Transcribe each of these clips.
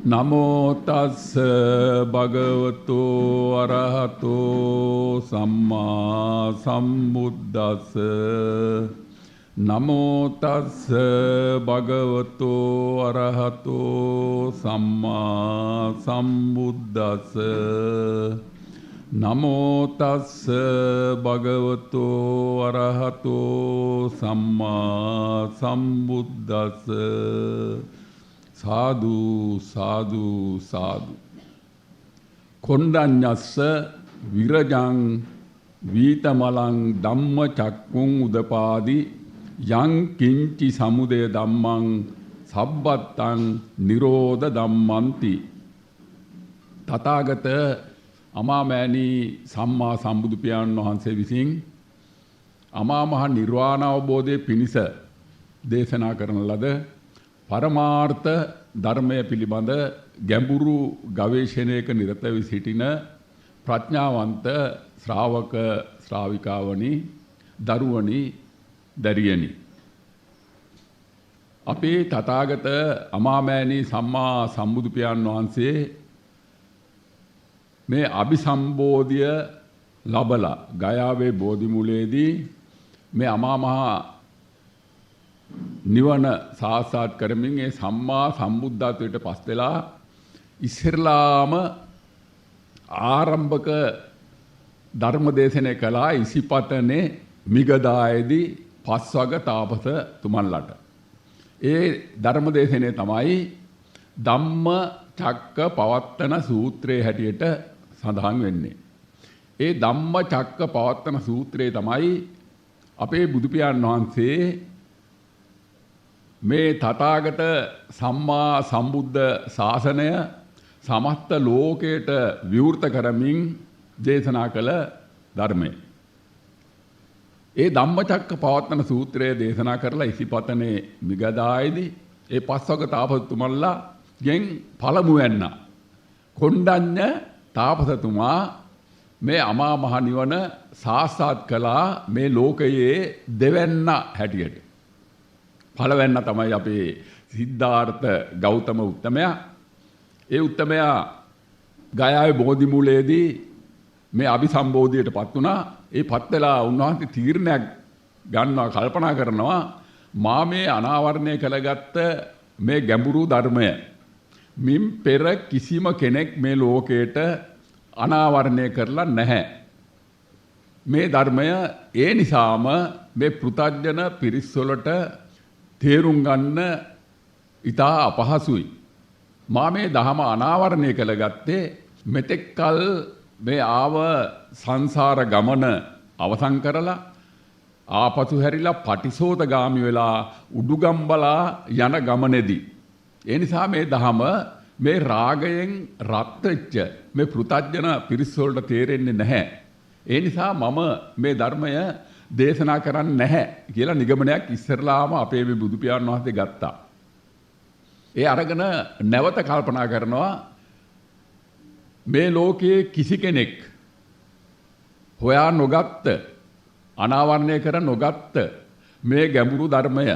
නමෝ තස්ස භගවතු අරහතෝ සම්මා සම්බුද්දස්ස නමෝ තස්ස භගවතු අරහතෝ සම්මා සම්බුද්දස්ස නමෝ තස්ස භගවතු අරහතෝ සම්මා සම්බුද්දස්ස සාදු සාදු සාදු කොණ්ඩඤ්ඤස්ස විරජං වීතමලං ධම්මචක්කුං උදපාදි යං කිංචි සමුදය ධම්මං සබ්බත්තං නිරෝධ ධම්මන්ති තථාගත අමාමෑණී සම්මා සම්බුදු පියාණන් වහන්සේ විසින් අමා මහ නිර්වාණ අවබෝධයේ පිණිස දේශනා කරන ලද පරමාර්ථ ධර්මය පිළිබඳ ගැඹුරු ගවේෂණයක නිරත වී සිටින ප්‍රඥාවන්ත ශ්‍රාවක ශ්‍රාවිකාවනි දරුවනි දැරියනි අපේ තථාගත අමාමෑණී සම්මා සම්බුදු පියාණන් වහන්සේ මේ අභිසම්බෝධිය ලබලා ගයාවේ බෝධි මූලයේදී මේ අමා මහ නිවන සාක්ෂාත් කරමින් ඒ සම්මා සම්බුද්ධත්වයට පස් වෙලා ඉස්සරලාම ආරම්භක ධර්ම දේශනය කළා ඉසිපතනේ මිගදායේදී පස්වග තාපස තුමන්ලට. ඒ ධර්ම දේශනය තමයි ධම්ම චක්ක පවත්තන සූත්‍රයේ හැටියට සඳහන් වෙන්නේ. ඒ ධම්ම චක්ක පවත්තන සූත්‍රයේ තමයි අපේ බුදු පියාණන් වහන්සේ මේ තථාගත සම්මා සම්බුද්ධ ශාසනය සමස්ත ලෝකයට විවෘත කරමින් දේශනා කළ ධර්මය. ඒ ධම්මචක්ක පවත්තන සූත්‍රය දේශනා කරලා ඉසිපතනේ මිගදායේදී ඒ පස්වග තාපසතුමන්ලා ගෙන් පළමු වෙන්න කොණ්ඩඤ්ඤ තාපසතුමා මේ අමා මහ නිවන සාක්ෂාත් කළා මේ ලෝකයේ දෙවැන්න හැටියට. පළවෙන්න තමයි අපේ සිද්ධාර්ථ ගෞතම උත්තමයා. ඒ උත්තමයා ගයාවේ බෝධි මූලයේදී මේ අභිසම්බෝධියට පත් වුණා. ඒ පත් වෙලා උන්වහන්සේ තීරණයක් ගන්නවා කල්පනා කරනවා මා මේ අනාවරණය කළගත්ත මේ ගැඹුරු ධර්මය මින් පෙර කිසිම කෙනෙක් මේ ලෝකයට අනාවරණය කරලා නැහැ. මේ ධර්මය ඒ නිසාම මේ පෘථග්ජන පිරිස් වලට තේරුම් ගන්න ඉතා අපහසුයි. මා මේ දහම අනාවරණය කළගත්තේ මෙතෙක්කල් මේ ආව සංසාර ගමන අවසන් කරලා ආපසු හැරිලා පටිසෝතගාමි වෙලා උඩුගම්බලා යන ගමනේදී. ඒ නිසා මේ දහම මේ රාගයෙන් රත් වෙච්ච මේ පෘථග්ජන පිරිස් වලට තේරෙන්නේ නැහැ. ඒ නිසා මම මේ ධර්මය දේශනා කරන්නේ නැහැ කියලා නිගමනයක් ඉස්සරලාම අපේ මේ බුදු පියාණන් වහන්සේ ගත්තා. ඒ අරගෙන නැවත කල්පනා කරනවා මේ ලෝකයේ කිසි කෙනෙක් හොයා නොගත්ත අනාවරණය කර නොගත්ත මේ ගැඹුරු ධර්මය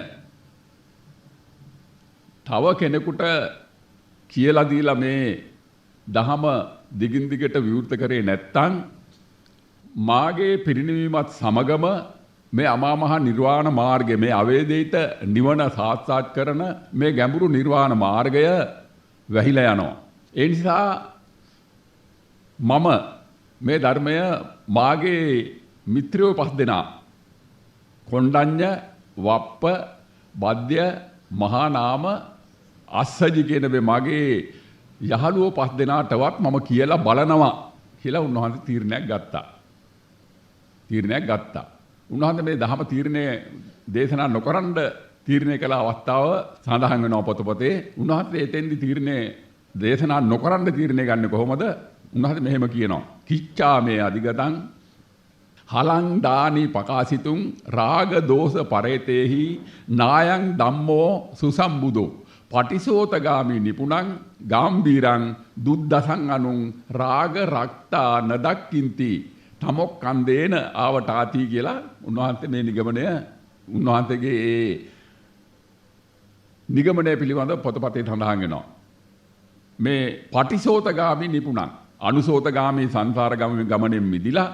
තව කෙනෙකුට කියලා දීලා මේ දහම දිගින් දිගට විවෘත කරේ නැත්නම් මාගේ පිරිනිවීමත් සමගම මේ අමා මහ නිර්වාණ මාර්ගය මේ අවේදිත නිවන සාක්ෂාත් කරන මේ ගැඹුරු නිර්වාණ මාර්ගය වැහිලා යනවා. ඒ නිසා මම මේ ධර්මය මාගේ මිත්‍රයෝ පස් දෙනා කොණ්ඩඤ්ඤ වප්ප බද්‍ය මහා නාම අස්සජි කියන මේ මගේ යහළුවෝ පස් දෙනාටවත් මම කියලා බලනවා කියලා උන්වහන්සේ තීරණයක් ගත්තා. උන්වහන්සේ මේ දහම තීරණය දේශනා නොකරන තීරණය කළ අවස්ථාව සඳහන් වෙනවා පොතපතේ. උන්වහන්සේ එතෙන්දි තීරණය දේශනා නොකරන තීරණය ගන්න කොහොමද? උන්වහන්සේ මෙහෙම කියනවා. කිච්ඡා මේ අධිගතං හලං දානි පකාසිතුං රාග දෝෂ පරේතේහි නායං ධම්මෝ සුසම්බුදෝ පටිසෝතගාමි නිපුණං ගාම්බීරං දුද්දසං අනුං රාග රක්තා නදක්කින්ති තමොක් කන්දේන ආවටාති කියලා උන්වහන්සේ මේ නිගමනය උන්වහන්සේගේ ඒ නිගමනය පිළිබඳ පොතපතේ සඳහන් වෙනවා. මේ පටිසෝතගාමී නිපුණන් අනුසෝතගාමී සංසාර ගමනෙන් මිදිලා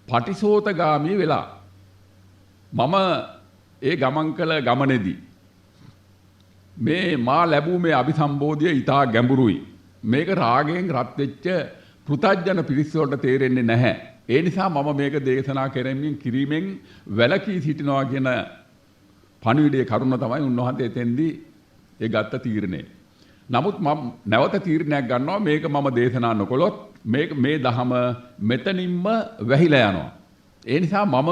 පටිසෝතගාමී වෙලා මම ඒ ගමන් කළ ගමනේදී මේ මා ලැබූ මේ අභිසම්බෝධිය ඊටා ගැඹුරුයි. මේක රාගයෙන් රත් වෙච්ච පෘථජන පිරිස වලට තේරෙන්නේ නැහැ. ඒ නිසා මම මේක දේශනා කිරීමෙන් වැළකී සිටිනවා කියන පණිවිඩයේ කරුණ තමයි උන්වහන්සේ එතෙන්දී ඒ ගත්ත තීරණය. නමුත් මම නැවත තීරණයක් ගන්නවා මේක මම දේශනා නොකළොත් මේ දහම මෙතනින්ම වැහිලා යනවා. ඒ නිසා මම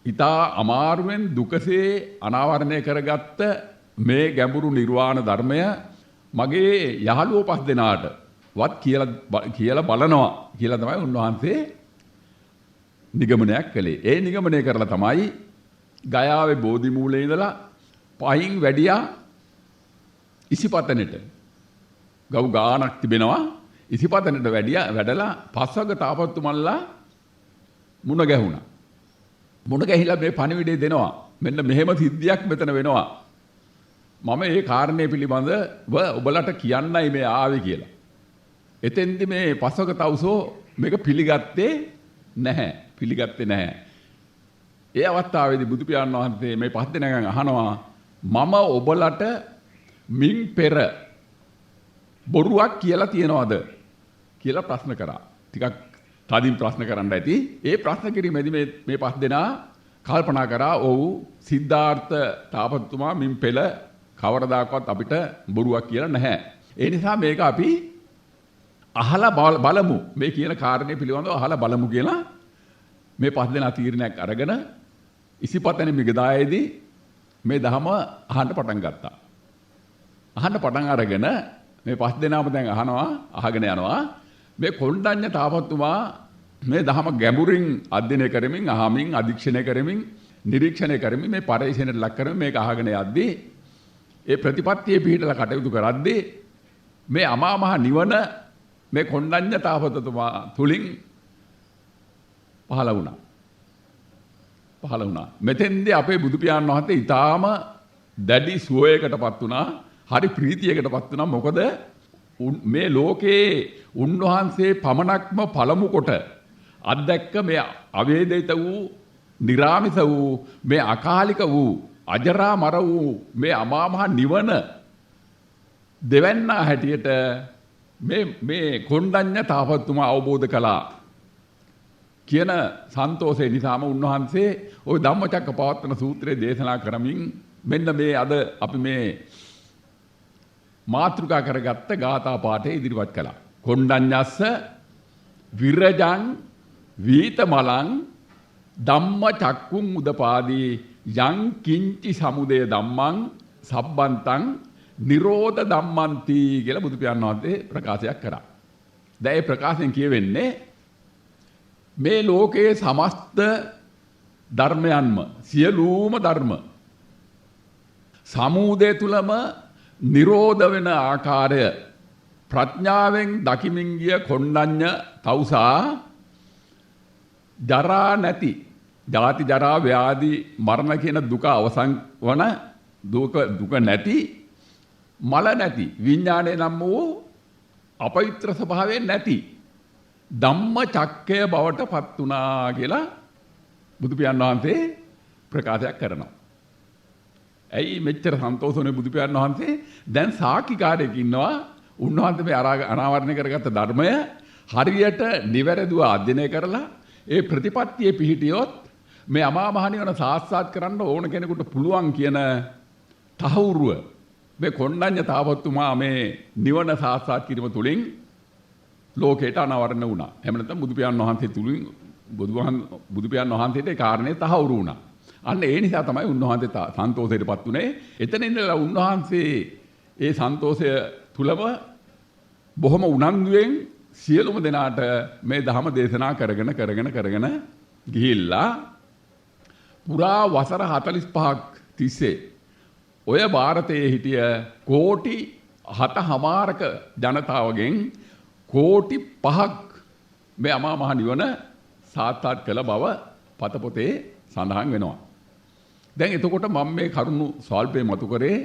ඊටා අමාරුවෙන් දුකසේ අනාවරණය කරගත්ත මේ ගැඹුරු නිර්වාණ ධර්මය මගේ යහළුවෝ 5 දෙනාට වත් කියලා බලනවා කියලා තමයි උන්වහන්සේ නිගමනයක් කළේ. ඒ නිගමනය කරලා තමයි ගයාවේ බෝධි මූලයේ ඉඳලා පහින් වැඩියා ඉසිපතනෙට. ගව් ගානක් තිබෙනවා. ඉසිපතනෙට වැඩලා පස්වග තාපතුමල්ලා මුණ ගැහුණා. මුණ ගැහිලා මේ පණිවිඩය දෙනවා. මෙන්න මෙහෙම සිද්ධියක් මෙතන වෙනවා. මම මේ කාරණේ පිළිබඳව ඔබලට කියන්නයි මේ ආවේ කියලා. එතෙන්දි මේ පස්වග තවුසෝ මේක පිළිගත්තේ නැහැ. ඒ අවස්ථාවේදී බුදු පියාණන් වහන්සේ මේ 5 දෙනාගෙන් අහනවා මම ඔබලට මින් පෙර බොරුවක් කියලා තියනවද කියලා ප්‍රශ්න කරා. ටිකක් තදින් ප්‍රශ්න කරන්න ඇති. ඒ ප්‍රශ්න කිරීමේදී මේ 5 දෙනා කල්පනා කරා ඔව් සිද්ධාර්ථ තාපතුමා මින් පෙළ කවරදාකවත් අපිට බොරුවක් කියලා නැහැ. ඒ නිසා මේක අපි අහලා බලමු. මේ කියන කාරණේ පිළිබඳව අහලා බලමු කියලා මේ 5 දෙනා තීරණයක් අරගෙන ඉසිපතන මිගදායේදී මේ ධම අහන්න පටන් ගත්තා. අහන්න පටන් අරගෙන මේ 5 දෙනාම දැන් අහගෙන යනවා. මේ කොණ්ඩඤ්ඤ තාපතුමා මේ ධම ගැඹුරින් අධ්‍යයනය කරමින් අහමින් අධීක්ෂණය කරමින් නිරීක්ෂණය කරමින් මේ පරිශීලනයට ලක් කරමින් මේක අහගෙන යද්දී ඒ ප්‍රතිපත්තියේ පිහිටලා කටයුතු කරද්දී මේ අමා මහ නිවන මේ කොණ්ඩඤ්ඤ තාපතුමා තුලින් පහළ වුණා. මෙතෙන්දී අපේ බුදු පියාණන් වහන්සේ ඊටාම දැඩි සුවයකටපත් වුණා. හරි ප්‍රීතියකටපත් වුණා. මොකද මේ ලෝකේ උන්වහන්සේ පමණක්ම පළමු කොට අත්දැක්ක මේ අවේදිත වූ, නිරාමිස වූ, මේ අකාලික වූ, අජරාමර වූ මේ අමා මහ නිවන දෙවන්නා හැටියට මේ කොණ්ඩඤ්ඤ තාපතුමා අවබෝධ කළා කියන සන්තෝෂය නිසාම උන්වහන්සේ ওই ධම්මචක්කපවත්තන සූත්‍රයේ දේශනා කරමින් මෙන්න මේ අද අපි මේ මාතෘකා කරගත්ත ගාථා පාඨය ඉදිරිපත් කළා. කොණ්ඩඤ්ඤස්ස විරජං වීතමලං ධම්මචක්කුම් උදපාදී යං කිංචි සමුදය ධම්මං සබ්බන්තං නිරෝධ ධම්මන්ති කියලා බුදු පියාණන් වහන්සේ ප්‍රකාශයක් කරා. දැන් මේ ප්‍රකාශයෙන් කියවෙන්නේ මේ ලෝකයේ සමස්ත ධර්මයන්ම සියලුම ධර්ම සමුදය තුලම නිරෝධ වෙන ආකාරය ප්‍රඥාවෙන් දකිමින් ගිය කොණ්ඩඤ්ඤ තවුසා ජරා නැති ජාති ජරා ව්‍යාධි මරණ කියන දුක අවසන් වන දුක නැති මල නැති විඥානයේ නම් වූ අපවිත්‍ර ස්වභාවයෙන් නැති ධම්මචක්කය බවට පත් වුණා කියලා බුදු පියාණන් වහන්සේ ප්‍රකාශයක් කරනවා. ඇයි මෙච්චර සන්තෝෂෝනේ බුදු පියාණන් වහන්සේ? දැන් සාක්ෂිකාරයෙක් ඉන්නවා. උන්වහන්සේ මේ අනාවරණය කරගත්ත ධර්මය හරියට නිවැරදිව අධ්‍යයනය කරලා ඒ ප්‍රතිපත්තියේ පිහිටියොත් මේ අමා මහ නිවන සාක්ෂාත් කරන්න ඕන කෙනෙකුට පුළුවන් කියන තහවුරුව මේ කොණ්ඩඤ්ඤ තාපතුමා මේ නිවන සාක්ෂාත් කිරීම තුළින් ලෝකයට අනාවරණ වුණා. එහෙම නැත්නම් බුදු පියාණන් වහන්සේ තුලින් බුදු පියාණන් වහන්සේට ඒ කාරණේ තහවුරු වුණා. අන්න ඒ නිසා තමයි උන්වහන්සේ සන්තෝෂයටපත් උනේ. එතන ඉඳලා උන්වහන්සේ ඒ සන්තෝෂය තුලම බොහොම උනන්දුවෙන් සියලුම දෙනාට මේ ධර්ම දේශනා කරගෙන ගිහිල්ලා පුරා වසර 45ක් තිස්සේ ඔය ಭಾರತයේ හිටිය කෝටි 7මාරක ජනතාවගෙන් කෝටි 5ක් මේ අමා මහ නිවන සාක්ෂාත් කළ බව පතපොතේ සඳහන් වෙනවා. දැන් එතකොට මම මේ කරුණු ස්වල්පේ මතු කරේ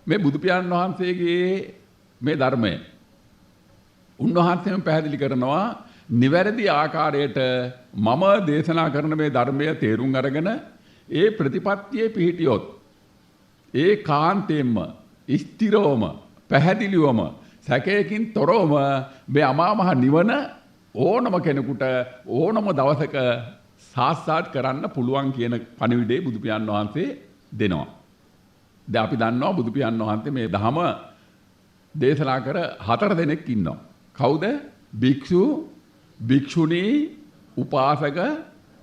මේ බුදු පියාණන් වහන්සේගේ මේ ධර්මය. උන්වහන්සේම පැහැදිලි කරනවා නිවැරදි ආකාරයට මම දේශනා කරන මේ ධර්මය තේරුම් අරගෙන ඒ ප්‍රතිපත්තියේ පිහිටියොත් ඒ කාන්තේම්ම ස්ථිරවම පැහැදිලිවම සැකයකින් තොරවම මේ අමා මහ නිවන ඕනම කෙනෙකුට ඕනම දවසක සාක්ෂාත් කරන්න පුළුවන් කියන පණිවිඩය බුදු පියාණන් වහන්සේ දෙනවා. දැන් අපි දන්නවා බුදු පියාණන් වහන්සේ මේ ධම දේශනා කර 4 දෙනෙක් ඉන්නවා. කවුද? භික්ෂු, භික්ෂුණී, උපාසක,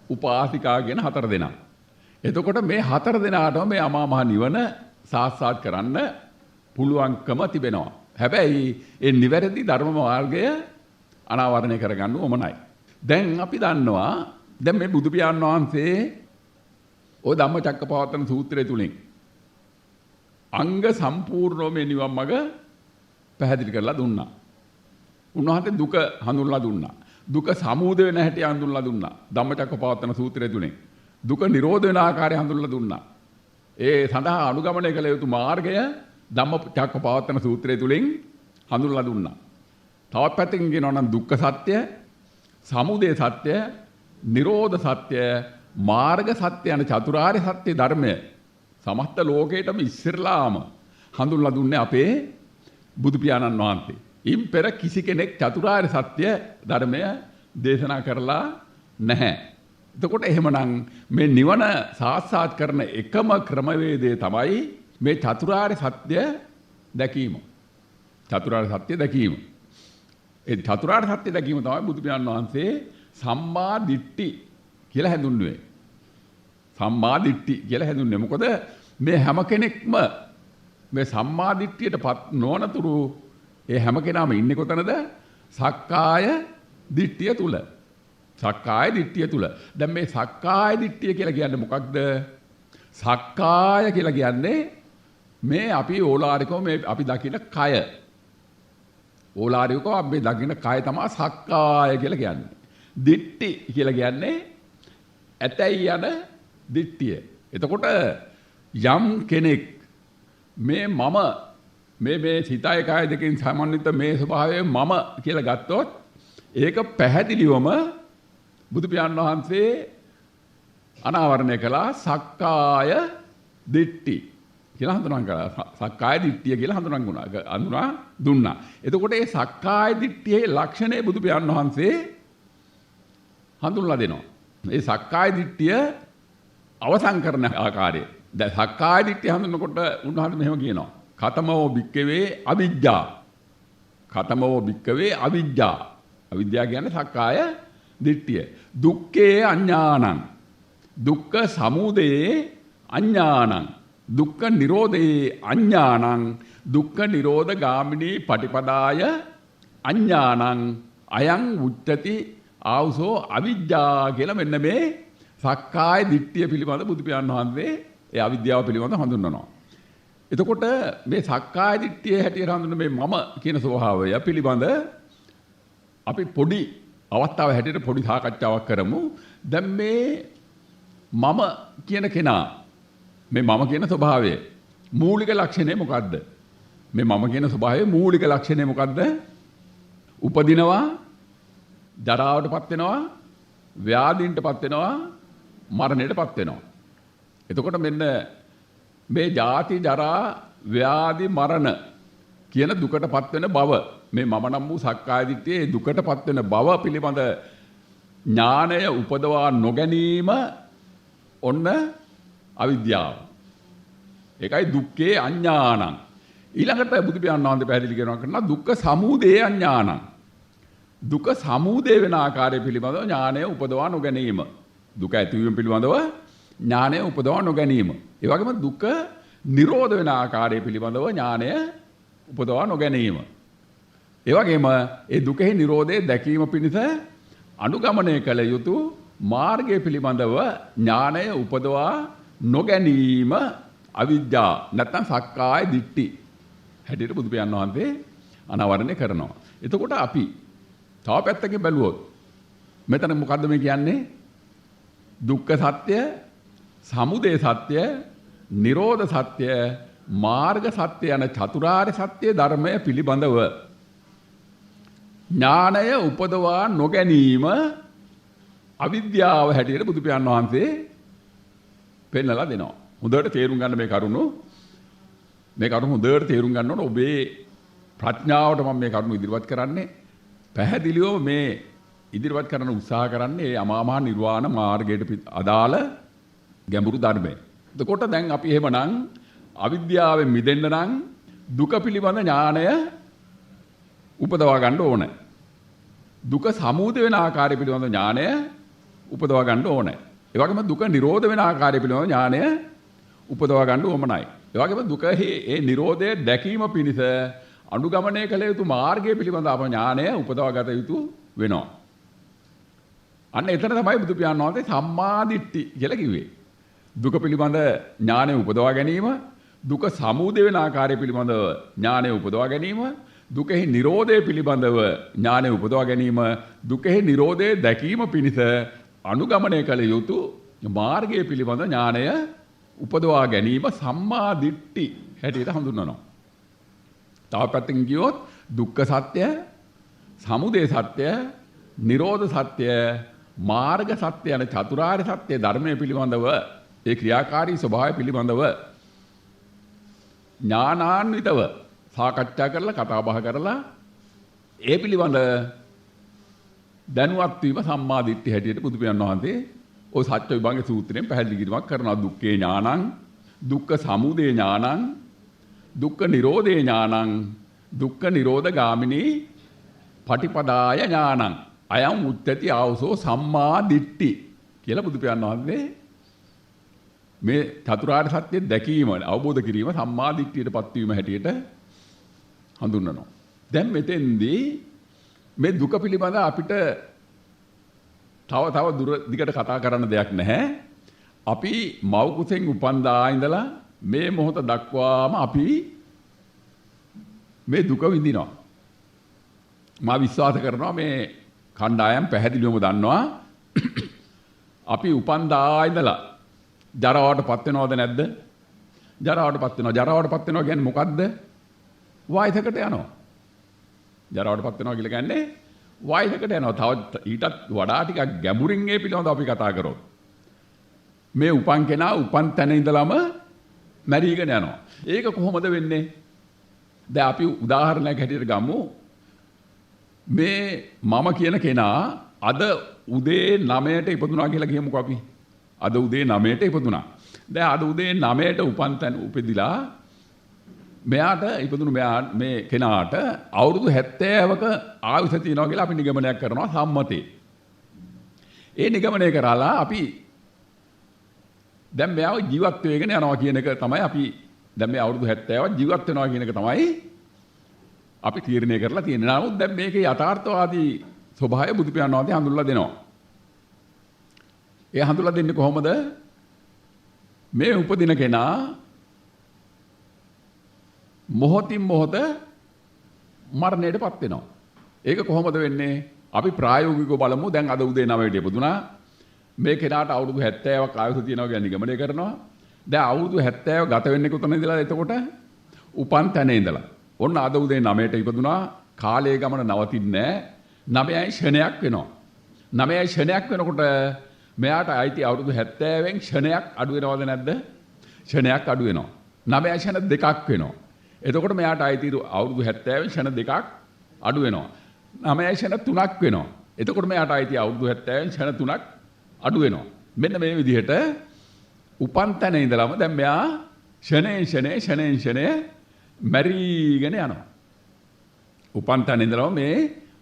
උපාසිකා කියන 4 දෙනා. එතකොට මේ 4 දෙනාටම මේ අමා මහ නිවන සාක්ෂාත් කරන්න පුළුවන්කම තිබෙනවා. හැබැයි ඒ නිවැරදි ධර්ම මාර්ගය අනාවරණය කරගන්න ඕමනයි. දැන් අපි දන්නවා දැන් මේ බුදු පියාණන් වහන්සේ ඔය ධම්මචක්කපවත්තන සූත්‍රය තුලින් අංග සම්පූර්ණව මේ නිවන් මඟ පැහැදිලි කරලා දුන්නා. උන්වහන්සේ දුක හඳුන්වලා දුන්නා. දුක සමුදය වෙන හැටි හඳුන්වලා දුන්නා. ධම්මචක්කපවත්තන සූත්‍රය තුලින් දුක නිරෝධ වෙන ආකාරය හඳුන්වලා දුන්නා. ඒ සඳහා අනුගමනය කළ යුතු මාර්ගය ධම්මචක්කපවත්තන සූත්‍රය තුලින් හඳුන්වලා දුන්නා. තවත් පැත්තකින් කියනවා නම් දුක්ඛ සත්‍ය, සමුදය සත්‍ය, නිරෝධ සත්‍ය, මාර්ග සත්‍ය යන චතුරාර්ය සත්‍ය ධර්මය සමස්ත ලෝකයටම ඉස්සරලාම හඳුන්වලා දුන්නේ අපේ බුදු පියාණන් වහන්සේ. ඉන් පෙර කිසි කෙනෙක් චතුරාර්ය සත්‍ය ධර්මය දේශනා කරලා නැහැ. එතකොට එහෙමනම් මේ නිවන සාක්ෂාත් කරන එකම ක්‍රමවේදය තමයි මේ චතුරාර්ය සත්‍ය දැකීම. චතුරාර්ය සත්‍ය දැකීම. ඒ චතුරාර්ය සත්‍ය දැකීම තමයි බුදු පියාණන් වහන්සේ සම්මා දිට්ඨි කියලා හැඳින්වුවේ. සම්මා දිට්ඨි කියලා හැඳින්වුවේ. මොකද මේ හැම කෙනෙක්ම මේ සම්මා දිට්ඨියටපත් නොවනතුරු ඒ හැම කෙනාම ඉන්නේ කොතනද? සක්කාය දිට්ඨිය තුල. සක්කාය දිට්ඨිය තුල. දැන් මේ සක්කාය දිට්ඨිය කියලා කියන්නේ මොකක්ද? සක්කාය කියලා කියන්නේ මේ අපි ඕලාරිකව මේ අපි දකින කය. ඕලාරිකව අපි දකින කය තමයි සක්කාය කියලා කියන්නේ. දිට්ඨි කියලා කියන්නේ ඇතැයි යන දිට්ඨිය. එතකොට යම් කෙනෙක් මේ මම මේ සිතයි කය දෙකෙන් සමන්විත මේ ස්වභාවය මම කියලා ගත්තොත් ඒක පැහැදිලිවම බුදු පියාණන් වහන්සේ අනාවරණය කළා සක්කාය දිට්ඨි කියලා හඳුන්වන්න කළා. සක්කාය දිට්ඨිය කියලා හඳුන්වන්න දුන්නා. එතකොට මේ සක්කාය දිට්ඨියේ ලක්ෂණය බුදු පියාණන් වහන්සේ හඳුන්වලා දෙනවා. මේ සක්කාය දිට්ඨිය අවසන් කරන ආකාරය. දැන් සක්කාය දිට්ඨිය හඳුන්වනකොට උන්වහන්සේ මෙහෙම කියනවා. කතමෝ භික්කවේ අවිජ්ජා. කතමෝ භික්කවේ අවිජ්ජා. අවිද්‍යාව කියන්නේ සක්කාය දිට්ඨිය. දුක්ඛේ අඥානං. දුක්ඛ සමුදයේ අඥානං. දුක්ඛ නිරෝධේ අඥානං. දුක්ඛ නිරෝධ ගාමිනී පටිපදාය අඥානං. අයං උච්චති ආවසෝ අවිජ්ජා කියලා මෙන්න මේ සක්කාය දිට්ඨිය පිළිබඳ බුදු පියාණන් වහන්සේ ඒ අවිද්‍යාව පිළිබඳ හඳුන්වනවා. එතකොට මේ සක්කාය දිට්ඨිය හැටියට හඳුන්වන මේ මම කියන ස්වභාවය පිළිබඳ අපි පොඩි අවස්ථාව හැටියට පොඩි සාකච්ඡාවක් කරමු. දැන් මේ මම කියන කෙනා මේ මම කියන ස්වභාවය මූලික ලක්ෂණය මොකද්ද? මේ මම කියන ස්වභාවයේ මූලික ලක්ෂණය මොකද්ද? උපදිනවා, ජරාවටපත් වෙනවා, ව්‍යාධීන්ටපත් වෙනවා, මරණයටපත් වෙනවා. එතකොට මෙන්න මේ ජාති ජරා ව්‍යාධි මරණ කියන දුකටපත් වෙන බව මේ මම නම් වූ සක්කාය දිට්ඨියේ දුකටපත් වෙන බව පිළිබඳ ඥානය උපදවා නොගැනීම ඔන්න අවිද්‍යාව. ඒකයි දුක්ඛේ අඥානං. ඊළඟට බුදු පියාණන් වහන්සේ පැහැදිලි කරනවා දුක්ඛ සමුදය අඥානං. දුක සමුදය වෙන ආකාරය පිළිබඳව ඥානය උපදවා නොගැනීම. දුක ඇතිවීම පිළිබඳව ඥානය උපදවා නොගැනීම. ඒ වගේම දුක නිරෝධ වෙන ආකාරය පිළිබඳව ඥානය උපදවා නොගැනීම. ඒ වගේම ඒ දුකෙහි නිරෝධය දැකීම පිණිස අනුගමනය කළ යුතු මාර්ගය පිළිබඳව ඥානය උපදවා නොගැනීම අවිද්‍යාව නැත්නම් සක්කාය දිට්ඨි හැටියට බුදු පියාණන් වහන්සේ අනාවරණය කරනවා. එතකොට අපි තව පැත්තකින් බැලුවොත් මෙතන මොකද්ද මේ කියන්නේ? දුක්ඛ සත්‍ය, සමුදය සත්‍ය, නිරෝධ සත්‍ය, මාර්ග සත්‍ය යන චතුරාර්ය සත්‍ය ධර්මය පිළිබඳව ඥානය උපදවා නොගැනීම අවිද්‍යාව හැටියට බුදු පියාණන් වහන්සේ පෙන්නලා දෙනවා. හොඳට තේරුම් ගන්න මේ කරුණු හොඳට තේරුම් ගන්න ඕන. ඔබේ ප්‍රඥාවට මම මේ කරුණු ඉදිරිපත් කරන්නේ පැහැදිලිව මේ ඉදිරිපත් කරන්න උත්සාහ කරන්නේ මේ අමා මහ නිර්වාණ මාර්ගයට අදාළ ගැඹුරු ධර්මය. එතකොට දැන් අපි එහෙමනම් අවිද්‍යාවෙන් මිදෙන්න නම් දුක පිළිබඳ ඥානය උපදවා ගන්න ඕන. දුක සමුදය වෙන ආකාරය පිළිබඳ ඥානය උපදවා ගන්න ඕන. ඒ වගේම දුක නිරෝධ වෙන ආකාරය පිළිබඳ ඥානය උපදවා ගන්න ඕමනයි. ඒ වගේම දුකෙහි නිරෝධය දැකීම පිණිස අනුගමනය කළ යුතු මාර්ගය පිළිබඳ අප ඥානය උපදවා ගත යුතු වෙනවා. අන්න එතන තමයි බුදු පියාණන් වහන්සේ සම්මා දිට්ඨි කියලා කිව්වේ. දුක පිළිබඳ ඥානය උපදවා ගැනීම, දුක සමුදය වෙන ආකාරය පිළිබඳව ඥානය උපදවා ගැනීම, දුකෙහි නිරෝධය පිළිබඳව ඥානය උපදවා ගැනීම, දුකෙහි නිරෝධය දැකීම පිණිස අනුගමනය කළ යුතු මාර්ගය පිළිබඳ ඥානය උපදවා ගැනීම සම්මා දිට්ඨි හැටියට හඳුන්වනවා. තව පැත්තකින් කියොත් දුක්ඛ සත්‍ය, සමුදය සත්‍ය, නිරෝධ සත්‍ය, මාර්ග සත්‍ය යන චතුරාර්ය සත්‍ය ධර්මයේ පිළිබඳව ඒ ක්‍රියාකාරී ස්වභාවය පිළිබඳව ඥානාන්විතව සාකච්ඡා කරලා කතා බහ කරලා ඒ පිළිබඳ දැනුවත් වීම සම්මා දිට්ඨිය හැටියට බුදු පියාණන් වහන්සේ ඔය සත්‍ය විභංග සූත්‍රයෙන් පැහැදිලි කිරීමක් කරනවා. දුක්ඛේ ඥානං, දුක්ඛ සමුදය ඥානං, දුක්ඛ නිරෝධේ ඥානං, දුක්ඛ නිරෝධ ගාමිනී පටිපදාය ඥානං අයං උච්චති ආවසෝ සම්මා දිට්ඨි කියලා බුදු පියාණන් වහන්සේ මේ චතුරාර්ය සත්‍ය දැකීම අවබෝධ කිරීම සම්මා දිට්ඨියටපත් වීම හැටියට හඳුන්වනවා. දැන් මෙතෙන්දී මේ දුක පිළිබඳ අපිට තව දුර දිගට කතා කරන්න දෙයක් නැහැ. අපි මව් කුසෙන් උපන්දා ඉඳලා මේ මොහොත දක්වාම අපි මේ දුක විඳිනවා. මා විශ්වාස කරනවා මේ කණ්ඩායම් පැහැදිලිවම දන්නවා අපි උපන්දා ඉඳලා ජරාවටපත් වෙනවද නැද්ද? ජරාවටපත් වෙනවා. ජරාවටපත් වෙනවා කියන්නේ මොකද්ද? වයසකට යනවා. ජරාවටපත් වෙනවා කියලා කියන්නේ වයසකට යනවා. තව ඊටත් වඩා ටිකක් ගැඹුරින් මේ පිළිබඳව අපි කතා කරොත් මේ උපන් කෙනා උපන් තැන ඉඳලම මැරිගෙන යනවා. ඒක කොහොමද වෙන්නේ? දැන් අපි උදාහරණයක් හැටියට ගමු. මේ මම කියන කෙනා අද උදේ 9ට ඉපදුනා කියලා කියමුකෝ අපි. අද උදේ 9ට ඉපදුනා. දැන් අද උදේ 9ට උපන් තැන උපදිලා මෙයාට ඉපදුණු මේ කෙනාට අවුරුදු 70ක ආයුෂ තියෙනවා කියලා අපි නිගමනයක් කරනවා සම්මතේ. ඒ නිගමනය කරලා අපි දැන් මෙයාව ජීවත් වෙගෙන යනවා කියන එක තමයි අපි දැන් මේ අවුරුදු 70ක් ජීවත් වෙනවා කියන එක තමයි අපි තීරණය කරලා තියෙන්නේ. නමුත් දැන් මේකේ යථාර්ථවාදී ස්වභාවය බුදු පියාණන් වහන්සේ හඳුන්වලා දෙනවා. ඒ හඳුන්වලා දෙන්නේ කොහොමද? මේ උපදින කෙනා මොහොතින් මොහොත මරණයටපත් වෙනවා. ඒක කොහොමද වෙන්නේ? අපි ප්‍රායෝගිකව බලමු. දැන් අද උදේ 9ට ඉපදුනා. මේ කෙනාට අවුරුදු 70ක් ආයුෂ තියෙනවා කියලා නිගමනය කරනවා. දැන් අවුරුදු 70 ගත වෙන්නේ කොතනද ඉඳලා? එතකොට උපන් තැන ඉඳලා. ඔන්න අද උදේ 9ට ඉපදුනා. කාලයේ ගමන නවතින්නේ නැහැ. 9යි ෂණයක් වෙනවා. 9යි ෂණයක් වෙනකොට මෙයාට අයිති අවුරුදු 70න් ෂණයක් අඩු වෙනවද නැද්ද? ෂණයක් අඩු වෙනවා. 9යි ෂණ දෙකක් වෙනවා. එතකොට මෙයාට අයිති අවුරුදු 70න් ෂණ දෙකක් අඩු වෙනවා. 9යි ෂණ 3ක් වෙනවා. එතකොට මෙයාට අයිති අවුරුදු 70න් ෂණ 3ක් අඩු වෙනවා. මෙන්න මේ විදිහට උපන් තැන ඉඳලම දැන් මෙයා ෂණයෙන් ෂණය මැරිගෙන යනවා. උපන් තැන ඉඳලම මේ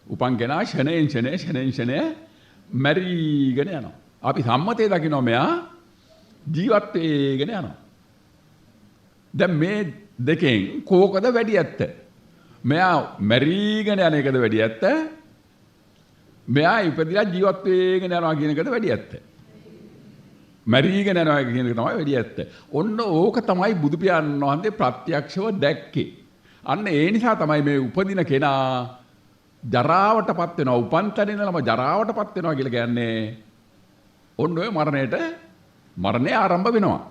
උපන් කෙනා ෂණයෙන් ෂණය මැරිගෙන යනවා. අපි සම්මතයේ දකිනවා මෙයා ජීවත් වෙගෙන යනවා. දැන් මේ දෙකෙන් කෝකද වැඩි ඇත්ත? මෙයා මැරිගෙන යන එකද වැඩි ඇත්ත? මෙයා ඉපදිලා ජීවත් වෙගෙන යනවා කියන එකද වැඩි ඇත්ත? මැරිගෙන යනවා කියන එක තමයි වැඩි ඇත්ත. ඔන්න ඕක තමයි බුදු පියාණන් වහන්සේ ප්‍රත්‍යක්ෂව දැක්කේ. අන්න ඒ නිසා තමයි මේ උපදින කෙනා ජරාවටපත් වෙනවා. උපන් තැන ඉඳලම ජරාවටපත් වෙනවා කියලා කියන්නේ ඔන්න ඔය මරණය ආරම්භ වෙනවා.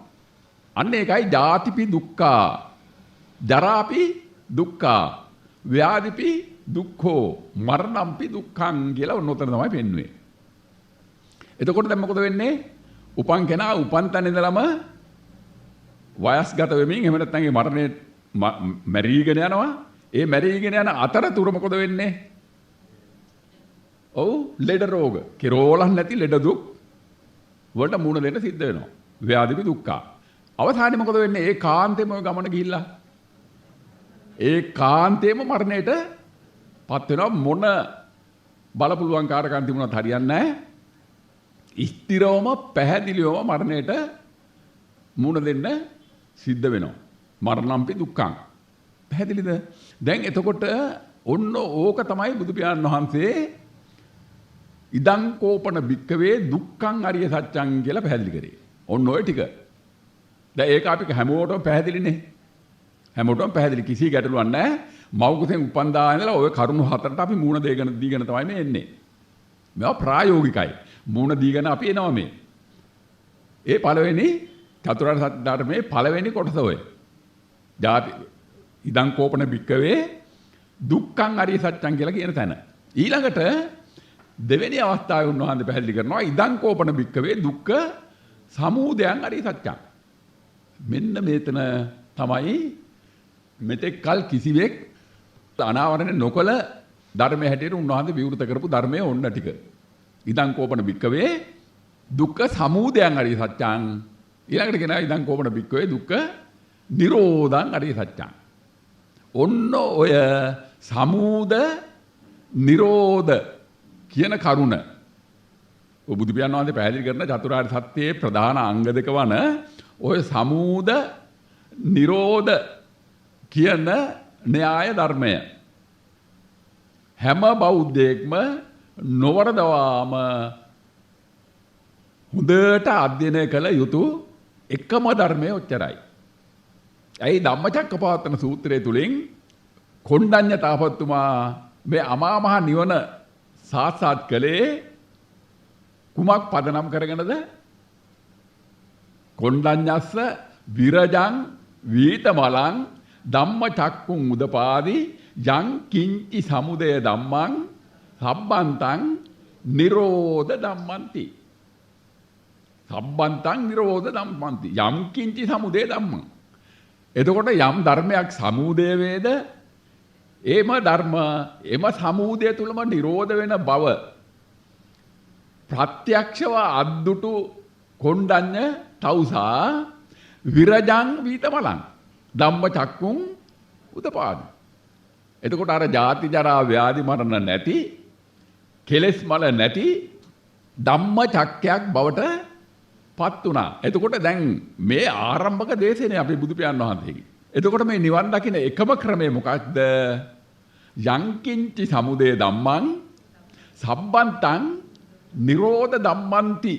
අන්න ඒකයි ජාතිපි දුක්ඛා ජරාපි දුක්ඛා, ව්‍යාධිපි දුක්ඛෝ, මරණම්පි දුක්ඛං කියලා ඔන්නතර තමයි පෙන්වන්නේ. එතකොට දැන් මොකද වෙන්නේ? උපන් කෙනා උපන් තැන ඉඳලම වයස්ගත වෙමින් එහෙම නැත්නම් ඒ මරණය මැරීගෙන යනවා. ඒ මැරීගෙන යන අතරතුර මොකද වෙන්නේ? ඔව් ලෙඩ රෝග, කිරෝලක් නැති ලෙඩ දුක් වලට මුහුණ දෙන්න සිද්ධ වෙනවා. ව්‍යාධිපි දුක්ඛා. අවසානයේ මොකද වෙන්නේ? ඒ කාන්තේම ගමන ගිහිල්ලා ඒ කාන්තේම මරණයට පත් වෙනවා. මොන බලපුලුවන් කාරකම් තිබුණත් හරියන්නේ නැහැ. ස්ථිරවම පැහැදිලිවම මරණයට මුහුණ දෙන්න සිද්ධ වෙනවා. මරණම්පි දුක්ඛං. පැහැදිලිද? දැන් එතකොට ඔන්න ඕක තමයි බුදු පියාණන් වහන්සේ ඉදං කෝපන භික්කවේ දුක්ඛං අරිය සත්‍යං කියලා පැහැදිලි කරේ. ඔන්න ඔය ටික. දැන් ඒක අපි හැමෝටම පැහැදිලිනේ. හැමෝටම පැහැදිලි, කිසි ගැටලුවක් නැහැ. මව්කුසෙන් උපන්දා ඉඳලා ඔය කරුණු හතරට අපි මූණ දීගෙන තමයි මේ එන්නේ. මේවා ප්‍රායෝගිකයි. මූණ දීගෙන අපි එනවා මේ. ඒ පළවෙනි චතුරාර්ය සත්‍ය ධර්මයේ පළවෙනි කොටස ඔය. ජාති ඉදං කෝපන භික්කවේ දුක්ඛං අරිය සත්‍යං කියලා කියන තැන. ඊළඟට දෙවෙනි අවස්ථාවේ උන්වහන්සේ පැහැදිලි කරනවා ඉදං කෝපන භික්කවේ දුක්ඛ සමුදයං අරිය සත්‍යං. මෙන්න මේතන තමයි මෙතෙක් කල් කිසිවෙක් අනාවරණය නොකළ ධර්මයේ හැටියට උන්වහන්සේ විවෘත කරපු ධර්මයේ ඔන්න ටික. ඉදං කෝපන භික්කවේ දුක්ඛ සමුදයං අරිය සත්‍යං. ඊළඟට කියනවා ඉදං කෝපන භික්කවේ දුක්ඛ නිරෝධං අරිය සත්‍යං. ඔන්න ඔය සමුද නිරෝධ කියන කරුණ බුදු පියාණන් වහන්සේ පැහැදිලි කරන චතුරාර්ය සත්‍යයේ ප්‍රධාන අංග දෙක වන ඔය සමුද නිරෝධ කියන න්‍යාය ධර්මය හැම බෞද්ධයෙක්ම නොවරදවාම හොඳට අධ්‍යයනය කළ යුතු එකම ධර්මය ඔච්චරයි. ඇයි ධම්මචක්කපවත්තන සූත්‍රය තුලින් කොණ්ඩඤ්ඤ තාපසතුමා මේ අමා මහ නිවන සාක්ෂාත් කළේ කුමක් පදනම් කරගෙනද? කොණ්ඩඤ්ඤස්ස විරජං වීතමලං ධම්මචක්කුං උදපාදි යං කිංචි සමුදය ධම්මං සම්බන්තං නිරෝධ ධම්මන්ති. සම්බන්තං නිරෝධ ධම්මන්ති යම් කිංචි සමුදය ධම්මං. එතකොට යම් ධර්මයක් සමුදය වේද එම ධර්ම එම සමුදය තුලම නිරෝධ වෙන බව ප්‍රත්‍යක්ෂව අද්දුටු කොණ්ඩඤ්ඤ තවුසා විරජං වීතමලං ධම්මචක්කුං උදපාදි. එතකොට අර ජාති ජරා ව්‍යාධි මරණ නැති කෙලෙස් මල නැති ධම්මචක්කයක් බවට පත් වුණා. එතකොට දැන් මේ ආරම්භක දේශනේ අපි බුදු පියාණන් වහන්සේගේ. එතකොට මේ නිවන් දකින්න එකම ක්‍රමය මොකක්ද? යංකින්චි සමුදය ධම්මං සම්බන්තං නිරෝධ ධම්මන්ති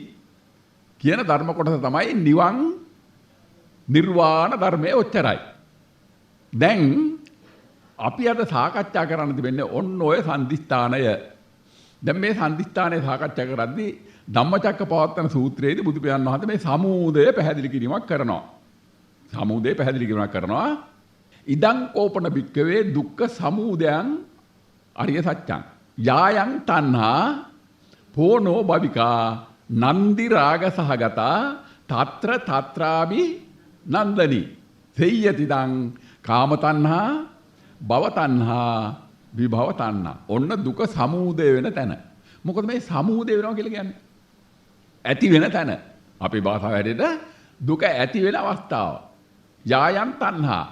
කියන ධර්ම කොටස තමයි නිවන් නිර්වාණ ධර්මයේ ඔච්චරයි. දැන් අපි අද සාකච්ඡා කරන්න තිබෙන්නේ ඔන්න ඔය සම්දිස්ථානය. දැන් මේ සම්දිස්ථානයේ සාකච්ඡා කරද්දී ධම්මචක්කපවත්තන සූත්‍රයේදී බුදු පියාණන් වහන්සේ මේ සමුදය පැහැදිලි කිරීමක් කරනවා. සමුදය පැහැදිලි කිරීමක් කරනවා. ඉදං කෝපන භික්කවේ දුක්ඛ සමුදයං අරිය සත්‍යං. යායන් තණ්හා පෝනෝ භවිකා නන්දි රාග සහගතා తත්‍ර తත්‍රාභි නන්දනි. සෙය්‍යතිදං කාම තණ්හා භව තණ්හා විභව තණ්හා. ඔන්න දුක සමුදය වෙන තැන. මොකද මේ සමුදය වෙනවා කියලා කියන්නේ ඇති වෙන තැන. අපේ භාෂාව හැටියට දුක ඇති වෙන අවස්ථාව. යායන් තණ්හා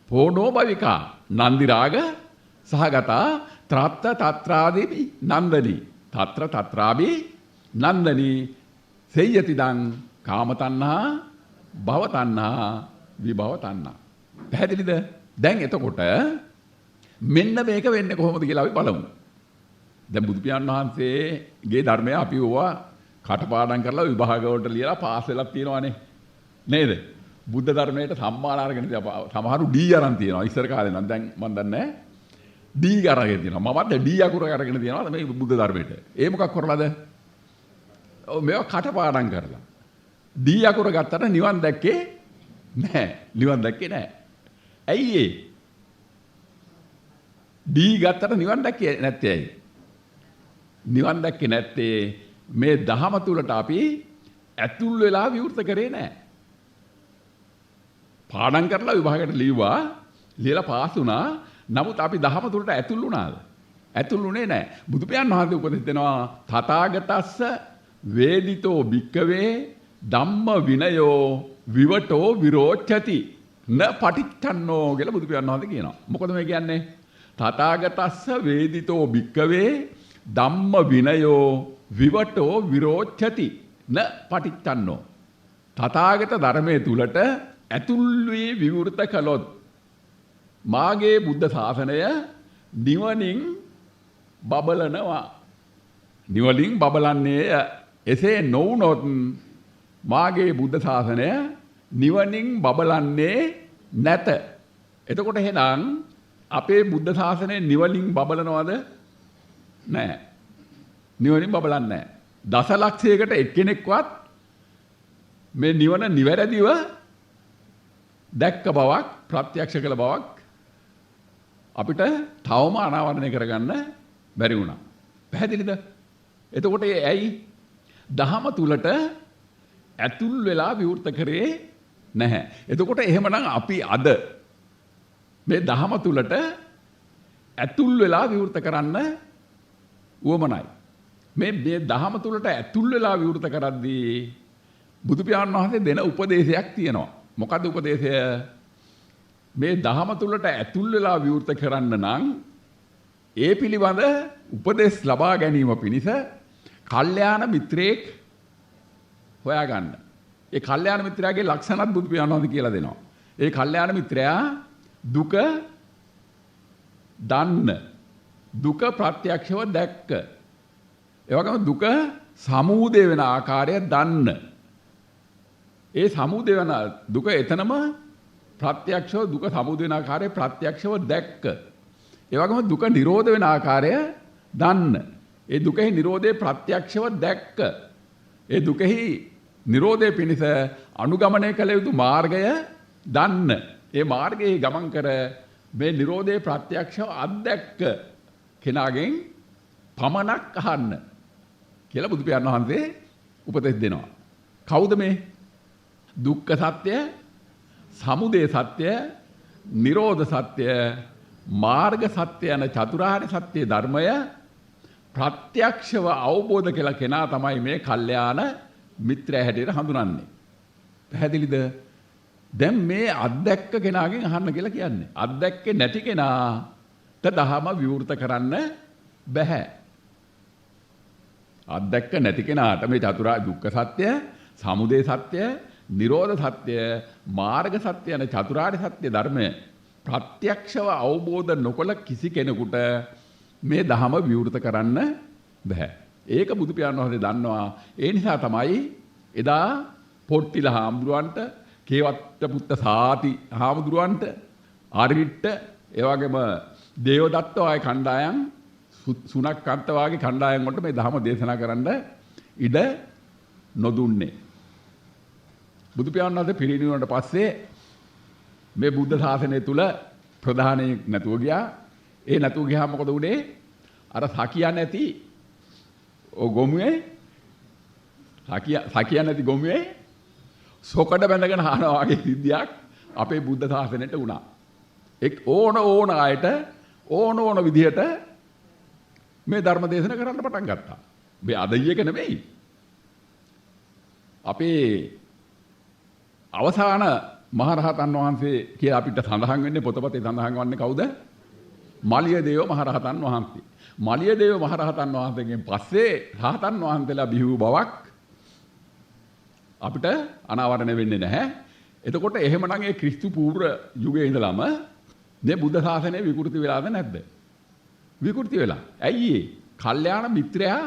පෝනෝ භවිකා නන්දි රාග සහගතා ත්‍රාත්ත తත්‍රාදීපි නන්දනි. తත්‍ර తත්‍රාභි නන්දනි. සෙය්‍යතිදං කාම තණ්හා භව තණ්හා විභව තණ්හා. පැහැදිලිද? දැන් එතකොට මෙන්න මේක වෙන්නේ කොහොමද කියලා අපි බලමු. දැන් බුදු පියාණන් වහන්සේගේ ධර්මය අපි ඕවා කටපාඩම් කරලා විභාග වලට ලියලා පාස් වෙලා තියෙනවානේ. නේද? බුද්ධ ධර්මයට සම්මාන අරගෙන සමහරු D අරන් තියෙනවා. ඉස්සර කාලේ නම් දැන් මම දන්නේ නැහැ. D අරගෙන තියෙනවා. මමත් D අකුර අරගෙන තියෙනවා මේ බුද්ධ ධර්මයට. ඒ මොකක් කරලාද? ඔව් මේවා කටපාඩම් කරලා. D අකුර ගත්තට නිවන් දැක්කේ නැහැ. නිවන් දැක්කේ නැහැ. ඇයි ඒ? දී ගත්තට නිවන් දැක්කේ නැත්තේ ඇයි? නිවන් දැක්කේ නැත්තේ මේ දහම තුලට අපි ඇතුල් වෙලා විවෘත කරේ නැහැ. පාඩම් කරලා විභාගයට ලියුවා, ලියලා පාස් වුණා. නමුත් අපි දහම තුලට ඇතුල් වුණාද? ඇතුල් වුණේ නැහැ. බුදු පියාණන් වහන්සේ උපදෙස් දෙනවා තථාගතස්ස වේදිතෝ භික්කවේ ධම්ම විනයෝ විවටෝ විරෝචති න පටිච්චන්නෝ කියලා බුදු පියාණන් වහන්සේ කියනවා. මොකද මේ කියන්නේ? තථාගතස්ස වේදිතෝ භික්කවේ ධම්ම විනයෝ විවටෝ විරෝචති න පටිච්චන්නෝ. තථාගත ධර්මයේ තුලට ඇතුල් වී විවෘත කළොත් මාගේ බුද්ධ ශාසනය නිවනින් බබලනවා. නිවලින් බබලන්නේ එසේ නොවුනොත් මාගේ බුද්ධ ශාසනය නිවනින් බබලන්නේ නැත. එතකොට එහෙනම් අපේ බුද්ධ ශාසනය නිවලින් බබලනවද? නැහැ. නිවනින් බබලන්නේ නැහැ. දසලක්ෂයකට එක්කෙනෙක්වත් මේ නිවන නිවැරදිව දැක්ක බවක් ප්‍රත්‍යක්ෂ කළ බවක් අපිට තවම අනාවරණය කරගන්න බැරි වුණා. පැහැදිලිද? එතකොට ඇයි දහම තුලට ඇතුල් වෙලා විවෘත කරේ නැහැ. එතකොට එහෙමනම් අපි අද මේ දහම තුලට ඇතුල් වෙලා විවෘත කරන්න උවමනයි. මේ දහම තුලට ඇතුල් වෙලා විවෘත කරද්දී බුදු පියාණන් වහන්සේ දෙන උපදේශයක් තියෙනවා. මොකද්ද උපදේශය? මේ දහම තුලට ඇතුල් වෙලා විවෘත කරන්න නම් ඒ පිළිබඳ උපදෙස් ලබා ගැනීම පිණිස කල්යාණ මිත්‍රයෙක් හොයාගන්න. ඒ කල්යාණ මිත්‍රයාගේ ලක්ෂණත් බුදු පියාණන් වහන්සේ කියලා දෙනවා. ඒ කල්යාණ මිත්‍රයා දුක දන්න, දුක ප්‍රත්‍යක්ෂව දැක්ක, ඒ වගේම දුක සමුදය වෙන ආකාරය දන්න. ඒ සමුදය වෙන දුක එතනම ප්‍රත්‍යක්ෂව දුක සමුදය වෙන ආකාරය ප්‍රත්‍යක්ෂව දැක්ක. ඒ වගේම දුක නිරෝධ වෙන ආකාරය දන්න. ඒ දුකෙහි නිරෝධය ප්‍රත්‍යක්ෂව දැක්ක. ඒ දුකෙහි නිරෝධය පිණිස අනුගමනය කළ යුතු මාර්ගය දන්න. ඒ මාර්ගයේ ගමන් කර මේ නිරෝධයේ ප්‍රත්‍යක්ෂව අත්දැක්ක කෙනාගෙන් පමණක් අහන්න කියලා බුදු පියාණන් වහන්සේ උපදෙස් දෙනවා. කවුද මේ? දුක්ඛ සත්‍ය, සමුදය සත්‍ය, නිරෝධ සත්‍ය, මාර්ග සත්‍ය යන චතුරාර්ය සත්‍ය ධර්මය ප්‍රත්‍යක්ෂව අවබෝධ කළ කෙනා තමයි මේ කල්යාණ මිත්‍රයා හැටියට හඳුනන්නේ. පැහැදිලිද? දැන් මේ අත්දැක්ක කෙනාගෙන් අහන්න කියලා කියන්නේ. අත්දැක්කේ නැති කෙනාට දහම විවෘත කරන්න බෑ. අත්දැක්ක නැති කෙනාට මේ චතුරාර්ය දුක්ඛ සත්‍ය, සමුදය සත්‍ය, නිරෝධ සත්‍ය, මාර්ග සත්‍ය යන චතුරාර්ය සත්‍ය ධර්මය ප්‍රත්‍යක්ෂව අවබෝධ නොකළ කිසි කෙනෙකුට මේ දහම විවෘත කරන්න බෑ. ඒක බුදු පියාණන් වහන්සේ දන්නවා. ඒ නිසා තමයි එදා පොට්ටිල හාමුදුරුවන්ට, කේවත්ත පුත්ත සාති හාමුදුරුවන්ට, ආරිට්ට, ඒ වගේම දේවදත්ත වගේ කණ්ඩායම්, සුනක්කන්ත වගේ කණ්ඩායම් වලට මේ දහම දේශනා කරන්න ඉඩ නොදුන්නේ. බුදු පියාණන් වහන්සේ පිරිනිවුණාට පස්සේ මේ බුද්ධ ශාසනය තුල ප්‍රධානයෙක් නැතුව ගියා. ඒ නැතුව ගියාම මොකද උනේ? අර සකියා නැති ගොමුවේ සකියා නැති ගොමුවේ සොකඩ බැඳගෙන ආනවා වගේ සිද්ධියක් අපේ බුද්ධ ශාසනයට වුණා. එක් ඕන අයට ඕන විදිහට මේ ධර්ම දේශන කරන්න පටන් ගත්තා. මේ අදයියක නෙමෙයි. අපේ අවසාන මහරහතන් වහන්සේ කියලා අපිට සඳහන් වෙන්නේ, පොතපතේ සඳහන් වන්නේ කවුද? මලියදේව මහරහතන් වහන්සේ. මලියදේව මහරහතන් වහන්සේගෙන් පස්සේ රහතන් වහන්සේලා බිහි වූ බවක් අපිට අනාවරණය වෙන්නේ නැහැ. එතකොට එහෙමනම් ඒ ක්‍රිස්තු පූර්ව යුගයේ ඉඳලම මේ බුද්ධ ශාසනය විකෘති වෙලාද නැද්ද? විකෘති වෙලා. ඇයි ඒ? කල්යාණ මිත්‍රයා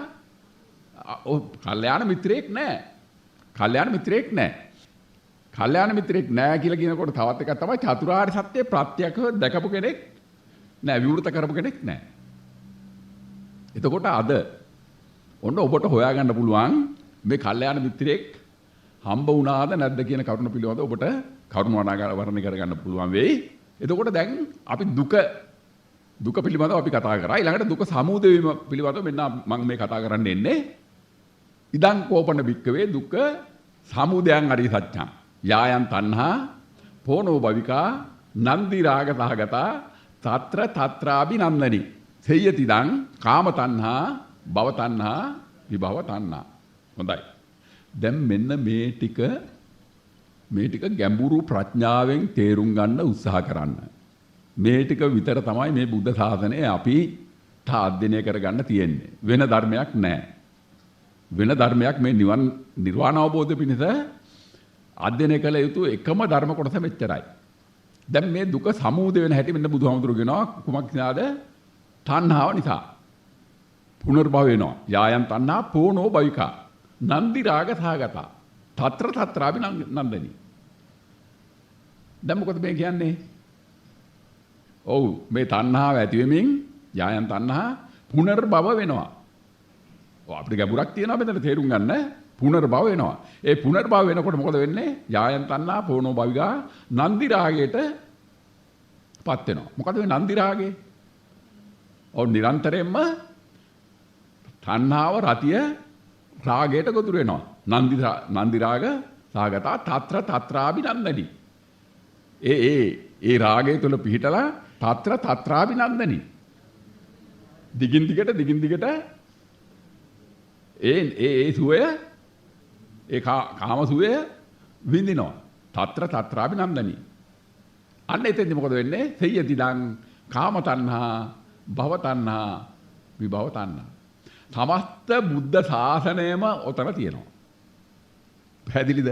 කල්යාණ මිත්‍රයෙක් නැහැ. කල්යාණ මිත්‍රයෙක් නැහැ. කල්යාණ මිත්‍රයෙක් නැහැ කියලා කියනකොට තවත් එකක් තමයි චතුරාර්ය සත්‍ය ප්‍රත්‍යක්ෂව දැකපු කෙනෙක් නැහැ, විවෘත කරපු කෙනෙක් නැහැ. එතකොට අද ඔන්න ඔබට හොයාගන්න පුළුවන් මේ කල්යාණ මිත්‍රයෙක් හම්බ වුණාද නැද්ද කියන කරුණ පිළිබඳව ඔබට කරුණ වර්ණනය කරගන්න පුළුවන් වෙයි. එතකොට දැන් අපි දුක පිළිබඳව අපි කතා කරා. ඊළඟට දුක සමුදය වීම පිළිබඳව මෙන්න මම මේ කතා කරන්න එන්නේ. ඉදං කෝපන භික්කවේ දුක්ඛ සමුදයං අරිය සත්‍යං. යායන් තණ්හා පෝනෝ භවිකා නන්දි රාග සහගතා తත්‍ර తත්‍රාබි නන්දනි. සෙය්‍යති දං කාම තණ්හා භව තණ්හා විභව තණ්හා. හොඳයි. දැන් මෙන්න මේ ටික ගැඹුරු ප්‍රඥාවෙන් තේරුම් ගන්න උත්සාහ කරන්න. මේ ටික විතර තමයි මේ බුද්ධ ශාසනය අපි අධ්‍යයනය කරගන්න තියෙන්නේ. වෙන ධර්මයක් නැහැ. වෙන ධර්මයක් මේ නිර්වාණ අවබෝධ පිණිස අධ්‍යයනය කළ යුතු එකම ධර්ම කොටස මෙච්චරයි. දැන් මේ දුක සමුදය වෙන හැටි මෙන්න බුදුහාමුදුරුවෝ කියනවා කුමක් නිසාද? තණ්හාව නිසා. පුනර්භව වෙනවා. යායන් තණ්හා පෝනෝ භවිකා නන්දි රාග සහගතා తත්‍ර తත්‍රාබි නන්දනි. දැන් මොකද මේ කියන්නේ? ඔව් මේ තණ්හාව ඇති වෙමින් යායන් තණ්හා පුනර්භව වෙනවා. අපිට ගැඹුරක් තියෙනවා මෙතන තේරුම් ගන්න. පුනර්භව වෙනවා. ඒ පුනර්භව වෙනකොට මොකද වෙන්නේ? යායන් තණ්හා පෝනෝ භවිකා නන්දි රාගයට පත් වෙනවා. මොකද මේ නන්දි රාගේ? ඔව් නිරන්තරයෙන්ම තණ්හාව රතිය රාගයට ගොදුරු වෙනවා. නන්දි රාග සාගතා తත්‍ර తත්‍රාබි නන්දනි. ඒ රාගය තුල පිහිටලා తත්‍ර తත්‍රාබි නන්දනි. දිගින් දිගට ඒ සුවය ඒ කාම සුවය විඳිනවා. తත්‍ර తත්‍රාබි නන්දනි. අන්න එතෙන්දි මොකද වෙන්නේ? සෙය්‍යති දං කාම තණ්හා භව තණ්හා විභව තණ්හා. සමස්ත බුද්ධ ශාසනයම ඔතන තියෙනවා. පැහැදිලිද?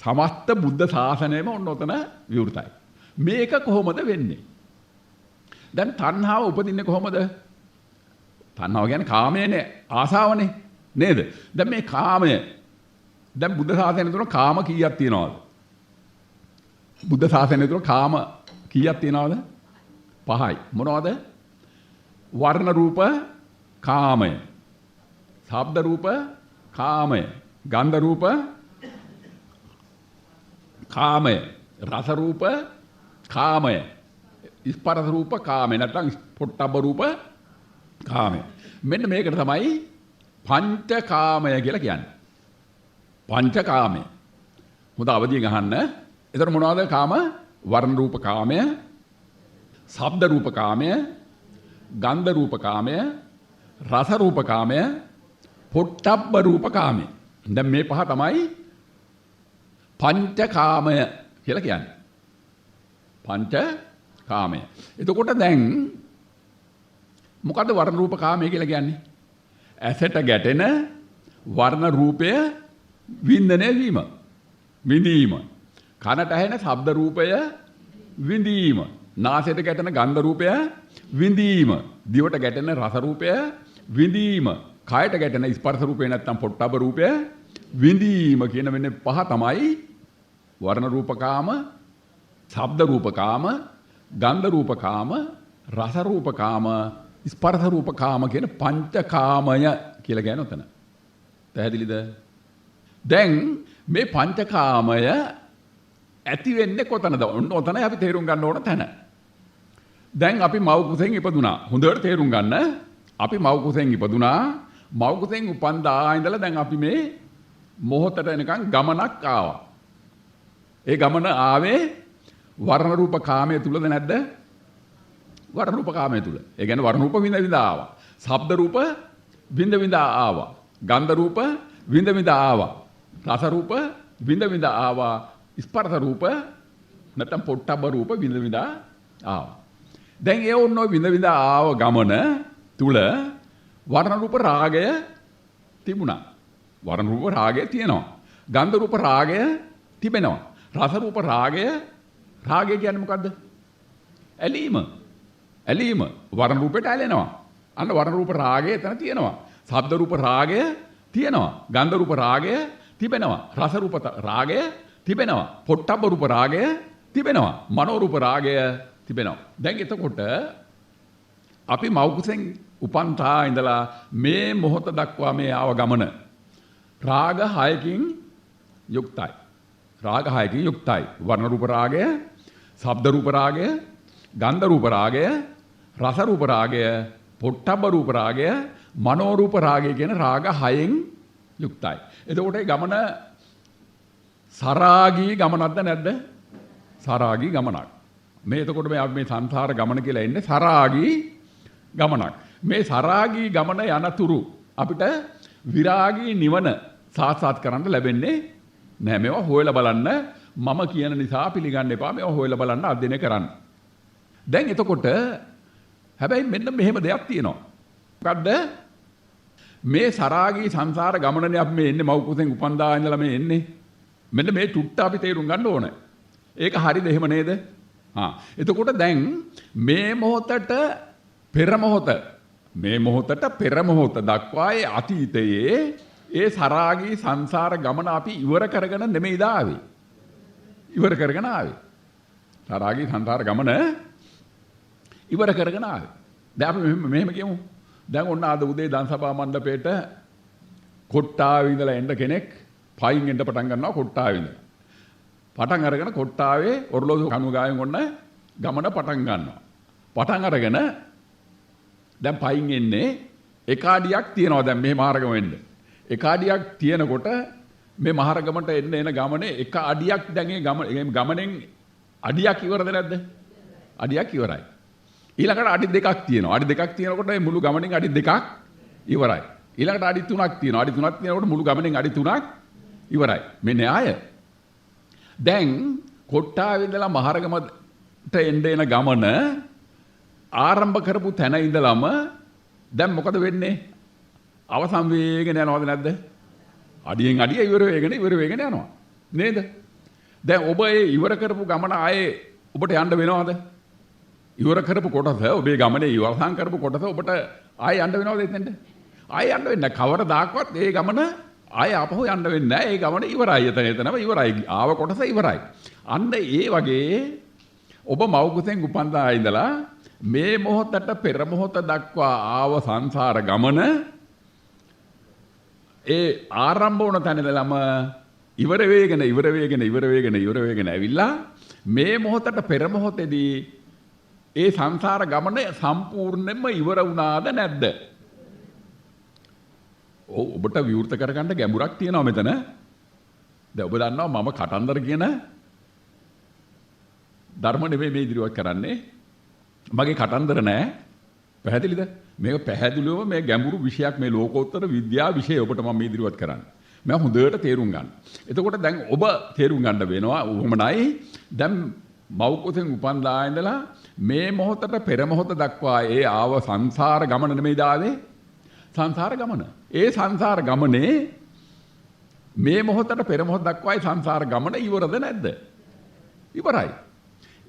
සමස්ත බුද්ධ ශාසනයම ඔතන විවෘතයි. මේක කොහොමද වෙන්නේ? දැන් තණ්හාව උපදින්නේ කොහොමද? තණ්හාව කියන්නේ කාමයනේ, ආසාවනේ නේද? දැන් මේ කාමය දැන් බුද්ධ ශාසනය තුළ කාම කීයක් තියෙනවද? බුද්ධ ශාසනය තුළ කාම කීයක් තියෙනවද? 5යි. මොනවද? වර්ණ රූප කාමය, ශබ්ද රූප කාමය, ගන්ධ රූප කාමය, රස රූප කාමය, ස්පර්ශ රූප කාමය, නැත්නම් පොට්ටබ්බ රූප කාමය. මෙන්න මේකට තමයි පංචකාමය කියලා කියන්නේ. පංචකාමය. හොඳ අවදියෙන් අහන්න. එතකොට මොනවද කාම? වර්ණ රූප කාමය, ශබ්ද රූප කාමය, ගන්ධ රූප කාමය, රස රූප කාමය, පොට්ටබ්බ රූප කාමය. දැන් මේ පහ තමයි පංචකාමය කියලා කියන්නේ. පංචකාමය. එතකොට දැන් මොකද්ද වර්ණ රූප කාමය කියලා කියන්නේ? ඇසට ගැටෙන වර්ණ රූපය වින්දනය වීම, විඳීම. කනට ඇහෙන ශබ්ද රූපය විඳීම. නාසයට ගැටෙන ගන්ධ රූපය විඳීම. දිවට ගැටෙන රස රූපය විඳීම. කයට ගැටෙන ස්පර්ශ රූපය නැත්නම් පොට්ටබ්බ රූපය විඳීම කියන මෙන්න පහ තමයි වර්ණ රූපකාම, ශබ්ද රූපකාම, ගන්ධ රූපකාම, රස රූපකාම, ස්පර්ශ රූපකාම කියන පංචකාමය කියලා කියන උතන. පැහැදිලිද? දැන් මේ පංචකාමය ඇති වෙන්නේ කොතනද? ඔතනයි අපි තේරුම් ගන්න ඕන තැන. දැන් අපි මව් කුසෙන් ඉපදුනා. හොඳට තේරුම් ගන්න. අපි මව් කුසෙන් ඉපදුනා. මව් කුසෙන් උපන්දා ඉඳලා දැන් අපි මේ මොහොතට එනකන් ගමනක් ආවා. ඒ ගමන ආවේ වර්ණ රූප කාමයේ තුලද නැද්ද? වර්ණ රූප කාමයේ තුල. ඒ කියන්නේ වර්ණ රූප විඳ විඳ ආවා. ශබ්ද රූප විඳ විඳ ආවා. ගන්ධ රූප විඳ විඳ ආවා. රස රූප විඳ විඳ ආවා. ස්පර්ශ රූප නැත්නම් පොට්ටබ්බ රූප විඳ විඳ ආවා. දැන් ඒ ඔන්න විඳ විඳ ආව ගමන තුල වර්ණ රූප රාගය තිබුණා. වර්ණ රූප රාගය තියෙනවා. ගන්ධ රූප රාගය තිබෙනවා. රස රූප රාගය කියන්නේ මොකද්ද? ඇලීම. ඇලීම. වර්ණ රූපයට ඇලෙනවා. අන්න වර්ණ රූප රාගය එතන තියෙනවා. ශබ්ද රූප රාගය තියෙනවා. ගන්ධ රූප රාගය තිබෙනවා. රස රූප රාගය තිබෙනවා. පොට්ටබ්බ රූප රාගය තිබෙනවා. මනෝ රූප රාගය තිබෙනවා. දැන් එතකොට අපි මව් කුසෙන් උපන්තා ඉඳලා මේ මොහොත දක්වා මේ ආව ගමන රාග 6කින් යුක්තයි. රාග 6කින් යුක්තයි. වර්ණ රූප රාගය, ශබ්ද රූප රාගය, ගන්ධ රූප රාගය, රස රූප රාගය, පොට්ටබ්බ රූප රාගය, මනෝ රූප රාගය කියන රාග 6න් යුක්තයි. එතකොට මේ ගමන සරාගී ගමනක්ද නැද්ද? සරාගී ගමනක්. මේ එතකොට මේ සංසාර ගමන කියලා එන්නේ සරාගී ගමනක්. මේ සරාගී ගමන යනතුරු අපිට විරාගී නිවන සාක්ෂාත් කරන්න ලැබෙන්නේ නැහැ. මේවා හොයලා බලන්න මම කියන නිසා පිළිගන්න එපා. මේවා හොයලා බලන්න අධ්‍යයනය කරන්න. දැන් එතකොට හැබැයි මෙන්න මෙහෙම දෙයක් තියෙනවා. මොකද්ද? මේ සරාගී සංසාර ගමනනේ අපි මේ එන්නේ මව් කුසෙන් උපන්දා ඉඳලා මේ එන්නේ. මෙන්න මේ චුට්ට අපි තේරුම් ගන්න ඕනේ. ඒක හරිද එහෙම නේද? එතකොට දැන් මේ මොහොතට පෙර මොහොත මේ මොහොතට පෙර මොහොත දක්වා ඒ අතීතයේ ඒ සරාගී සංසාර ගමන අපි ඉවර කරගෙන නෙමෙයිද ආවේ. ඉවර කරගෙන ආවේ. සරාගී සංසාර ගමන ඉවර කරගෙන ආවේ. දැන් අපි මෙහෙම කියමු. දැන් ඔන්න අද උදේ දන්සභා මණ්ඩපයේට කොට්ටාවේ ඉඳලා එන්න කෙනෙක් පයින් එන්න පටන් ගන්නවා කොට්ටාවේ ඉඳලා. පටන් අරගෙන කොට්ටාවේ ඔරලෝසු කණු ගායෙන් ඔන්න ගමන පටන් ගන්නවා. පටන් අරගෙන දැන් පයින් එන්නේ එක අඩියක් තියනවා දැන් මේ මාර්ගම වෙන්න. එක අඩියක් තියෙනකොට මේ මහරගමට එන්න එන ගමනේ එක අඩියක් දැන් ඒ ගමනෙන් අඩියක් ඉවරද නැද්ද? අඩියක් ඉවරයි. ඊළඟට අඩි දෙකක් තියෙනවා. අඩි දෙකක් තියෙනකොට මේ මුළු ගමනෙන් අඩි දෙකක් ඉවරයි. ඊළඟට අඩි 3ක් තියෙනවා. අඩි 3ක් තියෙනකොට මුළු ගමනෙන් අඩි 3ක් ඉවරයි. මේ න්‍යාය. දැන් කොට්ටාවේ ඉඳලා මහරගමට එන්න එන ගමන ආරම්භ කරපු තැන ඉඳලම දැන් මොකද වෙන්නේ? අවසන් වේගෙන යනවද නැද්ද? අඩියෙන් අඩිය ඉවර වේගෙන යනවා. නේද? දැන් ඔබ ඒ ඉවර කරපු ගමන ආයේ ඔබට යන්න වෙනවද? ඉවර කරපු කොටස ඔබේ ගමනේ ඉවසන් කරපු කොටස ඔබට ආයේ යන්න වෙනවද එතෙන්ට? ආයේ යන්න වෙන්නේ නැහැ. කවරදාකවත් ඒ ගමන ආයේ ආපහු යන්න වෙන්නේ නැහැ. ඒ ගමන ඉවරයි. එතනම ඉවරයි. ආව කොටස ඉවරයි. අන්න ඒ වගේ ඔබ මව් කුසෙන් උපන්දා ඉඳලා මේ මොහොතට පෙර මොහොත දක්වා ආව සංසාර ගමන ඒ ආරම්භ වුණ තැන ඉඳලම ඉවර වේගෙන ඇවිල්ලා මේ මොහොතට පෙර මොහොතේදී ඒ සංසාර ගමන සම්පූර්ණයෙන්ම ඉවර වුණාද නැද්ද? ඔබට විවෘත කරගන්න ගැඹුරක් තියෙනවා මෙතන. දැන් ඔබ දන්නවා මම කතන්දර කියන ධර්ම නෙමෙයි මේ ඉදිරියට කරන්නේ. මගේ කතන්දර නෑ. පැහැදිලිද? මේක පැහැදිලිවම මේ ගැඹුරු විෂයක් මේ ලෝකෝත්තර විද්‍යා විෂය ඔබට මම මේ ඉදිරියට කරන්නේ. මම හොඳට තේරුම් ගන්න. එතකොට දැන් ඔබ තේරුම් ගන්න වෙනවා උවමනයි. දැන් මව් කුසෙන් උපන්දා ඉඳලා මේ මොහොතට පෙර මොහොත දක්වා ඒ ආව සංසාර ගමන නෙමෙයි දාවේ. සංසාර ගමන. ඒ සංසාර ගමනේ මේ මොහොතට පෙර මොහොත දක්වායි සංසාර ගමන ඉවරද නැද්ද? ඉවරයි.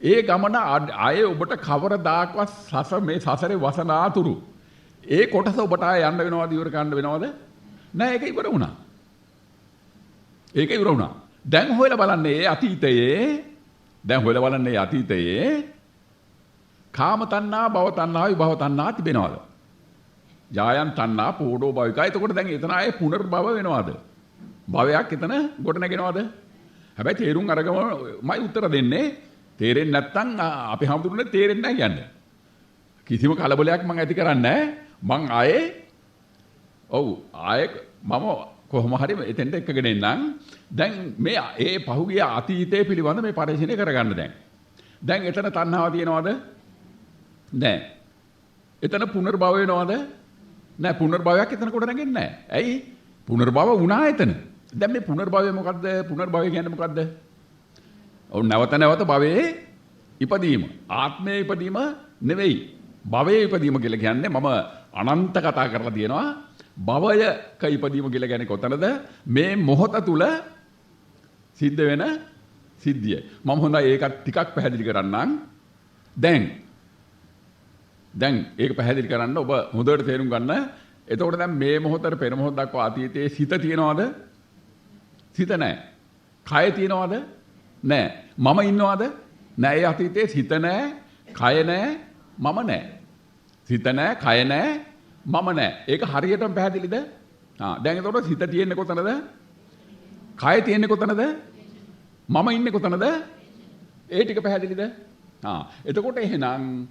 ඒ ගමන ආයේ ඔබට කවරදාකවත් මේ සසරේ වසනාතුරු ඒ කොටස ඔබට ආයේ යන්න වෙනවද ඉවර කරන්න වෙනවද? නෑ ඒක ඉවර වුණා. ඒක ඉවර වුණා. දැන් හොයලා බලන්නේ අතීතයේ කාම තණ්හා, භව තණ්හා, විභව තණ්හා තිබෙනවද? ජායන් තණ්හා, පෝඩෝ භවිකා. එතකොට දැන් එතන ආයේ පුනර්භව වෙනවද? භවයක් එතන ගොඩ නැගෙනවද? හැබැයි තේරුම් අරගමයි උත්තර දෙන්නේ. තේරෙන්නේ නැත්නම් අපි හඳුනන්නේ තේරෙන්නේ නැහැ කියන්නේ. කිසිම කලබලයක් මම ඇති කරන්නේ නැහැ. මම ආයේ මම කොහොම හරි එතෙන්ට එක්කගෙන එන්නම්. දැන් මේ ඒ පහුගිය අතීතයේ පිළිබඳ මේ පරිශීලනය කරගන්න දැන්. දැන් එතන තණ්හාව තියෙනවද? නැහැ. එතන පුනර්භව වෙනවද? නැහැ. පුනර්භවයක් එතන කොට නැගෙන්නේ නැහැ. ඇයි? පුනර්භව වුණා එතන. දැන් මේ පුනර්භවය මොකද්ද? පුනර්භවය කියන්නේ මොකද්ද? නැවත භවයේ ඉපදීම. ආත්මයේ ඉපදීම නෙවෙයි. භවයේ ඉපදීම කියලා කියන්නේ මම අනන්ත කතා කරලා තියෙනවා. භවයක ඉපදීම කියලා කියන්නේ කොතනද? මේ මොහොත තුල සිද්ධ වෙන සිද්ධිය. මම හොඳයි ඒකත් ටිකක් පැහැදිලි කරන්නම්. දැන් ඒක පැහැදිලි කරන්න ඔබ හොඳට තේරුම් ගන්න. එතකොට දැන් මේ මොහොතට පෙර මොහොත දක්වා අතීතයේ සිත තියනවද? සිත නැහැ. කය තියනවද? නැහැ. මම ඉන්නවද? නැහැ. අතීතයේ සිත නැහැ, කය නැහැ, මම නැහැ. සිත නැහැ, කය නැහැ, මම නැහැ. ඒක හරියටම පැහැදිලිද? දැන් එතකොට සිත තියෙන්නේ කොතනද? කය තියෙන්නේ කොතනද? මම ඉන්නේ කොතනද? ඒ ටික පැහැදිලිද? එතකොට එහෙනම්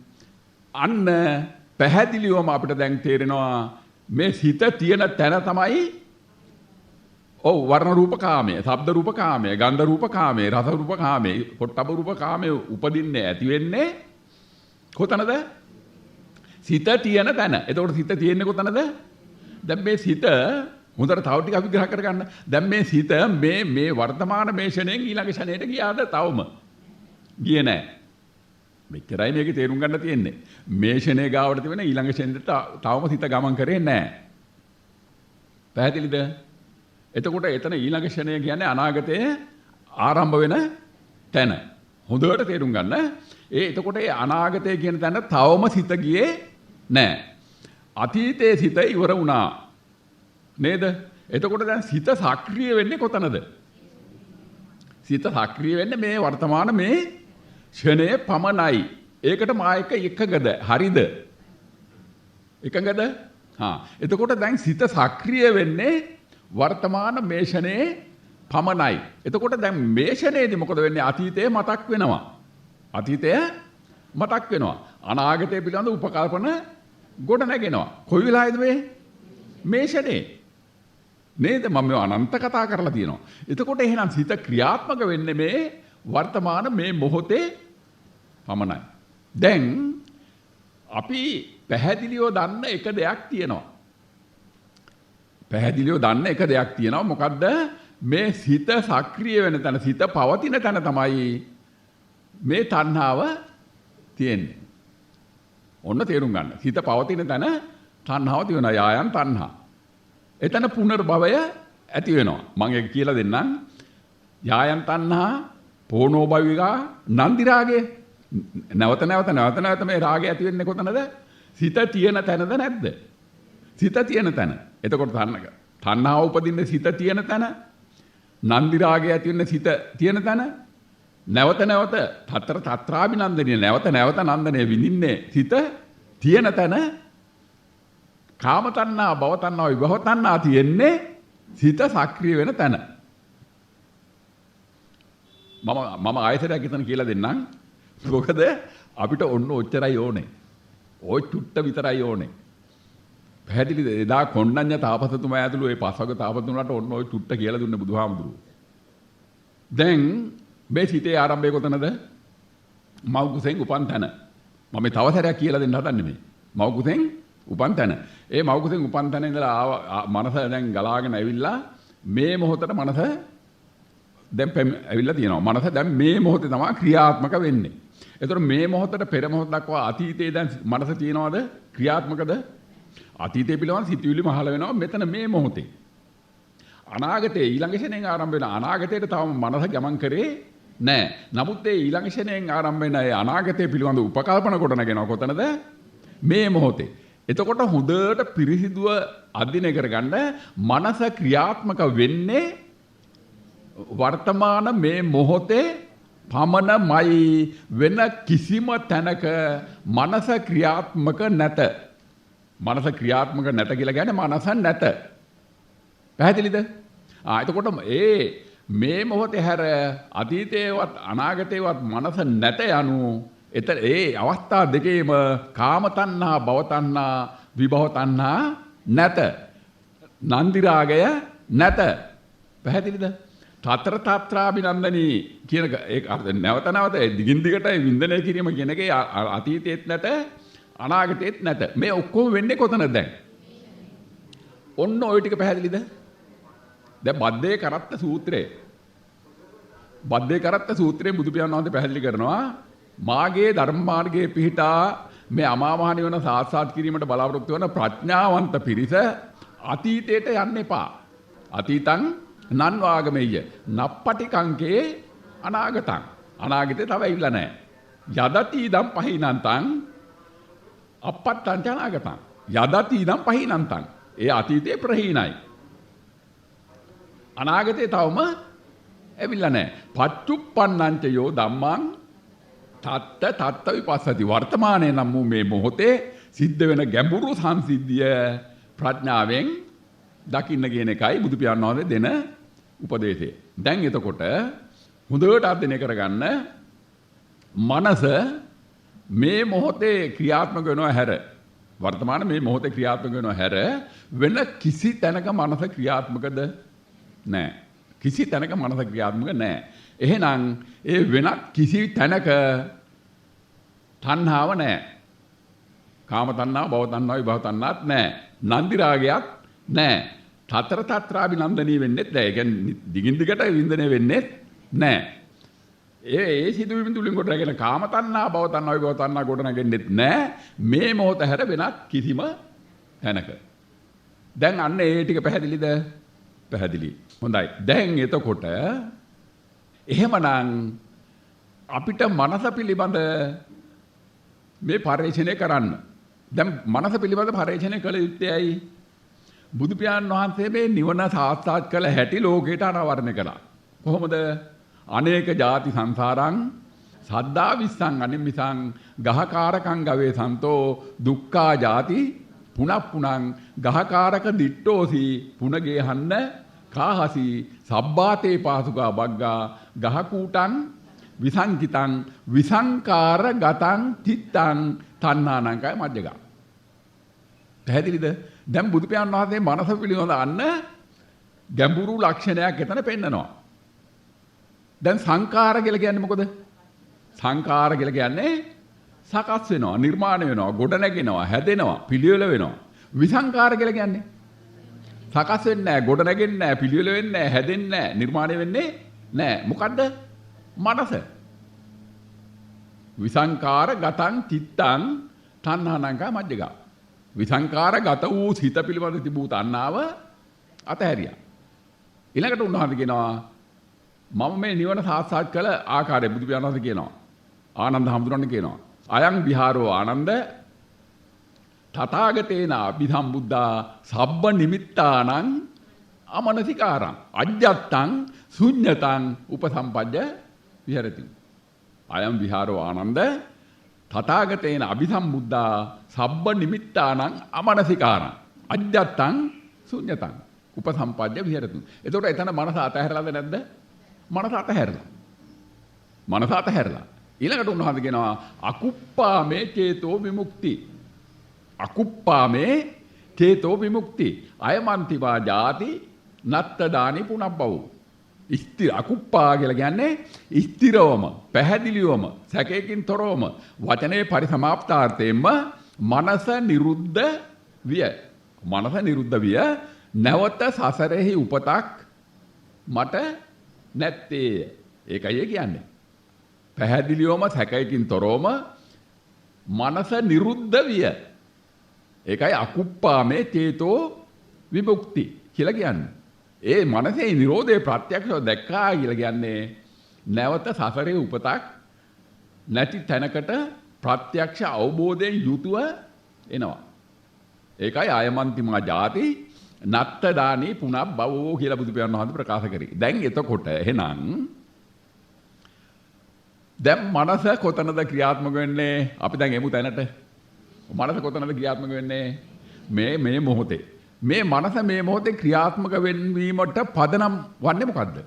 අන්න පැහැදිලිවම අපිට දැන් තේරෙනවා මේ සිත තියෙන තැන තමයි ඔව් වර්ණ රූප කාමය, ශබ්ද රූප කාමය, ගන්ධ රූප කාමය, රස රූප කාමය, පොට්ටබ රූප කාමය උපදින්නේ ඇති වෙන්නේ කොතනද? සිත තියෙන තැන. එතකොට සිත තියෙන්නේ කොතනද? දැන් මේ සිත හොඳට තව ටිකක් විග්‍රහ කරගන්න. දැන් මේ සිත මේ වර්තමාන මේ ෂණයෙන් ඊළඟ ෂණයට ගියාද? තවම ගියේ නැහැ. මෙච්චරයි මේකේ තේරුම් ගන්න තියෙන්නේ. මේ ෂණේ ගාවට තිබෙන ඊළඟ ෂණයට තවම සිත ගමන් කරේ නැහැ. පැහැදිලිද? එතකොට එතන ඊළඟ ෂණය කියන්නේ අනාගතයේ ආරම්භ වෙන තැන. හොඳට තේරුම් ගන්න. එතකොට ඒ අනාගතය කියන තැන තවම සිත ගියේ නැහැ. අතීතයේ සිත ඉවර වුණා. නේද? එතකොට දැන් සිත සක්‍රිය වෙන්නේ කොතනද? සිත සක්‍රිය වෙන්නේ මේ වර්තමාන මේ ෂණයේ පමණයි. ඒකට මා එක එකගද? හරිද? එකගද? එතකොට දැන් සිත සක්‍රිය වෙන්නේ වර්තමාන මේ ෂණයේ පමණයි. එතකොට දැන් මේ ෂණයේදී මොකද වෙන්නේ? අතීතය මතක් වෙනවා. අතීතය මතක් වෙනවා. අනාගතය පිළිබඳ උපකල්පන ගොඩ නැගෙනවා. කොයි වෙලාවේද මේ ෂණේ? නේද? මම අනන්ත කතා කරලා තියෙනවා. එතකොට එහෙනම් සිත ක්‍රියාත්මක වෙන්නේ මේ වර්තමාන මේ මොහොතේ පමණයි. දැන් අපි පැහැදිලිව දන්න එක දෙයක් තියෙනවා. පැහැදිලිව දන්න එක දෙයක් තියෙනවා. මොකද්ද? මේ සිත සක්‍රිය වෙන තැන, සිත පවතින තැන තමයි මේ තණ්හාව තියෙන්නේ. ඔන්න තේරුම් ගන්න. සිත පවතින තැන තණ්හාව තියෙනවා. යායන් තණ්හා. එතන පුනර්භවය ඇති වෙනවා. මම ඒක කියලා දෙන්නම්. යායන් තණ්හා, පෝනෝ භවිකා, නන්දි රාගය. නැවත මේ රාගය ඇති වෙන්නේ කොතනද? සිත තියෙන තැනද නැද්ද? සිත තියෙන තැන. එතකොට තණ්හාව උපදින්නේ සිත තියෙන තැන. නන්දි රාගය ඇති වෙන්නේ සිත තියෙන තැන. නැවත තත්‍රාභිනන්දනීය නැවත නන්දනය විඳින්නේ සිත තියෙන තැන. කාම තණ්හා, භව තණ්හා, විභව තණ්හා තියෙන්නේ සිත සක්‍රිය වෙන තැන. මම ආයතනයක් හිතන කියලා දෙන්නම්. මොකද අපිට ඔන්න ඔච්චරයි ඕනේ. ඔය චුට්ට විතරයි ඕනේ. පැහැදිලිද? එදා කොණ්ණඤ්ඤ තාපසතුමා ඇතුළු ඒ පස්වග තාපසතුමාට ඔන්න ඔය චුට්ට කියලා දුන්නේ බුදුහාමුදුරුවෝ. දැන් මේ සිතේ ආරම්භය කොතනද? මව් කුසෙන් උපන් තැන. මම තව සැරයක් කියලා දෙන්න හදන්නේ මේ. මව් කුසෙන් උපන් තැන. ඒ මව් කුසෙන් උපන් තැන ඉඳලා මනස දැන් ගලාගෙන ඇවිල්ලා මේ මොහොතට මනස දැන් ඇවිල්ලා තියෙනවා. මනස දැන් මේ මොහොතේ තමයි ක්‍රියාත්මක වෙන්නේ. ඒතර මේ මොහොතට පෙර මොහොත දක්වා අතීතයේ දැන් මනස තියනවද? ක්‍රියාත්මකද? අතීතයේ පිළිවන් සිතුවිලි මහල වෙනවා මෙතන මේ මොහොතේ. අනාගතයේ ඊළඟ ෂණයෙන් ආරම්භ වෙන අනාගතයට තවම මනස ගමන් කරේ නැහැ. නමුත් ඒ ඊළඟ ෂණයෙන් ආරම්භ වෙන ඒ අනාගතයේ පිළිබඳ උපකල්පන කොට නැගෙනවා කොතනද? මේ මොහොතේ. එතකොට හොඳට පිරිසිදුව අධ්‍යයනය කරගන්න මනස ක්‍රියාත්මක වෙන්නේ වර්තමාන මේ මොහොතේ පමණමයි. වෙන කිසිම තැනක මනස ක්‍රියාත්මක නැත. මනස ක්‍රියාත්මක නැත කියලා කියන්නේ මනස නැත. පැහැදිලිද? එතකොට මේ මොහොතේ හැර අතීතේවත් අනාගතේවත් මනස නැත යනු එතන ඒ අවස්ථා දෙකේම කාම තණ්හා, භව තණ්හා, විභව තණ්හා නැත. නන්දි රාගය නැත. පැහැදිලිද? තත්‍රාභිනන්දනී කියන ඒක නැවත දිගින් දිගට වින්දනය කිරීම කියන එකේ අතීතයේත් නැත, අනාගතයේත් නැත. මේ ඔක්කොම වෙන්නේ කොතනද දැන්? ඔන්න ওই ටික පැහැදිලිද? දැන් බද්දේ කරත්ත සූත්‍රයේ බුදු පියාණන් වහන්සේ පැහැදිලි කරනවා මාගේ ධර්ම මාර්ගයේ පිහිටා මේ අමා මහ නිවන සාක්ෂාත් කිරීමට බලාපොරොත්තු වන ප්‍රඥාවන්ත පිරිස අතීතයට යන්න එපා. අතීතං නන් වාගමෙය්‍ය නප්පටි කංකේ අනාගතං. අනාගතේ තව ඉවිලා නැහැ. යදති ඉදම් පහිනන්තං අපත්තං ච අනාගතං. යදති ඉදම් පහිනන්තං. ඒ අතීතේ ප්‍රහීනයි. අනාගතේ තවම ඇවිල්ලා නැහැ. පච්චුප්පන්නං ච යෝ ධම්මං තත්ත විපස්සති. වර්තමානයේ නම් මේ මොහොතේ සිද්ධ වෙන ගැඹුරු සංසිද්ධිය ප්‍රඥාවෙන් දකින්න කියන එකයි බුදු පියාණන් වහන්සේ දෙන උපදේශය. දැන් එතකොට හොඳට අධ්‍යයනය කරගන්න මනස මේ මොහොතේ ක්‍රියාත්මක වෙනවා හැර වර්තමාන මේ මොහොතේ ක්‍රියාත්මක වෙනවා හැර වෙන කිසි තැනක මනස ක්‍රියාත්මකද නැහැ. කිසි තැනක මනස ක්‍රියාත්මක නැහැ. එහෙනම් ඒ වෙනත් කිසි තැනක තණ්හාව නැහැ. කාම තණ්හාව, භව තණ්හාව, විභව තණ්හාවක් නැහැ. නන්දි රාගයක් නැහැ. තතර තත්‍රාභිනන්දනීය වෙන්නේත් නැහැ. ඒ කියන්නේ දිගින් දිගට වින්දනය වෙන්නේත් නැහැ. ඒ සිදුවීම් තුලින් කොට නැගෙන කාම තණ්හා, භව තණ්හා, විභව තණ්හා කොට නැගෙන්නෙත් නැහැ. මේ මොහොත හැර වෙනත් කිසිම තැනක. දැන් අන්න ඒ ටික පැහැදිලිද? පැහැදිලි. හොඳයි. දැන් එතකොට එහෙමනම් අපිට මනස පිළිබඳ මේ පරිශ්‍රණය කරන්න. දැන් මනස පිළිබඳ පරිශ්‍රණය කළ යුත්තේ ඇයි? බුදු පියාණන් වහන්සේ මේ නිවන සාක්ෂාත් කළ හැටි ලෝකයට අනාවරණය කළා. කොහොමද? අනේක ಜಾති සංසාරං සද්දා විස්සං අනිමිසං ගහකාරකං ගවේ සන්තෝ දුක්ඛා ಜಾති පුනප්පුනං ගහකාරක දිට්ඨෝසි පුනගේ හන්න කාහසි සබ්බාතේ පාසුකා බග්ගා ගහකූටං විසංකිතං විසංකාර ගතං තිත්තං තණ්හානංකය මජ්ජගා. පැහැදිලිද? දැන් බුදු පියාණන් වහන්සේ මනස පිළිබඳ අන්න ගැඹුරු ලක්ෂණයක් එතන පෙන්නනවා. දැන් සංකාර කියලා කියන්නේ මොකද? සංකාර කියලා කියන්නේ සකස් වෙනවා, නිර්මාණය වෙනවා, ගොඩ නැගෙනවා, හැදෙනවා, පිළිවෙල වෙනවා. විසංකාර කියලා කියන්නේ සකස් වෙන්නේ නැහැ, ගොඩ නැගෙන්නේ නැහැ, පිළිවෙල වෙන්නේ නැහැ, හැදෙන්නේ නැහැ, නිර්මාණය වෙන්නේ නැහැ. මොකද්ද? මනස. විසංකාර ගතං චිත්තං තණ්හානංකා මජ්ජගා. විසංකාර ගත වූ සිත පිළිබඳ තිබූ තණ්හාව අතහැරියා. ඊළඟට උන්වහන්සේ කියනවා මම මේ නිවන සාක්ෂාත් කළ ආකාරය බුදු පියාණන් වහන්සේ කියනවා. ආනන්ද හඳුනන්නේ කියනවා. අයං විහාරෝ ආනන්ද තථාගතේන අභිසම්බුද්ධා සබ්බ නිමිත්තානං අමනසිකාරං අජ්ජත්තං ශුඤ්ඤතං උපසම්පජ්ජ විහෙරති. අයං විහාරෝ ආනන්ද තථාගතේන අභිසම්බුද්ධා සබ්බ නිමිත්තානං අමනසිකාරං අජ්ජත්තං ශුඤ්ඤතං උපසම්පජ්ජ විහෙරති. එතකොට එතන මනස අතහැරලාද නැද්ද? මනස අතහැරලා. මනස අතහැරලා. ඊළඟට උන්වහන්සේ කියනවා අකුප්පාමේ චේතෝ විමුක්ති. අකුප්පාමේ චේතෝ විමුක්ති. අයමන්තිවා ජාති නත්ත දානි පුනබ්බවෝ. ස්ථිර අකුප්පා කියලා කියන්නේ ස්ථිරවම, පැහැදිලිවම, සැකයකින් තොරවම වචනේ පරිසමාප්තාර්ථයෙන්ම මනස නිරුද්ධ විය. මනස නිරුද්ධ විය. නැවත සසරෙහි උපතක් මට නැත්තේ. ඒකයි කියන්නේ. පැහැදිලිවම සැකයකින් තොරවම මනස නිරුද්ධ විය. ඒකයි අකුප්පාමේ චේතෝ විමුක්ති කියලා කියන්නේ. ඒ මනසේ නිරෝධයේ ප්‍රත්‍යක්ෂව දැක්කා කියලා කියන්නේ නැවත සසරේ උපතක් නැති තැනකට ප්‍රත්‍යක්ෂ අවබෝධයෙන් යුතුව එනවා. ඒකයි ආයමන්තිමා ජාති නත්ත දානි පුනබ්බවෝ කියලා බුදු පියාණන් වහන්සේ ප්‍රකාශ කරේ. දැන් එතකොට එහෙනම් දැන් මනස කොතනද ක්‍රියාත්මක වෙන්නේ? අපි දැන් එමු තැනට. මනස කොතනද ක්‍රියාත්මක වෙන්නේ? මේ මොහොතේ. මේ මනස මේ මොහොතේ ක්‍රියාත්මක වෙන්නීමට පදනම් වන්නේ මොකද්ද?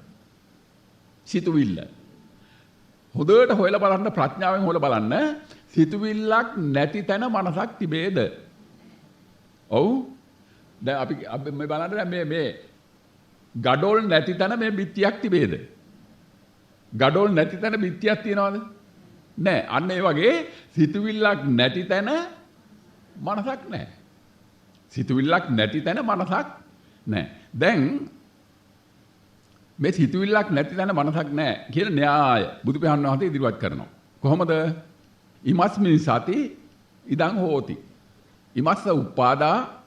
සිතුවිල්ල. හොඳට හොයලා බලන්න, ප්‍රඥාවෙන් හොයලා බලන්න. සිතුවිල්ලක් නැති තැන මනසක් තිබේද? ඔව්. දැන් අපි මේ බලන්න දැන් මේ ගඩොල් නැති තැන මේ බිත්තියක් තිබේද? ගඩොල් නැති තැන බිත්තියක් තියනවද? නැහැ. අන්න ඒ වගේ සිතුවිල්ලක් නැති තැන මනසක් නැහැ. සිතුවිල්ලක් නැති තැන මනසක් නැහැ. දැන් මේ සිතුවිල්ලක් නැති තැන මනසක් නැහැ කියන න්‍යාය බුදු පියාණන් වහන්සේ ඉදිරිපත් කරනවා. කොහොමද? ඉමස්මින් සති ඉදං හෝති. ඉමස්ස උප්පාදා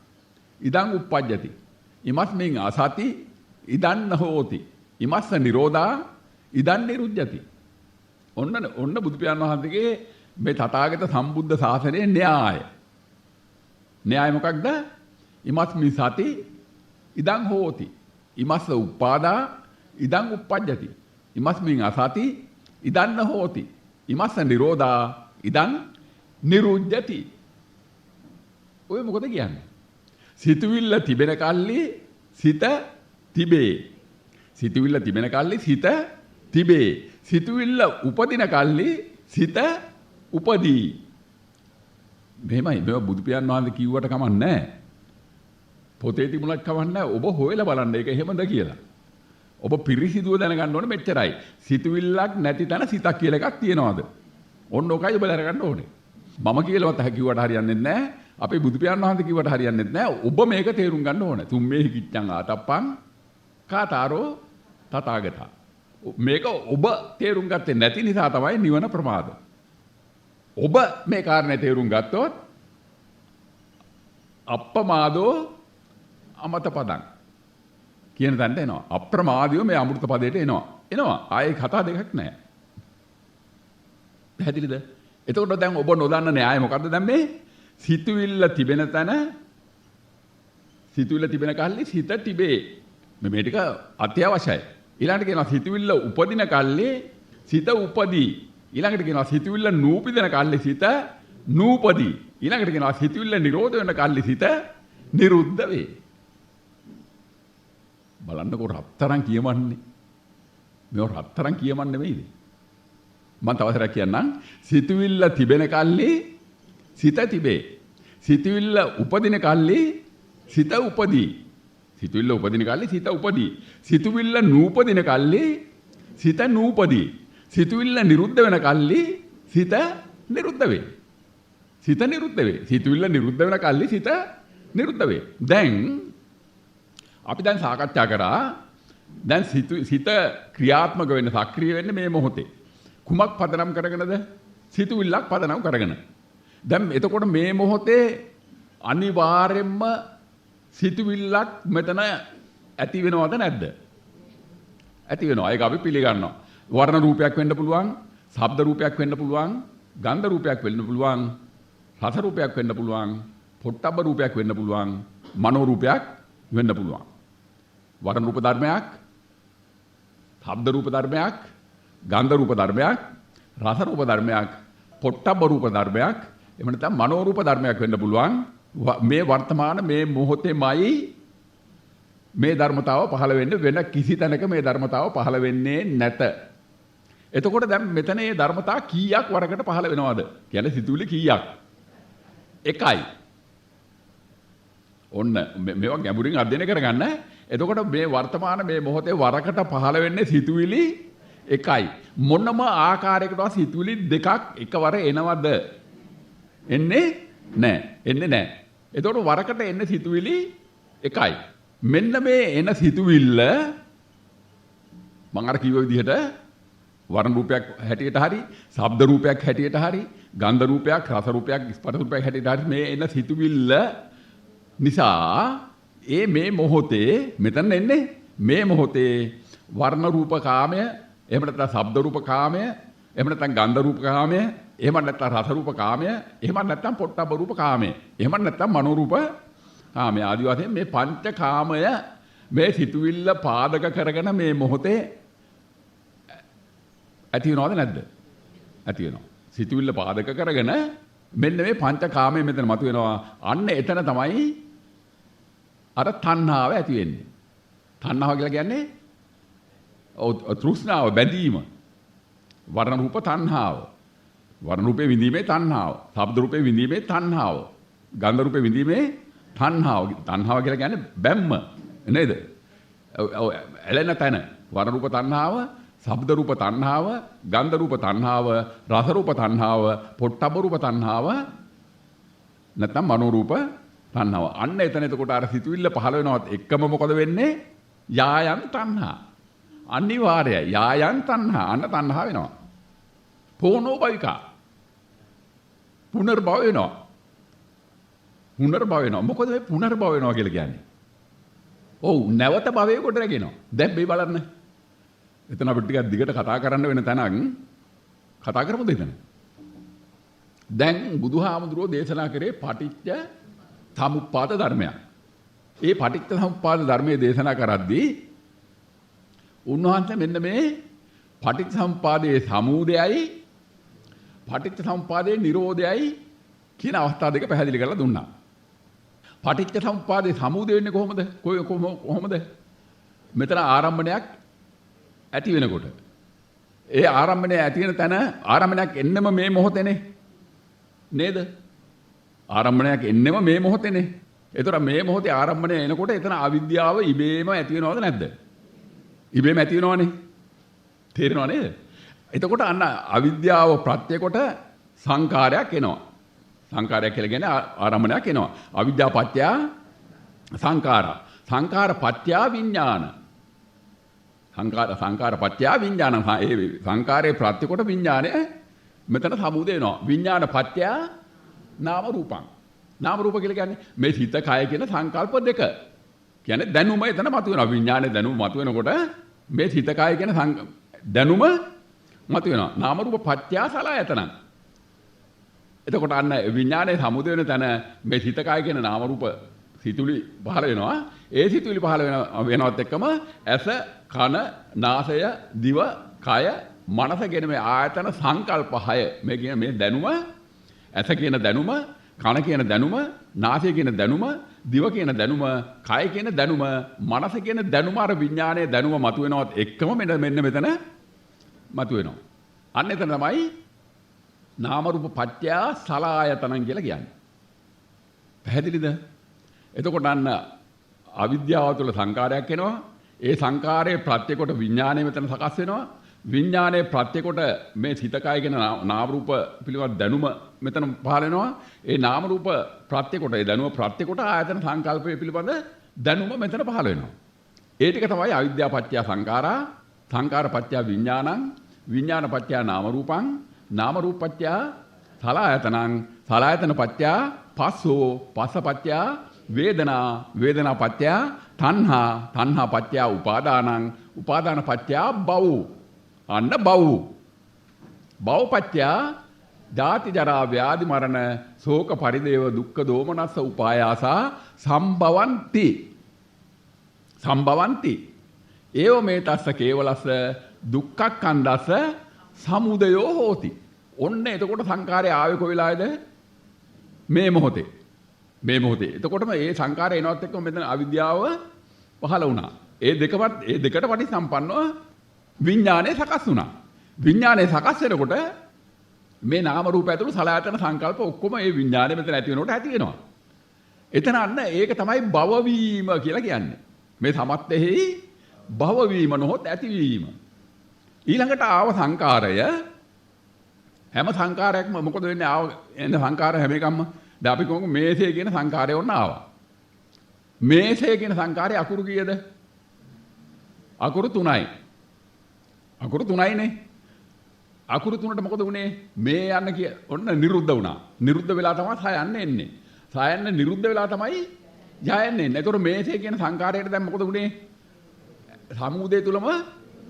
ඉදං උප්පජ්ජති. ඉමස්මින් අසති ඉදං හෝති. ඉමස්ස නිරෝධා ඉදං නිරුද්ධති. ඔන්න බුදු පියාණන් වහන්සේගේ මේ තථාගත සම්බුද්ධ ශාසනයේ න්‍යාය. න්‍යාය මොකක්ද? ඉමස්මි සති ඉදං හෝති. ඉමස්ස උප්පාදා ඉදං උප්පජ්ජති. ඉමස්මින් අසති ඉදං හෝති. ඉමස්ස නිරෝධා ඉදං නිරුද්ධති. ඔය මොකද කියන්නේ? සිතුවිල්ල තිබෙන කල්ලි සිත තිබේ. සිතුවිල්ල තිබෙන කල්ලි සිත තිබේ. සිතුවිල්ල උපදින කල්ලි සිත උපදී. මෙහෙමයි මේව බුදු පියාණන් වහන්සේ කිව්වට කමක් නැහැ. පොතේ තිබුණත් කමක් නැහැ. ඔබ හොයලා බලන්න ඒක එහෙමද කියලා. ඔබ පිරිසිදුව දැනගන්න ඕනේ මෙච්චරයි. සිතුවිල්ලක් නැති තැන සිතක් කියලා එකක් තියනවාද? ඔන්න ඔකයි ඔබ දැනගන්න ඕනේ. මම කියලාවත් කිව්වට හරියන්නේ නැහැ. අපේ බුදු පියාණන් වහන්සේ කිව්වට හරියන්නේ නැහැ. ඔබ මේක තේරුම් ගන්න ඕනේ. තුම්මේ කිච්ඡං ආතප්පං කාතාරෝ තථාගතා. මේක ඔබ තේරුම් ගත්තේ නැති නිසා තමයි නිවන ප්‍රමාද. ඔබ මේ කාරණේ තේරුම් ගත්තොත් අප්පමාදෝ අමත පදං කියන තැනට එනවා. අප්‍රමාදියෝ මේ අමෘත පදයට එනවා. ආයේ කතා දෙකක් නැහැ. පැහැදිලිද? එතකොට දැන් ඔබ නොදන්න න්‍යාය මොකද්ද දැන් මේ? සිතුවිල්ල තිබෙන තැන සිතුවිල්ල තිබෙන කල්ලි සිත තිබේ. මේ ටික අත්‍යවශ්‍යයි. ඊළඟට කියනවා සිතුවිල්ල උපදින කල්ලි සිත උපදී. ඊළඟට කියනවා සිතුවිල්ල නූපදින කල්ලි සිත නූපදී. ඊළඟට කියනවා සිතුවිල්ල නිරෝධ වෙන කල්ලි සිත නිරුද්ධ වේ. බලන්නකෝ රත්තරන් කියමන්නේ. මේව රත්තරන් කියමන්නේ නෙමෙයිද? මම තව සරක් කියන්නම්. සිතුවිල්ල තිබෙන කල්ලි සිත තිබේ. සිතුවිල්ල උපදින කල්ලි සිත උපදී. සිතුවිල්ල උපදින කල්ලි සිත උපදී. සිතුවිල්ල නූපදින කල්ලි සිත නූපදී. සිතුවිල්ල නිරුද්ධ වෙන කල්ලි සිත නිරුද්ධ වේ. සිත නිරුද්ධ වේ. සිතුවිල්ල නිරුද්ධ වෙන කල්ලි සිත නිරුද්ධ වේ. දැන් අපි දැන් සාකච්ඡා කරා දැන් සිත ක්‍රියාත්මක වෙන්න සක්‍රිය වෙන්නේ මේ මොහොතේ. කුමක් පදනම් කරගෙනද? සිතුවිල්ලක් පදනම් කරගෙන. දැන් එතකොට මේ මොහොතේ අනිවාර්යෙන්ම සිතුවිල්ලක් මෙතන ඇති වෙනවද නැද්ද? ඇති වෙනවා. ඒක අපි පිළිගන්නවා. වර්ණ රූපයක් වෙන්න පුළුවන්, ශබ්ද රූපයක් වෙන්න පුළුවන්, ගන්ධ රූපයක් වෙන්න පුළුවන්, රස රූපයක් වෙන්න පුළුවන්, පොට්ටබ්බ රූපයක් වෙන්න පුළුවන්, මනෝ රූපයක් වෙන්න පුළුවන්. වර්ණ රූප ධර්මයක්, ශබ්ද රූප ධර්මයක්, ගන්ධ රූප ධර්මයක්, රස රූප ධර්මයක්, පොට්ටබ්බ රූප ධර්මයක්, එහෙම නැත්නම් මනෝ රූප ධර්මයක් වෙන්න පුළුවන්. මේ වර්තමාන මේ මොහොතේමයි මේ ධර්මතාව පහළ වෙන්නේ, වෙන කිසි තැනක මේ ධර්මතාව පහළ වෙන්නේ නැත. එතකොට දැන් මෙතන මේ ධර්මතා කීයක් වරකට පහළ වෙනවද? කියන්නේ සිතුවිලි කීයක්? එකයි. ඔන්න මේවා ගැඹුරින් අධ්‍යයනය කරගන්න. එතකොට මේ වර්තමාන මේ මොහොතේ වරකට පහළ වෙන්නේ සිතුවිලි එකයි. මොනම ආකාරයකටවත් සිතුවිලි දෙකක් එකවර එනවද? එන්නේ නැහැ. එතකොට වරකට එන්නේ සිතුවිලි එකයි. මෙන්න මේ එන සිතුවිල්ල මම අර කිව්ව විදිහට වර්ණ රූපයක් හැටියට හරි, ශබ්ද රූපයක් හැටියට හරි, ගන්ධ රූපයක්, රස රූපයක්, ස්පර්ශ රූපයක් හැටියට හරි මේ එන සිතුවිල්ල නිසා මේ මොහොතේ මෙතන එන්නේ මේ මොහොතේ වර්ණ රූප කාමය, එහෙම නැත්නම් ශබ්ද රූප කාමය, එහෙම නැත්නම් ගන්ධ රූප කාමය, එහෙම නැත්නම් රස රූප කාමය, එහෙම නැත්නම් පොට්ටබ්බ රූප කාමය, එහෙම නැත්නම් මනෝ රූප කාමය ආදි වශයෙන් මේ පංච කාමය මේ සිතුවිල්ල පාදක කරගෙන මේ මොහොතේ ඇති වෙනවද නැද්ද? ඇති වෙනවා. සිතුවිල්ල පාදක කරගෙන මෙන්න මේ පංච කාමය මෙතන මතුවෙනවා. අන්න එතන තමයි අර තණ්හාව ඇති වෙන්නේ. තණ්හාව කියලා කියන්නේ තෘෂ්ණාව, බැඳීම. වර්ණ රූප තණ්හාව. වර්ණ රූපේ විඳීමේ තණ්හාව. ශබ්ද රූපේ විඳීමේ තණ්හාව. ගන්ධ රූපේ විඳීමේ තණ්හාව. තණ්හාව කියලා කියන්නේ බැම්ම නේද? ඇලෙන තැන. වර්ණ රූප තණ්හාව, ශබ්ද රූප තණ්හාව, ගන්ධ රූප තණ්හාව, රස රූප තණ්හාව, පොට්ටබ්බ රූප තණ්හාව, නැත්නම් මනෝ රූප තණ්හාව. අන්න එතන එතකොට අර සිතුවිල්ල පහළ වෙනවත් එක්කම මොකද වෙන්නේ? යායන් තණ්හා. අනිවාර්යයි. යායන් තණ්හා. අන්න තණ්හා වෙනවා. පෝනෝ භවිකා. පුනර්භව වෙනවා. පුනර්භව වෙනවා. මොකද මේ පුනර්භව වෙනවා කියලා කියන්නේ? ඔව්, නැවත භවයේ කොට රැගෙනවා. දැන් මේ බලන්න. එතන අපිට ටිකක් දිගට කතා කරන්න වෙන තැනක් කතා කරමුද එතන? දැන් බුදුහාමුදුරුවෝ දේශනා කරේ පටිච්ච සමුප්පාද ධර්මයක්. ඒ පටිච්ච සමුප්පාද ධර්මයේ දේශනා කරද්දී උන්වහන්සේ මෙන්න මේ පටිච්ච සමුප්පාදයේ සමුදයයි පටිච්ච සමුප්පාදයේ නිරෝධයයි කියන අවස්ථා දෙක පැහැදිලි කරලා දුන්නා. පටිච්ච සමුප්පාදයේ සමුදය වෙන්නේ කොහොමද? කොහොමද? මෙතන ආරම්භණයක් ඇති වෙනකොට ඒ ආරම්භණය ඇති වෙන තැන ආරම්භණයක් එන්නෙම මේ මොහොතේනේ. නේද? ආරම්භණයක් එන්නෙම මේ මොහොතේනේ. ඒතර මේ මොහොතේ ආරම්භණය එනකොට එතන අවිද්‍යාව ඉබේම ඇති වෙනවද නැද්ද? ඉබේම ඇති වෙනවනේ. තේරෙනව නේද? එතකොට අන්න අවිද්‍යාව ප්‍රත්‍ය කොට සංකාරයක් එනවා. සංකාරයක් කියලා කියන්නේ ආරම්භණයක් එනවා. අවිද්‍යාව පත්‍ය සංකාරා. සංකාර පත්‍ය විඥාන. සංකාර පත්‍ය විඥාන. ඒ සංකාරයේ ප්‍රත්‍ය කොට විඥානය මෙතන සමුදය වෙනවා. විඥාන පත්‍ය නාම රූපං. නාම රූප කියලා කියන්නේ මේ හිත කය කියන සංකල්ප දෙක. කියන්නේ දැනුම එතන මතුවෙනවා. විඥානේ දැනුම මතුවෙනකොට මේ හිත කය කියන දැනුම මතුවෙනවා. නාම රූප පත්‍ය සලආයතන. එතකොට අන්න විඥානයේ සමුදය වෙන තැන මේ හිත කය කියන නාම රූප සිතුවිලි පහළ වෙනවා. ඒ සිතුවිලි පහළ වෙනවත් එක්කම ඇස, කන, නාසය, දිව, කය, මනස කියන මේ ආයතන සංකල්ප 6 මේ කියන මේ දැනුම ඇස කියන දැනුම, කන කියන දැනුම, නාසය කියන දැනුම, දිව කියන දැනුම, කය කියන දැනුම, මනස කියන දැනුම අර විඥානයේ දැනුම මතුවෙනවත් එක්කම මෙන්න මෙතන මතුවෙනවා. අන්න එතන තමයි නාම රූප පත්‍ය සලආයතනං කියලා කියන්නේ. පැහැදිලිද? එතකොට අන්න අවිද්‍යාව තුළ සංකාරයක් එනවා. ඒ සංකාරයේ ප්‍රත්‍ය කොට විඥානය මෙතන සකස් වෙනවා. විඥානයේ ප්‍රත්‍ය කොට මේ සිත කය කියන නාම රූප පිළිබඳ දැනුම මෙතන පහළ වෙනවා. ඒ නාම රූප ප්‍රත්‍ය කොට ඒ දැනුම ප්‍රත්‍ය කොට ආයතන සංකල්පය පිළිබඳ දැනුම මෙතන පහළ වෙනවා. ඒ ටික තමයි අවිද්‍යාව පත්‍ය සංකාරා, සංකාර පත්‍ය විඥානං, විඥාන පත්‍ය නාම රූපං, නාම රූප පත්‍ය සලආයතනං, සලආයතන පත්‍ය පස්සෝ, පස්ස පත්‍ය වේදනා, වේදනා පත්‍ය තණ්හා, තණ්හා පත්‍ය උපාදානං, උපාදාන පත්‍ය භව. අන්න භව. භව පත්‍ය ජාති ජරා ව්‍යාධි මරණ ශෝක පරිදේව දුක්ඛ දෝමනස්ස උපායාසා සම්භවಂತಿ. සම්භවಂತಿ. ඒව මේ තස්ස කේවලස්ස දුක්ඛක්ඛන්දස්ස සමුදයෝ හෝති. ඔන්න එතකොට සංකාරය ආවේ කොයි වෙලාවේද? මේ මොහොතේ. මේ මොහොතේ. එතකොටම ඒ සංකාරය එනවත් එක්කම මෙතන අවිද්‍යාව පහළ වුණා. ඒ දෙකට පරිසම්පන්නව විඥානය සකස් වුණා. විඥානය සකස් වෙනකොට මේ නාම රූප ඇතුළු සලආයතන සංකල්ප ඔක්කොම ඒ විඥානය මෙතන ඇති වෙනකොට ඇති වෙනවා. එතන අන්න ඒක තමයි භව වීම කියලා කියන්නේ. මේ සමත්තෙහි භව වීම නොහොත් ඇතිවීම. ඊළඟට ආව සංකාරය හැම සංකාරයක්ම මොකද වෙන්නේ? ආව එන සංකාර හැම එකක්ම දැන් අපි කොහොම මේසේ කියන සංකාරය ඔන්න ආවා. මේසේ කියන සංකාරය අකුරු කීයද? අකුරු 3යි. අකුරු 3යිනේ. අකුරු 3ට මොකද වුනේ? මේ යන්න කිය ඔන්න නිරුද්ධ වුණා. නිරුද්ධ වෙලා තමයි සය යන්න එන්නේ. සය යන්න නිරුද්ධ වෙලා තමයි ජය යන්නේ. ඒතකොට මේසේ කියන සංකාරයට දැන් මොකද වුනේ? සමුදය තුලම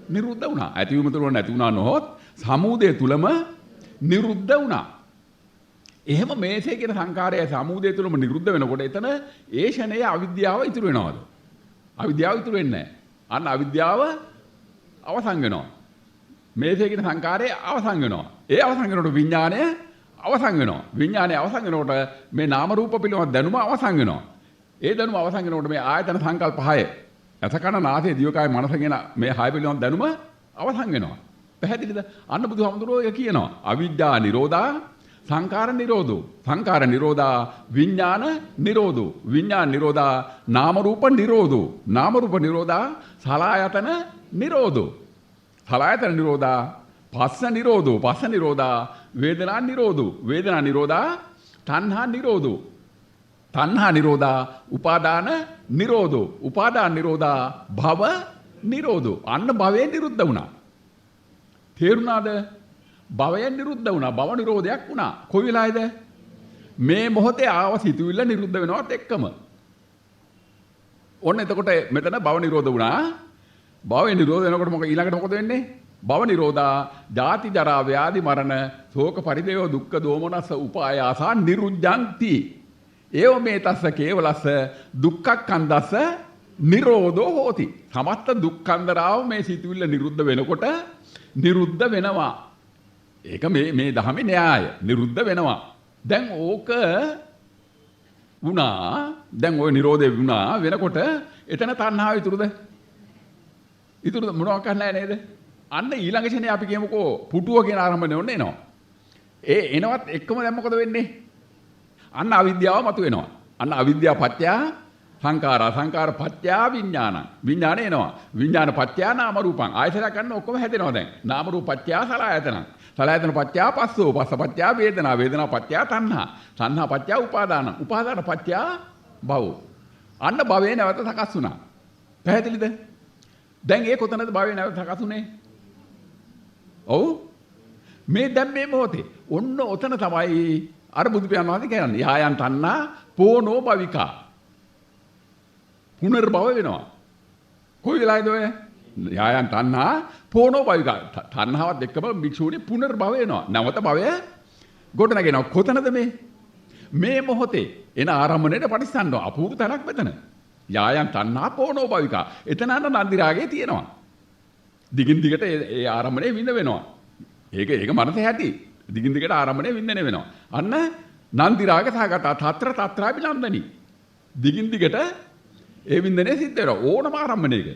නිරුද්ධ වුණා. ඇතිවීම තුල නැති වුණා නොහොත් සමුදය තුලම නිරුද්ධ වුණා. එහෙම මේසේ කියන සංකාරය සමුදය තුලම නිරුද්ධ වෙනකොට එතන ඒ ෂණයේ අවිද්‍යාව ඉතුරු වෙනවද? අවිද්‍යාව ඉතුරු වෙන්නේ නැහැ. අන්න අවිද්‍යාව අවසන් වෙනවා. මේසේ කියන සංකාරය අවසන් වෙනවා. ඒ අවසන් වෙනකොට විඥාණය අවසන් වෙනවා. විඥාණය අවසන් වෙනකොට මේ නාම රූප පිළිබඳ දැනුම අවසන් වෙනවා. ඒ දැනුම අවසන් වෙනකොට මේ ආයතන සංකල්ප 6 අසකන නාසය දිවකය මනස කියන මේ 6 පිළිබඳ දැනුම අවසන් වෙනවා. පැහැදිලිද? අන්න බුදුහාමුදුරුවෝ ඒක කියනවා. අවිද්‍යා නිරෝධා සංකාර නිරෝධෝ. සංකාර නිරෝධා විඥාන නිරෝධෝ. විඥාන නිරෝධා නාම රූප නිරෝධෝ. නාම රූප නිරෝධා සලආයතන නිරෝධෝ. සලආයතන නිරෝධා පස්ස නිරෝධෝ. පස්ස නිරෝධා වේදනා නිරෝධෝ. වේදනා නිරෝධා තණ්හා නිරෝධෝ. තණ්හා නිරෝධා උපාදාන නිරෝධෝ. උපාදාන නිරෝධා භව නිරෝධෝ. අන්න භවයෙන් නිරුද්ධ වුණා. තේරුණාද? භවයෙන් නිරුද්ධ වුණා. භව නිරෝධයක් වුණා. කොයි වෙලාවේද? මේ මොහොතේ ආව සිතුවිල්ල නිරුද්ධ වෙනවත් එක්කම. ඔන්න එතකොට මෙතන භව නිරෝධ වුණා. භවයෙන් නිරෝධ වෙනකොට මොකද ඊළඟට මොකද වෙන්නේ? භව නිරෝධා ජාති ජරා ව්‍යාධි මරණ ශෝක පරිදේව දුක්ඛ දෝමනස්ස උපායාසා නිරුද්ධಂತಿ. ඒව මේ තස්ස කේවලස්ස දුක්ඛක්ඛන්දස්ස නිරෝධෝ හෝති. සමස්ත දුක්ඛන්දරාව මේ සිතුවිල්ල නිරුද්ධ වෙනකොට නිරුද්ධ වෙනවා. ඒක මේ ධහමේ න්‍යාය. නිරුද්ධ වෙනවා. දැන් ඕක වුණා. දැන් ওই නිරෝධය වුණා වෙනකොට එතන තණ්හාව ඉතුරුද? ඉතුරුද? මොනවක් නැහැ නේද? අන්න ඊළඟ ෂනේ අපි කියමුකෝ පුටුව කියන ආරම්භණය ඔන්න එනවා. ඒ එනවත් එක්කම දැන් මොකද වෙන්නේ? අන්න අවිද්‍යාව මතුවෙනවා. අන්න අවිද්‍යාව පත්‍ය සංඛාරා සංඛාර පත්‍ය විඥානං. විඥාන එනවා. විඥාන පත්‍ය නාම රූපං. ආයතන ගන්න ඔක්කොම හැදෙනවා දැන්. නාම රූප පත්‍ය සලආයතනං. සලආයතන පත්‍ය පස්සෝ පස්ස පත්‍ය වේදනා වේදනා පත්‍ය තණ්හා. තණ්හා පත්‍ය උපාදාන. උපාදාන පත්‍ය භව. අන්න භවේ නැවත සකස් වුණා. පැහැදිලිද? දැන් ඒ කොතනද භවේ නැවත සකස් වුනේ? ඔව් මේ දැන් මේ මොහොතේ ඔන්න ඔතන තමයි අර බුදු පියාණන් වහන්සේ කියන්නේ යායන් තණ්හා පෝනෝ භවිකා පුනර්භව වෙනවා. කොයි වෙලාවේද ඔය යායන් තණ්හා පෝනෝ භවිකා තණ්හාවත් එක්කම භික්ෂුණි පුනර්භව වෙනවා. නැවත භවය ගොඩ නැගෙනවා. කොතනද මේ මොහොතේ එන ආරම්භණයට පරිස්සම්නවා. අපූර්ව තැනක් මෙතන. යායන් තණ්හා පෝනෝ භවිකා. එතන අන්න නන්දි රාගය තියෙනවා. දිගින් දිගට ඒ ආරම්භණය විඳ වෙනවා. ඒක මනසේ ඇති. දිගින් දිගට ආරම්භණය විඳින වෙනවා. අන්න නන්දි රාග සහගත තත්‍ර තත්‍රාබිනන්දනි. දිගින් දිගට ඒ විඳිනේ සිද්ධ වෙනවා. ඕනම ආරම්භණයක.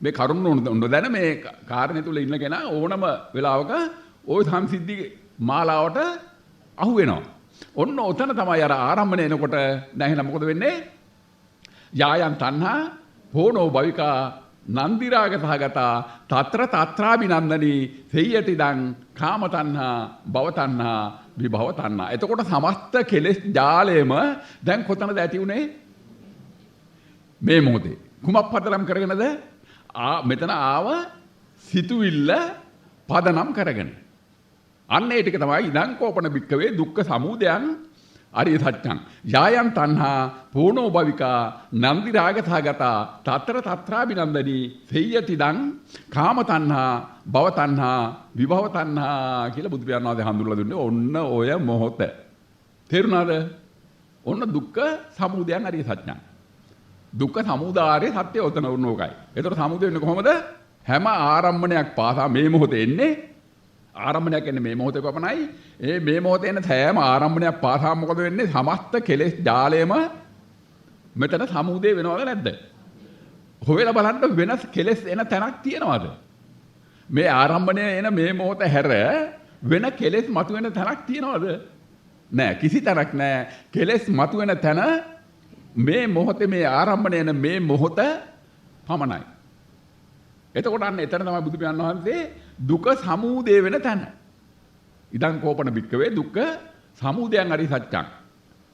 මේ කරුණ උන්න දැන මේ කාරණේ තුල ඉන්න කෙනා ඕනම වෙලාවක ওই සංසිද්ධි මාලාවට අහු වෙනවා. ඔන්න ඔතන තමයි අර ආරම්භණය එනකොට නැහෙන මොකද වෙන්නේ? යායන් තණ්හා හෝනෝ භවිකා නන්දි රාග සහගතා తත්‍ර తත්‍රාබිනන්දනි සෙය්‍යතිදං කාම තණ්හා භව තණ්හා විභව තණ්හා. එතකොට සමස්ත කෙලෙස් ජාලයම දැන් කොතනද ඇති උනේ? මේ මොහොතේ. කුමක් පදනම් කරගෙනද? මෙතන ආව සිතුවිල්ල පදනම් කරගෙන. අන්න ඒ ටික තමයි ඉදං කෝපන භික්කවේ දුක්ඛ සමුදයං අරිය සත්‍යං යායන් තණ්හා පෝනෝ භවිකා නන්දි රාග සහගතා తත්‍ර తත්‍රාබිනන්දනි සෙය්‍යතිදං කාම තණ්හා භව තණ්හා විභව තණ්හා කියලා බුදු පියාණන් වහන්සේ හඳුන්වලා දුන්නේ ඔන්න ඔය මොහොත. තේරුණාද? ඔන්න දුක්ඛ සමුදයං අරිය සත්‍යං. දුක්ඛ සමුදාය සත්‍ය ඔතන උන්න ඕකයි. ඒතර සමුදය වෙන්නේ කොහොමද? හැම ආරම්භණයක් පාසා මේ මොහොතේ එන්නේ. ආරම්භණයක් එන්නේ මේ මොහොතේ පමණයි. මේ මොහොතේ එන හැම ආරම්භණයක් පාසා මොකද වෙන්නේ? සමස්ත කෙලෙස් ජාලයම මෙතන සමුදේ වෙනවද නැද්ද? හොයලා බලන්න වෙනස් කෙලෙස් එන තැනක් තියනවද? මේ ආරම්භණය එන මේ මොහොත හැර වෙන කෙලෙස් මතුවෙන තැනක් තියනවද? නෑ, කිසි තැනක් නෑ. කෙලෙස් මතුවෙන තැන මේ මොහොතේ මේ ආරම්භණය එන මේ මොහොත පමණයි. එතකොට අන්න එතන තමයි බුදු පියාණන් වහන්සේ දුක සමුදේ වෙන තැන. ඉදං කෝපන භික්කවේ දුක්ඛ සමුදයං අරිය සත්‍යං.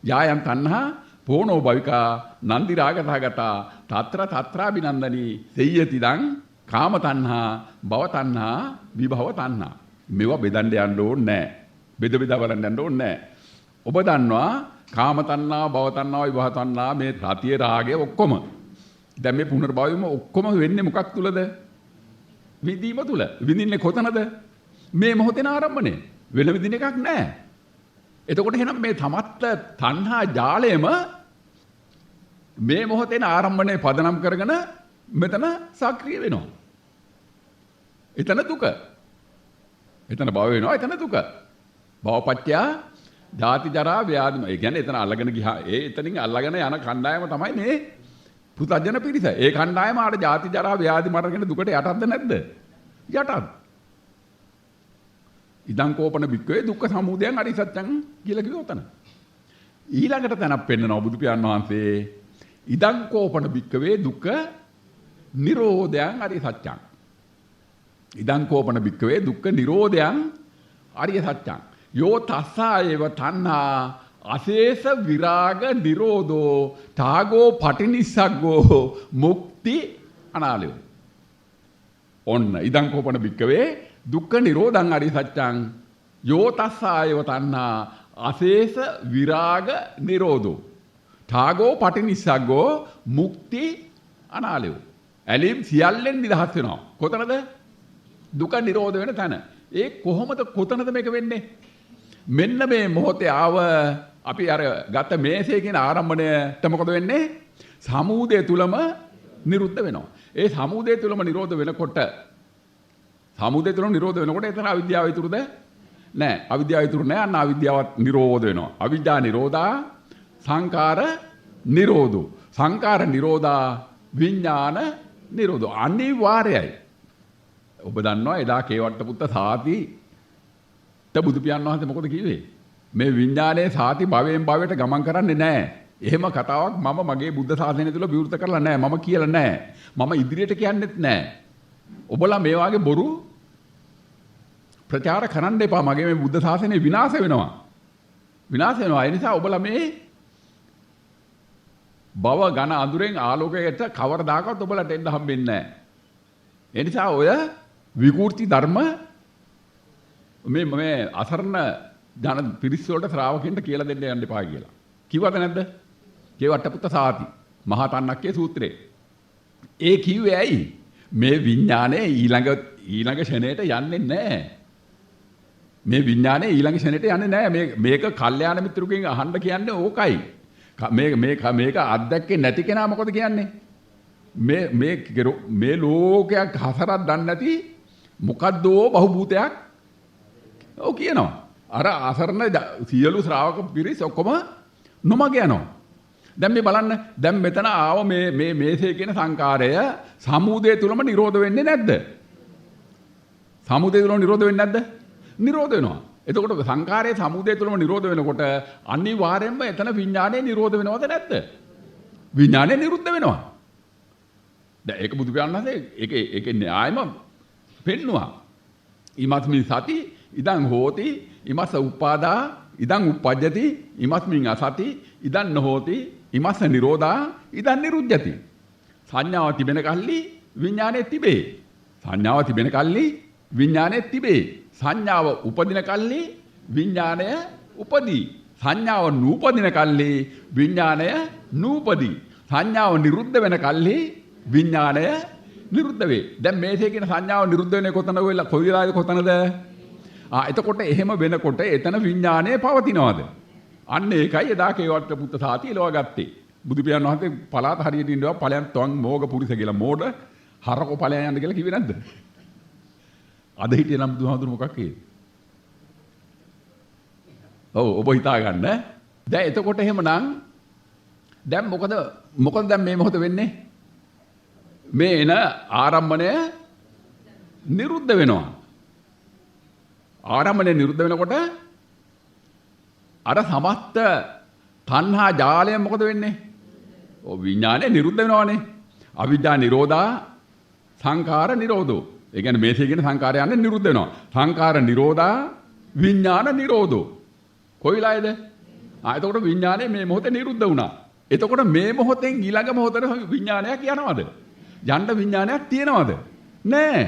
යායන් තණ්හා පෝනෝ භවිකා නන්දි රාග සහගතා తත්‍ර తත්‍රාබිනන්දනි සෙය්‍යතිදං කාම තණ්හා භව තණ්හා විභව තණ්හා. මේවා බෙදන්න යන්න ඕනේ නැහැ. බෙද බෙදා බලන්න යන්න ඕනේ නැහැ. ඔබ දන්නවා කාම තණ්හා භව තණ්හා විභව තණ්හා මේ රතිය රාගය ඔක්කොම දැන් මේ පුනර්භවයම ඔක්කොම වෙන්නේ මොකක් තුලද? විඳීම තුල. විඳින්නේ කොතනද? මේ මොහොතේ ආරම්භණය. වෙන විදින එකක් නැහැ. එතකොට එහෙනම් මේ තමත්ත තණ්හා ජාලයම මේ මොහොතේ ආරම්භණය පදනම් කරගෙන මෙතන සක්‍රිය වෙනවා. එතන දුක. එතන භව වෙනවා. එතන දුක. භවපත්‍ය ජාති ජරා ව්‍යාධි. ඒ කියන්නේ එතන අල්ලගෙන ගියා. එතනින් අල්ලගෙන යන කණ්ඩායම තමයි මේ පුතජන පිරිස. ඒ කණ්ඩායම ආර ජාති ජරා ව්‍යාධි මරගෙන දුකට යටත්ද නැද්ද? යටත්. ඉදං කෝපන භික්කවේ දුක්ඛ සමුදයං අරිය සත්‍යං කියලා කිව්ව උතන. ඊළඟට තැනක් පෙන්නනවා බුදු පියාණන් වහන්සේ. ඉදං කෝපන භික්කවේ දුක්ඛ නිරෝධයං අරිය සත්‍යං. ඉදං කෝපන භික්කවේ දුක්ඛ නිරෝධයං අරිය සත්‍යං. යෝ තස්සායව තණ්හා අශේෂ විරාග නිරෝධෝ තාගෝ පටිනිස්සග්ගෝ මුක්ති අනාලයෝ. ඔන්න ඉදං කෝපන භික්කවේ දුක්ඛ නිරෝධං අරිය සත්‍යං යෝ තස්සායව තණ්හා අශේෂ විරාග නිරෝධෝ තාගෝ පටිනිස්සග්ගෝ මුක්ති අනාලයෝ. ඇලීම් සියල්ලෙන් නිදහස් වෙනවා. කොතනද? දුක නිරෝධ වෙන තැන. ඒ කොහොමද කොතනද මේක වෙන්නේ? මෙන්න මේ මොහොතේ ආව අපි අර ගත මේසේ කියන ආරම්භණයට මොකද වෙන්නේ? සමුදය තුලම නිරුද්ධ වෙනවා. ඒ සමුදය තුලම නිරෝධ වෙනකොට එතන අවිද්‍යාව ඉතුරුද? නැහැ. අවිද්‍යාව ඉතුරු නැහැ. අන්න අවිද්‍යාවත් නිරෝධ වෙනවා. අවිද්‍යා නිරෝධා සංකාර නිරෝධෝ. සංකාර නිරෝධා විඥාන නිරෝධෝ. අනිවාර්යයි. ඔබ දන්නවා එදා කේවට්ටපුත්ත සාතිට බුදු පියාණන් වහන්සේ මොකද කිව්වේ? මේ විඥානයේ සාති භවයෙන් භවයට ගමන් කරන්නේ නැහැ. එහෙම කතාවක් මම මගේ බුද්ධ ශාසනය තුළ විවෘත කරලා නැහැ. මම කියලා නැහැ. මම ඉදිරියට කියන්නෙත් නැහැ. ඔබලා මේ වාගේ බොරු ප්‍රචාර කරන්න එපා. මගේ මේ බුද්ධ ශාසනය විනාශ වෙනවා. විනාශ වෙනවා. ඒ නිසා ඔබලා මේ භව ඝන අඳුරෙන් ආලෝකයට කවරදාකවත් ඔබලට එන්න හම්බෙන්නේ නැහැ. ඒ නිසා ඔය විකෘති ධර්ම මේ අසරණ ජන පිරිස වලට ශ්‍රාවකින්ට කියලා දෙන්න යන්න එපා කියලා. කිව්වද නැද්ද? කේවට්ටපුත්ත සාති මහා තන්නක්කේ සූත්‍රයේ. ඒ කිව්වේ ඇයි? මේ විඥානය ඊළඟ ෂණයට යන්නේ නැහැ. මේ විඥානය ඊළඟ ෂණයට යන්නේ නැහැ. මේක කල්යාණ මිත්‍රකෙන් අහන්න කියන්නේ ඕකයි. මේක අත්දැක්කේ නැති කෙනා මොකද කියන්නේ? මේ ලෝකයක් හසරක් දන්නේ නැති මොකද්දෝ බහුභූතයක් ඔව් කියනවා. අර අසරණ සියලු ශ්‍රාවක පිරිස ඔක්කොම නොමග යනවා. දැන් මේ බලන්න දැන් මෙතන ආව මේ මේසේ කියන සංකාරය සමුදය තුලම නිරෝධ වෙන්නේ නැද්ද? සමුදය තුලම නිරෝධ වෙන්නේ නැද්ද? නිරෝධ වෙනවා. එතකොට සංකාරයේ සමුදය තුලම නිරෝධ වෙනකොට අනිවාර්යෙන්ම එතන විඥානයේ නිරෝධ වෙනවද නැද්ද? විඥානය නිරුද්ධ වෙනවා. දැන් ඒක බුදු පියාණන් වහන්සේ ඒකේ න්‍යායම පෙන්නවා. ඊමත්මි සති ඉදං හෝති ඉමස්ස උපාදා ඉදං උප්පජ්ජති ඉමස්මින් අසති ඉදං නොහෝති ඉමස්ස නිරෝධා ඉදං නිරුද්ධති. සංඥාව තිබෙන කල්ලි විඥානයේ තිබේ. සංඥාව තිබෙන කල්ලි විඥානයේ තිබේ. සංඥාව උපදින කල්ලි විඥානය උපදී. සංඥාව නූපදින කල්ලි විඥානය නූපදී. සංඥාව නිරුද්ධ වෙන කල්ලි විඥානය නිරුද්ධ වේ. දැන් මේසේ කියන සංඥාව නිරුද්ධ වෙන්නේ කොතනද කොයි වෙලාවේද කොතනද? එතකොට එහෙම වෙනකොට එතන විඥානය පවතිනවද? අන්න ඒකයි එදා කේවට්ටපුත්ත සාති එලවා ගත්තේ. බුදු පියාණන් වහන්සේ පලාත හරියට ඉන්නවා ඵලයන් තොන් මෝග පුරිස කියලා මෝඩ හරකෝ ඵලයන් යන්න කියලා කිව්වේ නැද්ද? අද හිටියේ නම් බුදුහාමුදුරු මොකක් කියේ? ඔව් ඔබ හිතා ගන්න. දැන් එතකොට එහෙමනම් දැන් මොකද දැන් මේ මොහොත වෙන්නේ? මේ එන ආරම්භණය නිරුද්ධ වෙනවා. ආරම්භණය නිරුද්ධ වෙනකොට අර සමස්ත තණ්හා ජාලය මොකද වෙන්නේ? ඔව් විඥානය නිරුද්ධ වෙනවානේ. අවිද්‍යා නිරෝධා සංඛාර නිරෝධෝ. ඒ කියන්නේ මේසේ කියන සංඛාරය යන්නේ නිරුද්ධ වෙනවා. සංඛාර නිරෝධා විඥාන නිරෝධෝ. කොයිලායේද? එතකොට විඥානය මේ මොහොතේ නිරුද්ධ වුණා. එතකොට මේ මොහොතෙන් ඊළඟ මොහොතට විඥානයක් යනවද? යන්න විඥානයක් තියෙනවද? නැහැ.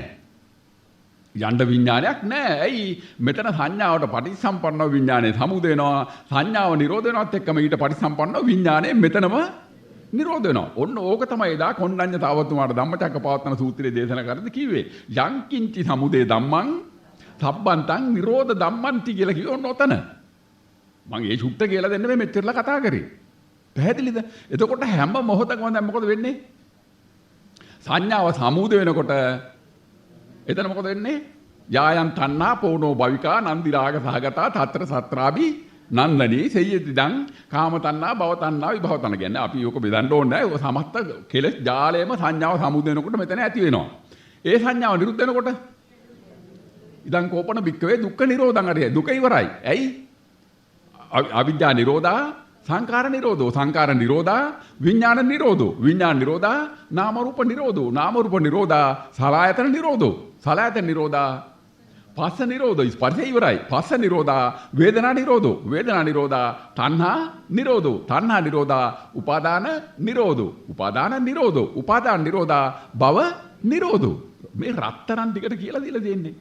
යන්න විඥානයක් නැහැ. ඇයි? මෙතන සංඥාවට පටිසම්පන්නව විඥානය සමුද වෙනවා. සංඥාව නිරෝධ වෙනවත් එක්කම ඊට පටිසම්පන්නව විඥානය මෙතනම නිරෝධ වෙනවා. ඔන්න ඕක තමයි එදා කොණ්ඩඤ්ඤ තාවතුමාට ධම්මචක්කපවත්තන සූත්‍රයේ දේශනා කරද්දී කිව්වේ. යංකින්චි සමුදේ ධම්මං සබ්බන්තං නිරෝධ ධම්මන්ති කියලා කිව්ව ඔන්න ඔතන. මම ඒ සුට්ට කියලා දෙන්න මේ මෙච්චරලා කතා කරේ. පැහැදිලිද? එතකොට හැම මොහොතකම දැන් මොකද වෙන්නේ? සංඥාව සමුද වෙනකොට එතන මොකද වෙන්නේ? යායන් තණ්හා පෝනෝ භවිකා නන්දි රාග සහගතා తත්‍ර සත්‍රාබි නන්දනී සෙය්‍යතිදං කාම තණ්හා භව තණ්හා විභව තණ්හා කියන්නේ අපි ඕක බෙදන්න ඕනේ නැහැ. ඔය සමස්ත කෙලෙස් ජාලයම සංඥාව සමුද වෙනකොට මෙතන ඇති වෙනවා. ඒ සංඥාව නිරුද්ධ වෙනකොට ඉදං කෝපන බික්කවේ දුක්ඛ නිරෝධං අරිය. දුක ඉවරයි. ඇයි? අවිද්‍යා නිරෝධා සංඛාර නිරෝධෝ. සංඛාර නිරෝධා විඥාන නිරෝධෝ. විඥාන නිරෝධා නාම රූප නිරෝධෝ. නාම රූප නිරෝධා සලආයතන නිරෝධෝ. සලආයතන නිරෝධා පස්ස නිරෝධෝ. ස්පර්ශය ඉවරයි. පස්ස නිරෝධා වේදනා නිරෝධෝ. වේදනා නිරෝධා තණ්හා නිරෝධෝ. තණ්හා නිරෝධා උපාදාන නිරෝධෝ. උපාදාන නිරෝධෝ. උපාදාන නිරෝධා භව නිරෝධෝ. මේ රත්තරන් ටිකට කියලා දීලා දෙන්නේ.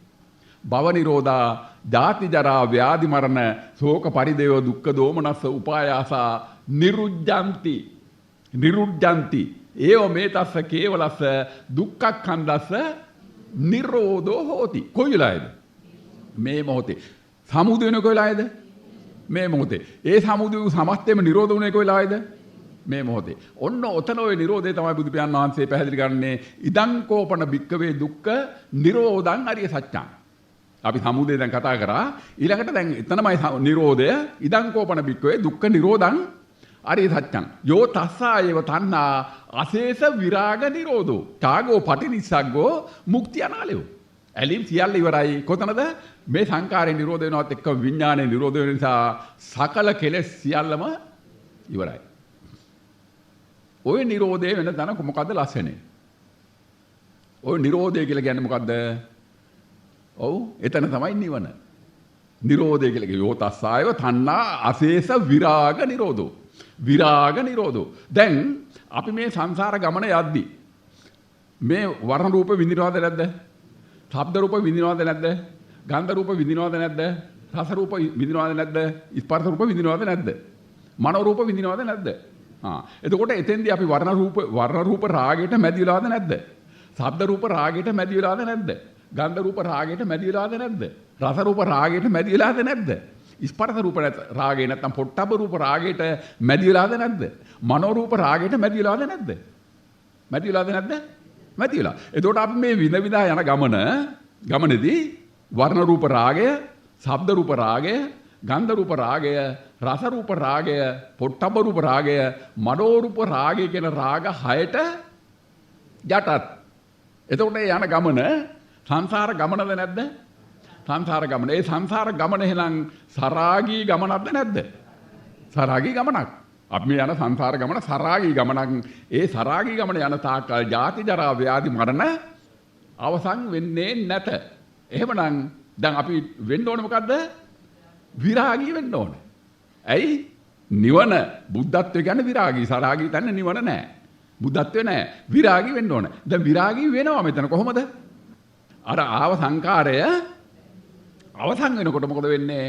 භව නිරෝධා ජාති ජරා ව්‍යාධි මරණ ශෝක පරිදේව දුක්ඛ දෝමනස්ස උපායාසා නිරුද්ධಂತಿ නිරුද්ධಂತಿ ඒව මේ තස්ස කේවලස්ස දුක්ඛඛණ්ඩස්ස නිරෝධෝ හෝති. කොයිලායද? මේ මොහොතේ. සමුදය වෙන කොයිලායද? මේ මොහොතේ. ඒ සමුදය සමස්තෙම නිරෝධ වුණේ කොයිලායද? මේ මොහොතේ. ඔන්න ඔතන ඔය නිරෝධය තමයි බුදු පියාණන් වහන්සේ පැහැදිලි කරන්නේ. ඉදං කෝපන භික්කවේ දුක්ඛ නිරෝධං අරිය සත්‍යං. අපි සමුදය දැන් කතා කරා. ඊළඟට දැන් එතනමයි නිරෝධය. ඉදං කෝපන භික්කවේ දුක්ඛ නිරෝධං අරිය සත්‍යං. යෝ තස්සායව තණ්හා අශේෂ විරාග නිරෝධෝ. ඡාගෝ පටිනිස්සග්ගෝ මුක්ති අනාලයෝ. ඇලීම් සියල්ල ඉවරයි. කොතනද? මේ සංකාරේ නිරෝධ වෙනවත් එක්ක විඥානේ නිරෝධ වෙන නිසා සකල කෙලෙස් සියල්ලම ඉවරයි. ওই නිරෝධය වෙන තැන මොකද්ද ලස්සනේ? ওই නිරෝධය කියලා කියන්නේ මොකද්ද? ඔව් එතන තමයි නිවන. නිරෝධය කියලා කිය යෝතස්සායව තණ්හා අශේෂ විරාග නිරෝධෝ. විරාග නිරෝධෝ. දැන් අපි මේ සංසාර ගමන යද්දි මේ වර්ණ රූප විඳිනවද නැද්ද? ශබ්ද රූප විඳිනවද නැද්ද? ගන්ධ රූප විඳිනවද නැද්ද? රස රූප විඳිනවද නැද්ද? ස්පර්ශ රූප විඳිනවද නැද්ද? මනෝ රූප විඳිනවද නැද්ද? එතකොට එතෙන්දී අපි වර්ණ රූප රාගයට මැදි වෙලාද නැද්ද? ශබ්ද රූප රාගයට මැදි වෙලාද නැද්ද? ගන්ධ රූප රාගයට මැදි වෙලාද නැද්ද? රස රූප රාගයට මැදි වෙලාද නැද්ද? ස්පර්ශ රූප රාගේ නැත්නම් පොට්ටබ්බ රූප රාගයට මැදි වෙලාද නැද්ද? මනෝ රූප රාගයට මැදි වෙලාද නැද්ද? මැදි වෙලාද නැද්ද? මැදි වෙලා. එතකොට අපි මේ විඳ විඳා යන ගමනේදී වර්ණ රූප රාගය, ශබ්ද රූප රාගය, ගන්ධ රූප රාගය, රස රූප රාගය, පොට්ටබ්බ රූප රාගය, මනෝ රූප රාගය කියන රාග 6ට යටත්. එතකොට යන ගමන සංසාර ගමනද නැද්ද? සංසාර ගමන. ඒ සංසාර ගමන එහෙනම් සරාගී ගමනක්ද නැද්ද? සරාගී ගමනක්. අපි මේ යන සංසාර ගමන සරාගී ගමනක්. ඒ සරාගී ගමන යන තාක්කල් ජාති ජරා ව්‍යාධි මරණ අවසන් වෙන්නේ නැත. එහෙමනම් දැන් අපි වෙන්න ඕනේ මොකද්ද? විරාගී වෙන්න ඕනේ. ඇයි? නිවන බුද්ධත්වය කියන්නේ විරාගී. සරාගී තැන නිවන නැහැ. බුද්ධත්වය නැහැ. විරාගී වෙන්න ඕනේ. දැන් විරාගී වෙනවා මෙතන කොහොමද? අර ආව සංකාරය අවසන් වෙනකොට මොකද වෙන්නේ?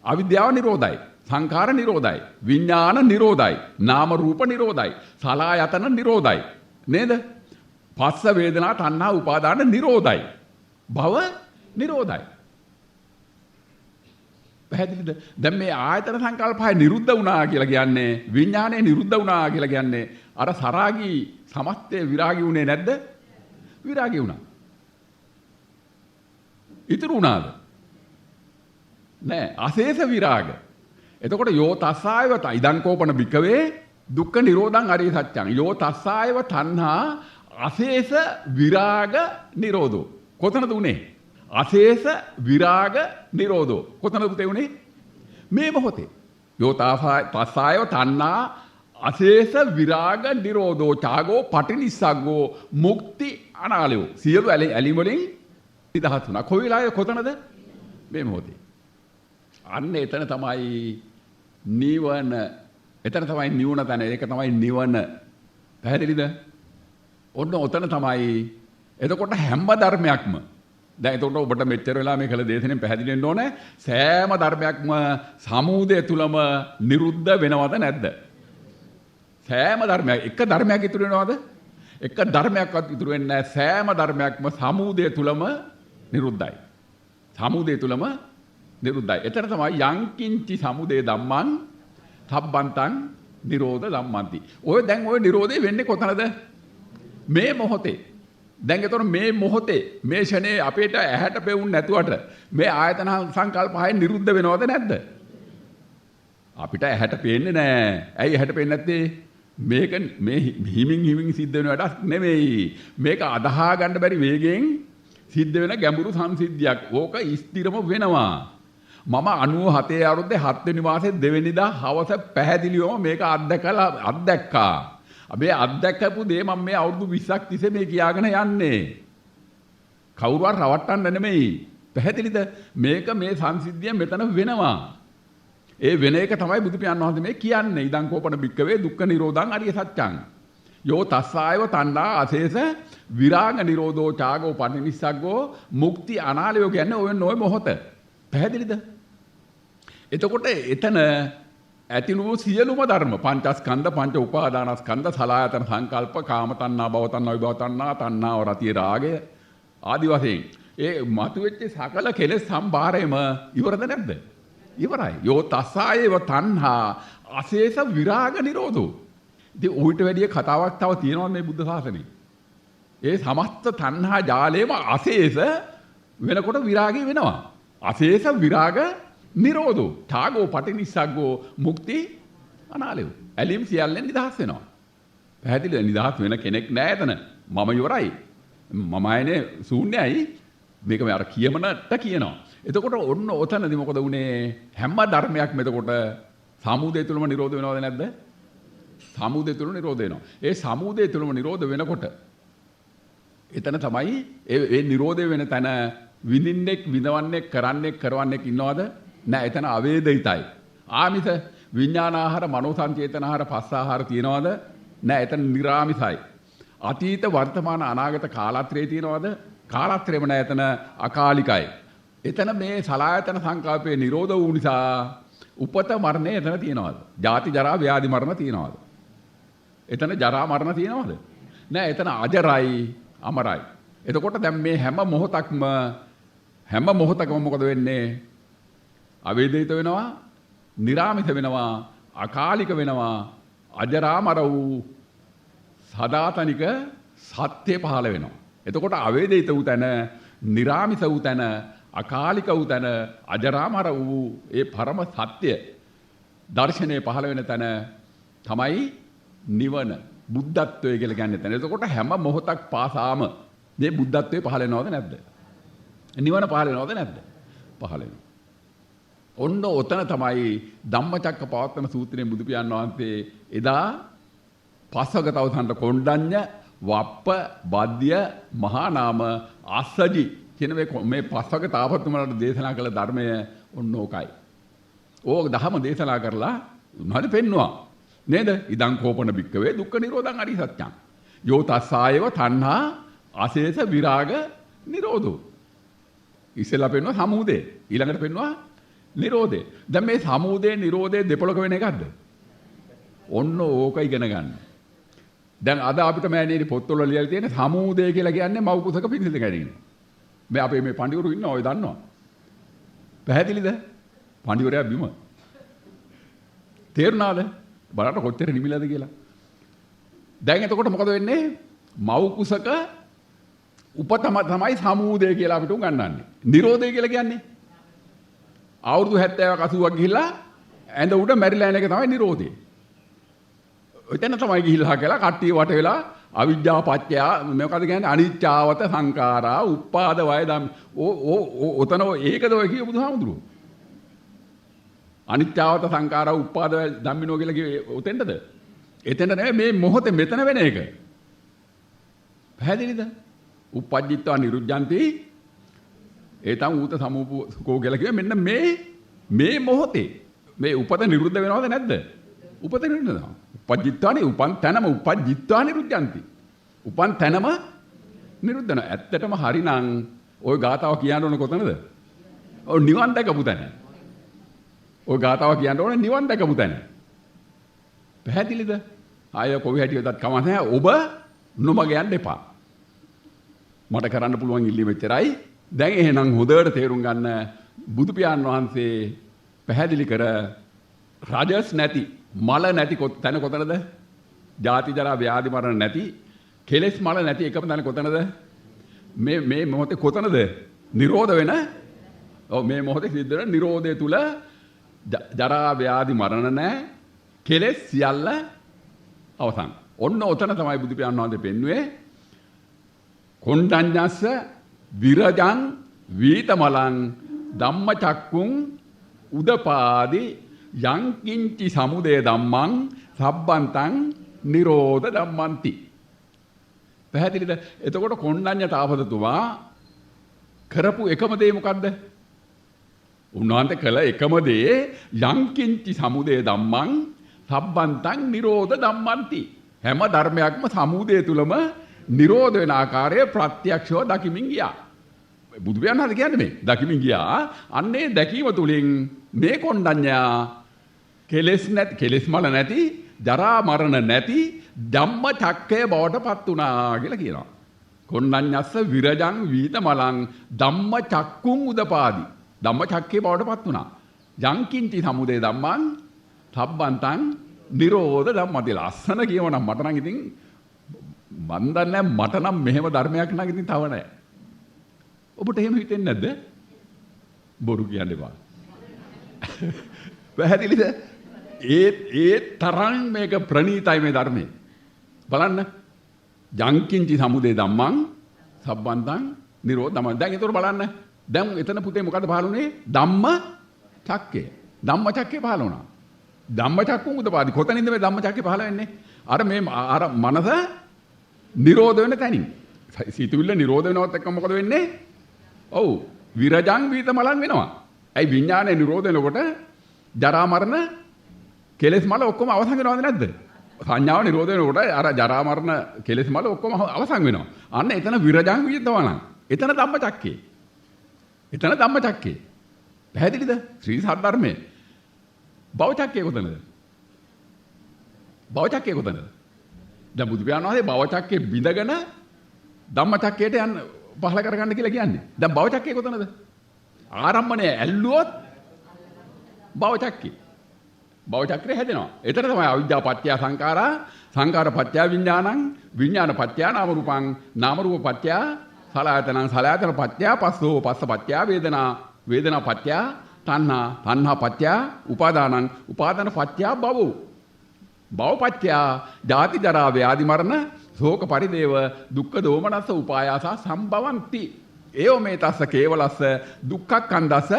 අවිද්‍යාව නිරෝධයි. සංඛාර නිරෝධයි. විඥාන නිරෝධයි. නාම රූප නිරෝධයි. සලආයතන නිරෝධයි. නේද? පස්ස වේදනා තණ්හා උපාදාන නිරෝධයි. භව නිරෝධයි. පැහැදිලිද? දැන් මේ ආයතන සංකල්පය නිරුද්ධ වුණා කියලා කියන්නේ විඥානය නිරුද්ධ වුණා කියලා කියන්නේ අර සරාගී සමස්තය විරාගී වුණේ නැද්ද? විරාගී වුණා. ඉතුරු වුණාද? නෑ. අශේෂ විරාග. එතකොට යෝ තස්සායව ඉදං කෝපන භික්කවේ දුක්ඛ නිරෝධං අරිය සත්‍යං. යෝ තස්සායව තණ්හා අශේෂ විරාග නිරෝධෝ. කොතනද උනේ? අශේෂ විරාග නිරෝධෝ. කොතනද උනේ? මේ මොහොතේ. යෝ තස්සායව තණ්හා අශේෂ විරාග නිරෝධෝ ඡාගෝ පටිනිස්සග්ගෝ මුක්ති අනාලයෝ. සියලු ඇලීම් වලින් නිදහස් වුණා. කොයි වෙලාවේ කොතනද? මේ මොහොතේ. අන්න එතන තමයි නිවන. එතන තමයි නිවන තැන. ඒක තමයි නිවන. පැහැදිලිද? ඔන්න ඔතන තමයි. එතකොට හැම ධර්මයක්ම දැන් එතකොට ඔබට මෙච්චර වෙලා මේ කළ දේශනෙන් පැහැදිලි වෙන්න ඕනේ. සෑම ධර්මයක්ම සමුදය තුලම නිරුද්ධ වෙනවද නැද්ද? සෑම ධර්මයක් එක ධර්මයක් ඉතුරු වෙනවද? එක ධර්මයක්වත් ඉතුරු වෙන්නේ නැහැ. සෑම ධර්මයක්ම සමුදය තුලම නිරුද්ධයි. සමුදය තුලම නිරුද්ධයි. එතන තමයි යංකින්චි සමුදය ධම්මං සම්බන්තං නිරෝධ ධම්මන්ති. ඔය දැන් ඔය නිරෝධය වෙන්නේ කොතනද? මේ මොහොතේ. දැන් ඒතර මේ මොහොතේ මේ ෂනේ අපේට ඇහැට පෙවුන්නේ නැතුවට මේ ආයතන සංකල්ප හය නිරුද්ධ වෙනවද නැද්ද? අපිට ඇහැට පේන්නේ නැහැ. ඇයි ඇහැට පේන්නේ නැත්තේ? මේක මේ හිමින් සිද්ධ වෙන වැඩක් නෙමෙයි. මේක අදහා ගන්න බැරි වේගෙන් සිද්ධ වෙන ගැඹුරු සංසිද්ධියක්. ඕක ස්ථිරම වෙනවා. මම 97 අවුරුද්දේ 7 වෙනි මාසේ 2 වෙනිදා හවස පැහැදිලිවම මේක අත්දැක්කා. අපි අත්දැකපු දේ මම මේ අවුරුදු 20ක් තිස්සේ මේ කියාගෙන යන්නේ. කවුරුවත් රවට්ටන්න නෙමෙයි. පැහැදිලිද? මේක මේ සංසිද්ධිය මෙතන වෙනවා. ඒ වෙන එක තමයි බුදු පියාණන් වහන්සේ මේ කියන්නේ. ඉදං කෝපන භික්කවේ දුක්ඛ නිරෝධං අරිය සත්‍යං. යෝ තස්සායව තණ්හා අශේෂ විරාග නිරෝධෝ ඡාගෝ පටිනිස්සග්ගෝ මුක්ති අනාලයෝ කියන්නේ ඔය මොහොත. පැහැදිලිද? එතකොට එතන ඇතිනු සියලුම ධර්ම පංචස්කන්ධ පංච උපාදානස්කන්ධ සලආයතන සංකල්ප කාම තණ්හා භව තණ්හා විභව තණ්හා තණ්හාව රතිය රාගය ආදි වශයෙන් ඒ මතුවෙච්ච සකල කෙලෙස් සම්භාරයම ඉවරද නැද්ද? ඉවරයි. යෝ තස්සායව තණ්හා අශේෂ විරාග නිරෝධෝ. ඉතින් ඌට වැඩිය කතාවක් තව තියෙනවා මේ බුද්ධ ශාසනයේ. ඒ සමස්ත තණ්හා ජාලයේම අශේෂ වෙනකොට විරාගය වෙනවා. අශේෂ විරාග නිරෝධෝ ඡාගෝ පටිනිස්සග්ගෝ මුක්ති අනාලයෝ. ඇලීම් සියල්ලෙන් නිදහස් වෙනවා. පැහැදිලිද? නිදහස් වෙන කෙනෙක් නෑ එතන. මම ඉවරයි. මම ආයනේ ශූන්‍යයි. මේක මේ අර කියමනට කියනවා. එතකොට ඔන්න ඔතනදී මොකද වුනේ? හැම ධර්මයක්ම එතකොට සමුදය තුලම නිරෝධ වෙනවද නැද්ද? සමුදය තුලම නිරෝධ වෙනවා. ඒ සමුදය තුලම නිරෝධ වෙනකොට එතන තමයි ඒ නිරෝධය වෙන තැන විඳින්නෙක් විඳවන්නෙක් කරන්නෙක් කරවන්නෙක් ඉන්නවද? නෑ. එතන අවේදිතයි. ආමිත විඥානාහාර මනෝසංචේතනාහාර පස්සාහාර තියනවද? නෑ. එතන නිරාමිසයි. අතීත වර්තමාන අනාගත කාලත්‍රයේ තියනවද? කාලත්‍රයම නෑ. එතන අකාලිකයි. එතන මේ සලායතන සංකල්පයේ නිරෝධ වූ නිසා උපත මරණය එතන තියනවද? ජාති ජරා ව්‍යාධි මරණ තියනවද? එතන ජරා මරණ තියනවද? නෑ. එතන අජරයි අමරයි. එතකොට දැන් මේ හැම මොහොතකම මොකද වෙන්නේ? අවේදිත වෙනවා, නිරාමිත වෙනවා, අකාලික වෙනවා, අජරාමර වූ සදාතනික සත්‍ය පහළ වෙනවා. එතකොට අවේදිත වූ තැන, නිරාමිත වූ තැන, අකාලික වූ තැන, අජරාමර වූ ඒ පරම සත්‍ය දර්ශනය පහළ වෙන තැන තමයි නිවන, බුද්ධත්වය කියලා කියන්නේ තැන. එතකොට හැම මොහොතක් පාසාම මේ බුද්ධත්වයේ පහළ වෙනවද නැද්ද? නිවන පහළ වෙනවද නැද්ද? පහළ වෙනවා. ඔන්න ඔතන තමයි ධම්මචක්කපවත්තන සූත්‍රයේ බුදු පියාණන් වහන්සේ එදා පස්වග තවසන්ට කොණ්ඩඤ්ඤ වප්ප බද්‍ය මහා නාම අස්සජි කියන මේ පස්වග තාපතුමාට දේශනා කළ ධර්මය ඔන්න ඕකයි. ඕක දහම දේශනා කරලා උන්වහන්සේ පෙන්නවා. නේද? ඉදං කෝපන භික්කවේ දුක්ඛ නිරෝධං අරිය සත්‍යං. යෝ තස්සායව තණ්හා අශේෂ විරාග නිරෝධෝ. ඉස්සෙල්ලා පෙන්නවා සමුදය. ඊළඟට පෙන්නවා නිරෝධය. දැන් මේ සමුදය නිරෝධය දෙපොළක වෙන එකක්ද? ඔන්න ඕක ඉගෙන ගන්න. දැන් අද අපිට මෑණියනි පොත්වල ලියලා තියෙන සමුදය කියලා කියන්නේ මව් කුසක පිළිසිඳ ගැනීම. මේ අපේ මේ පඬිවරු ඉන්නවා ඔය දන්නවා. පැහැදිලිද? පඬිවරයා බිම. තේරුණාද? බලන්න කොච්චර නිමිලාද කියලා. දැන් එතකොට මොකද වෙන්නේ? මව් කුසක උපතම තමයි සමුදය කියලා අපිට උගන්වන්නේ. නිරෝධය කියලා කියන්නේ අවුරුදු 70ක් 80ක් ගිහිල්ලා ඇඳ උඩ මැරිලා යන එක තමයි නිරෝධය. එතන තමයි ගිහිල්ලා කියලා කට්ටිය වට වෙලා අවිජ්ජා පත්‍ය මොකද කියන්නේ අනිච්චාවත සංඛාරා උප්පාද වය ධම් ඔතන ඒකද ඔය කිය බුදුහාමුදුරුවෝ. අනිච්චාවත සංඛාරා උප්පාද වය ධම්මිනෝ කියලා කිව්වේ ඔතෙන්ටද? එතෙන්ට නෙවෙයි මේ මොහොතේ මෙතන වෙන එක. පැහැදිලිද? උපජ්ජිත්වා නිරුද්ධಂತಿ ඒතම් ඌත සමූපකෝ කියලා කිව්වේ මෙන්න මේ මොහොතේ මේ උපත නිරුද්ධ වෙනවද නැද්ද? උපත නිරුද්ධ වෙනවා. උපජ්ජිත්වානේ උපන් තැනම උපජ්ජිත්වා නිරුද්ධಂತಿ. උපන් තැනම නිරුද්ධ වෙනවා. ඇත්තටම හරිනම් ওই ගාතාව කියන්න ඕන කොතනද? ඔව් නිවන් දැකපු තැන. ওই ගාතාව කියන්න ඕනේ නිවන් දැකපු තැන. පැහැදිලිද? ආය කොහේ හැටියටත් කම නැහැ. ඔබ නොමග යන්න එපා. මට කරන්න පුළුවන් ඉල්ලීම එච්චරයි. දැන් එහෙනම් හොඳට තේරුම් ගන්න බුදු පියාණන් වහන්සේ පැහැදිලි කර රජස් නැති මල නැති තැන කොතනද? ජාති ජරා ව්‍යාධි මරණ නැති කෙලෙස් මල නැති එකම තැන කොතනද? මේ මොහොතේ කොතනද? නිරෝධ වෙන. ඔව් මේ මොහොතේ සිද්ධ වෙන නිරෝධය තුල ජරා ව්‍යාධි මරණ නැහැ. කෙලෙස් සියල්ල අවසන්. ඔන්න ඔතන තමයි බුදු පියාණන් වහන්සේ පෙන්වුවේ කොණ්ඩඤ්ඤස්ස විරජං වීතමලං ධම්මචක්කුං උදපාදි යං කිංචි සමුදය ධම්මං සබ්බන්තං නිරෝධ ධම්මන්ති. පැහැදිලිද? එතකොට කොණ්ඩඤ්ඤ තාපසතුමා කරපු එකම දේ මොකද්ද? උන්වහන්සේ කළ එකම දේ යං කිංචි සමුදය ධම්මං සබ්බන්තං නිරෝධ ධම්මන්ති. හැම ධර්මයක්ම සමුදය තුලම නිරෝධ වෙන ආකාරය ප්‍රත්‍යක්ෂව දකිමින් ගියා. බුදු පියාණන් හද කියන්නේ මේ දකිමින් ගියා. අන්නේ දැකීම තුලින් මේ කොණ්ඩඤ්ඤා කෙලෙස් මල නැති ජරා මරණ නැති ධම්මචක්කය බවට පත් වුණා කියලා කියනවා. කොණ්ඩඤ්ඤස්ස විරජං වීතමලං ධම්මචක්කුං උදපාදි ධම්මචක්කය බවට පත් වුණා. යංකින්ති සමුදය ධම්මං සබ්බන්තං නිරෝධ ධම්මති. ලස්සන කියවනම් මට නම් ඉතින් මන් දන්නේ මට නම් මෙහෙම ධර්මයක් නම් ඉතින් තව නැහැ. ඔබට එහෙම හිතෙන්නේ නැද්ද? බොරු කියන්න එපා. පැහැදිලිද? ඒ තරම් මේක ප්‍රණීතයි මේ ධර්මයේ. බලන්න. යංකින්චි සමුදය ධම්මං සබ්බන්තං නිරෝධ ධම්ම. දැන් ඒතර බලන්න. දැන් එතන පුතේ මොකද පහළුනේ? ධම්ම චක්කය. ධම්ම චක්කය පහළ වුණා. ධම්ම චක්කුන් උදපාදි. කොතනින්ද මේ ධම්ම චක්කය පහළ වෙන්නේ? අර මනස නිරෝධ වෙන තැනින්. සිතුවිල්ල නිරෝධ වෙනවත් එක්ක මොකද වෙන්නේ? ඔව් විරජං වීතමලං වෙනවා. ඇයි විඥානය නිරෝධ වෙනකොට ජරා මරණ කෙලෙස් මල ඔක්කොම අවසන් වෙනවද නැද්ද? සංඥාව නිරෝධ වෙනකොට අර ජරා මරණ කෙලෙස් මල ඔක්කොම අවසන් වෙනවා. අන්න එතන විරජං වීතමලං. එතන ධම්මචක්කේ. එතන ධම්මචක්කේ. පැහැදිලිද? ශ්‍රී සද්ධර්මයේ. භවචක්කේ කොතනද? භවචක්කේ කොතනද? දැන් බුදු පියාණන් වහන්සේ භවචක්කේ බිඳගෙන ධම්මචක්කයට යන්න පහල කරගන්න කියලා කියන්නේ. දැන් භවචක්කේ කොතනද? ආරම්භණය ඇල්ලුවොත් භවචක්කේ. භවචක්‍රය හැදෙනවා. එතන තමයි අවිද්‍යාව පත්‍ය සංඛාරා, සංඛාර පත්‍ය විඥානං, විඥාන පත්‍ය නාම රූපං, නාම රූප පත්‍ය සලආයතනං, සලආයතන පත්‍ය පස්සෝ, පස්ස පත්‍ය වේදනා, වේදනා පත්‍ය තණ්හා, තණ්හා පත්‍ය උපාදානං, උපාදාන පත්‍ය භවෝ, භව පත්‍ය ජාති ජරා ව්‍යාධි මරණ ශෝක පරිදේව දුක්ඛ දෝමනස්ස උපායාස සම්භවಂತಿ. ඒව මේ තස්ස කේවලස්ස දුක්ඛක්ඛන්දස්ස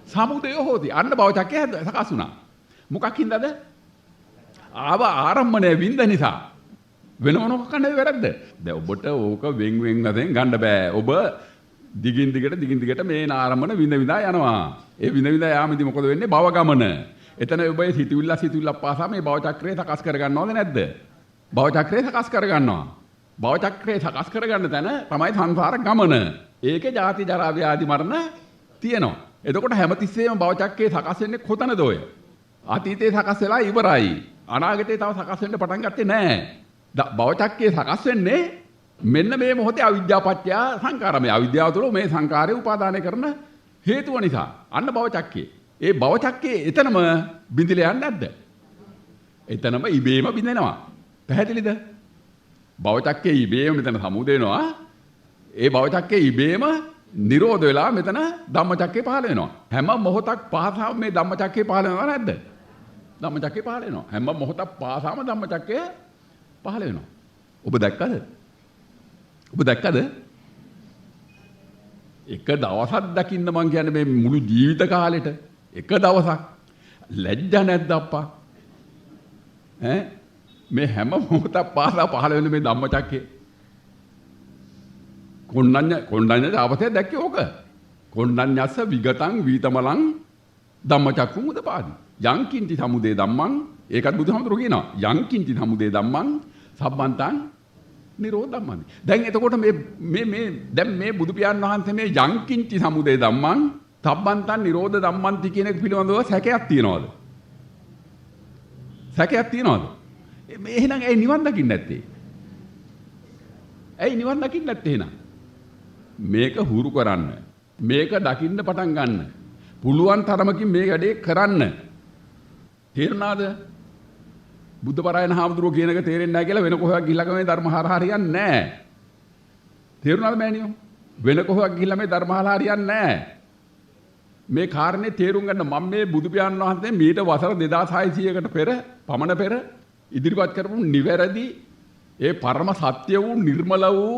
සමුදය හෝති. අන්න භවචක්කය සකස් වුණා. මොකක් හින්දාද? ආරම්භණය වින්ද නිසා. වෙන මොනක් කන්නේ වැරද්ද? දැන් ඔබට ඕක වෙන් වශයෙන් ගන්න බෑ. ඔබ දිගින් දිගට මේ ආරම්භන විඳ විඳා යනවා. ඒ විඳ විඳා යාමේදී මොකද වෙන්නේ? භව ගමන. එතන ඔබේ සිතුවිල්ල පාසා මේ භව චක්‍රය සකස් කර ගන්නවද නැද්ද? භව චක්‍රය සකස් කර ගන්නවා. භව චක්‍රය සකස් කර ගන්න තැන තමයි සංසාර ගමන. ඒකේ ජාති ජරා ව්‍යාධි මරණ තියෙනවා. එතකොට හැමතිස්සෙම භව චක්‍රය සකස් වෙන්නේ කොතනද ඔය? අතීතේ සකස් වෙලා ඉවරයි. අනාගතේ තව සකස් වෙන්න පටන් ගත්තේ නැහැ. භව චක්‍රය සකස් වෙන්නේ මෙන්න මේ මොහොතේ අවිද්‍යාව පත්‍ය සංඛාර. මේ අවිද්‍යාව තුළ මේ සංඛාරය උපාදානය කරන හේතුව නිසා. අන්න භව චක්‍රය. ඒ භව චක්‍රයේ එතනම බිඳිලා යන්නේ නැද්ද? එතනම ඉබේම බිඳෙනවා. පැහැදිලිද? භව චක්‍රයේ ඉබේම මෙතන සමුද වෙනවා. ඒ භව චක්‍රයේ ඉබේම නිරෝධ වෙලා මෙතන ධම්ම චක්‍රය පහළ වෙනවා. හැම මොහොතක් පාසාම මේ ධම්ම චක්‍රය පහළ වෙනව නැද්ද? ධම්ම චක්‍රය පහළ වෙනවා. හැම මොහොතක් පාසාම ධම්ම චක්‍රය පහළ වෙනවා. ඔබ දැක්කද? ඔබ දැක්කද? එක දවසක් දකින්න මං කියන්නේ මේ මුළු ජීවිත කාලෙට එක දවසක් ලැජ්ජ නැද්ද අප්පා? මේ හැම මොහොතක් පාසා පහළ වෙන මේ ධම්ම චක්‍රය. කොණ්ඩඤ්ඤ තාපසය දැක්කේ ඕක. කොණ්ඩඤ්ඤස්ස විගතං වීතමලං ධම්මචක්කුං උදපාදි. යං කිංචි සමුදේ ධම්මං, ඒකත් බුදුහාමුදුරුවෝ කියනවා. යං කිංචි සමුදේ ධම්මං සම්බන්තං නිරෝධ ධම්මං. දැන් එතකොට දැන් මේ බුදු පියාණන් වහන්සේ මේ යං කිංචි සමුදේ ධම්මං සම්බන්තං නිරෝධ ධම්මන්ති කියන එක පිළිබඳව සැකයක් තියනවද? සැකයක් තියනවද? එහෙනම් ඇයි නිවන් දකින්න නැත්තේ? ඇයි නිවන් දකින්න නැත්තේ එහෙනම්? මේක හුරු කරන්න. මේක දකින්න පටන් ගන්න. පුළුවන් තරමකින් මේ වැඩේ කරන්න. තේරුණාද? බුද්ධ පරායන හාමුදුරුවෝ කියන එක තේරෙන්නේ නැහැ කියලා වෙන කොහෙවත් ගිහිල්ලා මේ ධර්ම හරියන්නේ නැහැ. තේරුණාද මෑණියෝ? වෙන කොහෙවත් ගිහිල්ලා මේ ධර්ම හරියන්නේ නැහැ. මේ කාරණේ තේරුම් ගන්න මම මේ බුදු පියාණන් වහන්සේ මීට වසර 2600කට පෙර පමණ පෙර ඉදිරිපත් කරපු නිවැරදි ඒ පරම සත්‍ය වූ නිර්මල වූ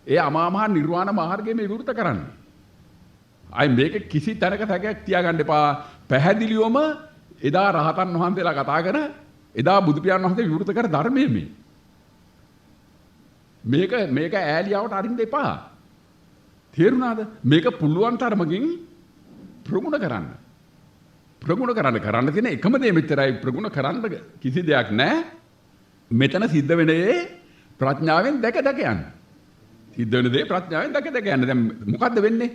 ඒ අමා මහ නිර්වාණ මාර්ගය මේ විවෘත කරන්න. අයි මේක කිසි තැනක සැකයක් තියාගන්න එපා. පැහැදිලිවම එදා රහතන් වහන්සේලා කතා කර එදා බුදු පියාණන් වහන්සේ විවෘත කර ධර්මයේ මේක ඈලියාවට අරින්න එපා. තේරුණාද? මේක පුළුවන් තරමකින් ප්‍රගුණ කරන්න. කරන්න තියෙන එකම දේ මෙච්චරයි. ප්‍රගුණ කරන්න කිසි දෙයක් නැහැ. මෙතන සිද්ධ වෙන්නේ ප්‍රඥාවෙන් දැක යන්න. සිද්ධ වෙන දේ ප්‍රඥාවෙන් දැක යන්න. දැන් මොකද්ද වෙන්නේ?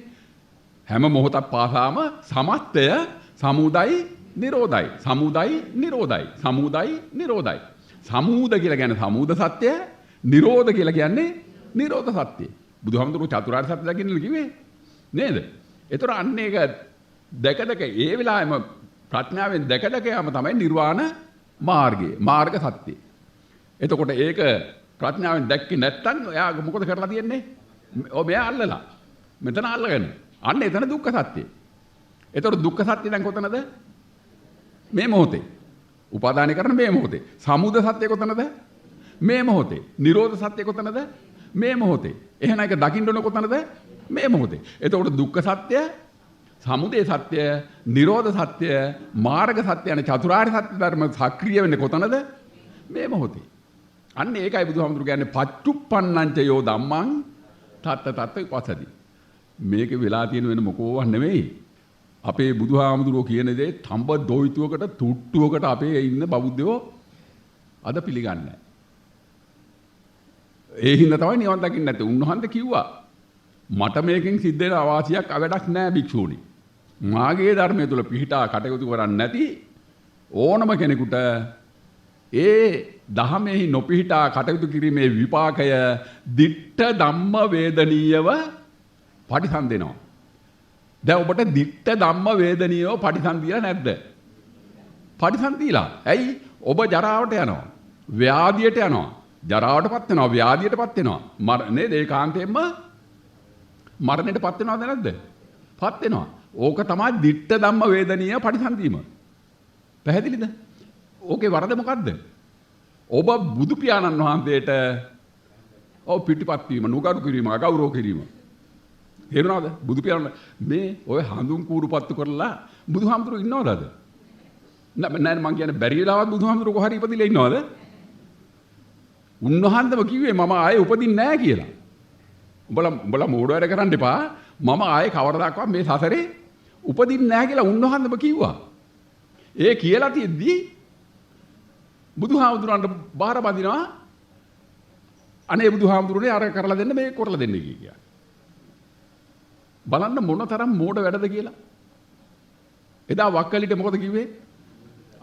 හැම මොහොතක් පාසාම සමස්තය සමුදයි නිරෝධයි. සමුදයි නිරෝධයි. සමුදයි නිරෝධයි. සමුද කියලා කියන්නේ සමුද සත්‍ය, නිරෝධ කියලා කියන්නේ නිරෝධ සත්‍ය. බුදුහාමුදුරුවෝ චතුරාර්ය සත්‍ය දකින්න කිව්වේ නේද? ඒතර අන්න ඒක දැක ඒ වෙලාවෙම ප්‍රඥාවෙන් දැක යාම තමයි නිර්වාණ මාර්ගය. මාර්ග සත්‍ය. එතකොට ඒක ප්‍රඥාවෙන් දැක්කේ නැත්තම් එයා මොකද කරලා තියෙන්නේ? මෙයා අල්ලලා. මෙතන අල්ලගෙන. අන්න එතන දුක්ඛ සත්‍යය. එතකොට දුක්ඛ සත්‍ය දැන් කොතනද? මේ මොහොතේ. උපාදානය කරන මේ මොහොතේ. සමුදය සත්‍ය කොතනද? මේ මොහොතේ. නිරෝධ සත්‍ය කොතනද? මේ මොහොතේ. එහෙනම් ඒක දකින්න ඕන කොතනද? මේ මොහොතේ. එතකොට දුක්ඛ සත්‍ය, සමුදය සත්‍ය, නිරෝධ සත්‍ය, මාර්ග සත්‍ය යන චතුරාර්ය සත්‍ය ධර්ම සක්‍රිය වෙන්නේ කොතනද? මේ මොහොතේ. අන්න ඒකයි බුදුහාමුදුරු කියන්නේ පච්චුප්පන්නංච යෝ ධම්මං තත්ත උපසති. මේක වෙලා තියෙන වෙන මොකෝවත් නෙමෙයි. අපේ බුදුහාමුදුරුවෝ කියන දේ තඹ දොයිතුවකට තුට්ටුවකට අපේ ඉන්න බෞද්ධයෝ අද පිළිගන්නේ නැහැ. ඒ හින්දා තමයි නිවන් දකින්න නැත්තේ. උන්වහන්සේ කිව්වා මට මේකෙන් සිද්ධ වෙන අවාසියක් අවඩක් නැහැ භික්ෂූනි. මාගේ ධර්මයේ තුල පිහිටා කටයුතු කරන්නේ නැති ඕනම කෙනෙකුට ඒ දහමෙහි නොපිහිටා කටයුතු කිරීමේ විපාකය දිට්ඨ ධම්ම වේදනීයව පටිසන්ධෙනවා. දැන් ඔබට දිට්ඨ ධම්ම වේදනීයව පටිසන්ධිලා නැද්ද? පටිසන්ධිලා. ඇයි? ඔබ ජරාවට යනවා. ව්‍යාධියට යනවා. ජරාවටපත් වෙනවා. ව්‍යාධියටපත් වෙනවා. නේද? ඒකාන්තයෙන්ම මරණයටපත් වෙනවද නැද්ද? පත් වෙනවා. ඕක තමයි දිට්ඨ ධම්ම වේදනීය පටිසන්ධීම. පැහැදිලිද? ඕකේ වරද මොකද්ද? ඔබ බුදු පියාණන් වහන්සේට පිටිපත් වීම, නුගරු කිරීම, අගෞරව කිරීම. තේරුණාද? බුදු පියාණන් මේ ඔය හඳුන් කූරුපත්තු කරලා බුදුහාමුදුරුවෝ ඉන්නවද අද? නෑ මං කියන්නේ බැරි වෙලාවත් බුදුහාමුදුරුවෝ කොහරි ඉපදිලා ඉන්නවද? උන්වහන්සේම කිව්වේ මම ආයේ උපදින්නේ නෑ කියලා. උඹලා මෝඩ වැඩ කරන්න එපා. මම ආයේ කවරදාකවත් මේ සසරේ උපදින්නේ නෑ කියලා උන්වහන්සේම කිව්වා. ඒ කියලා තියෙද්දි බුදුහාමුදුරන්ට බාර බඳිනවා අනේ බුදුහාමුදුරනේ අර කරලා දෙන්න මේක කරලා දෙන්න කියලා. බලන්න මොන තරම් මෝඩ වැඩද කියලා. එදා වක්කලිට මොකද කිව්වේ?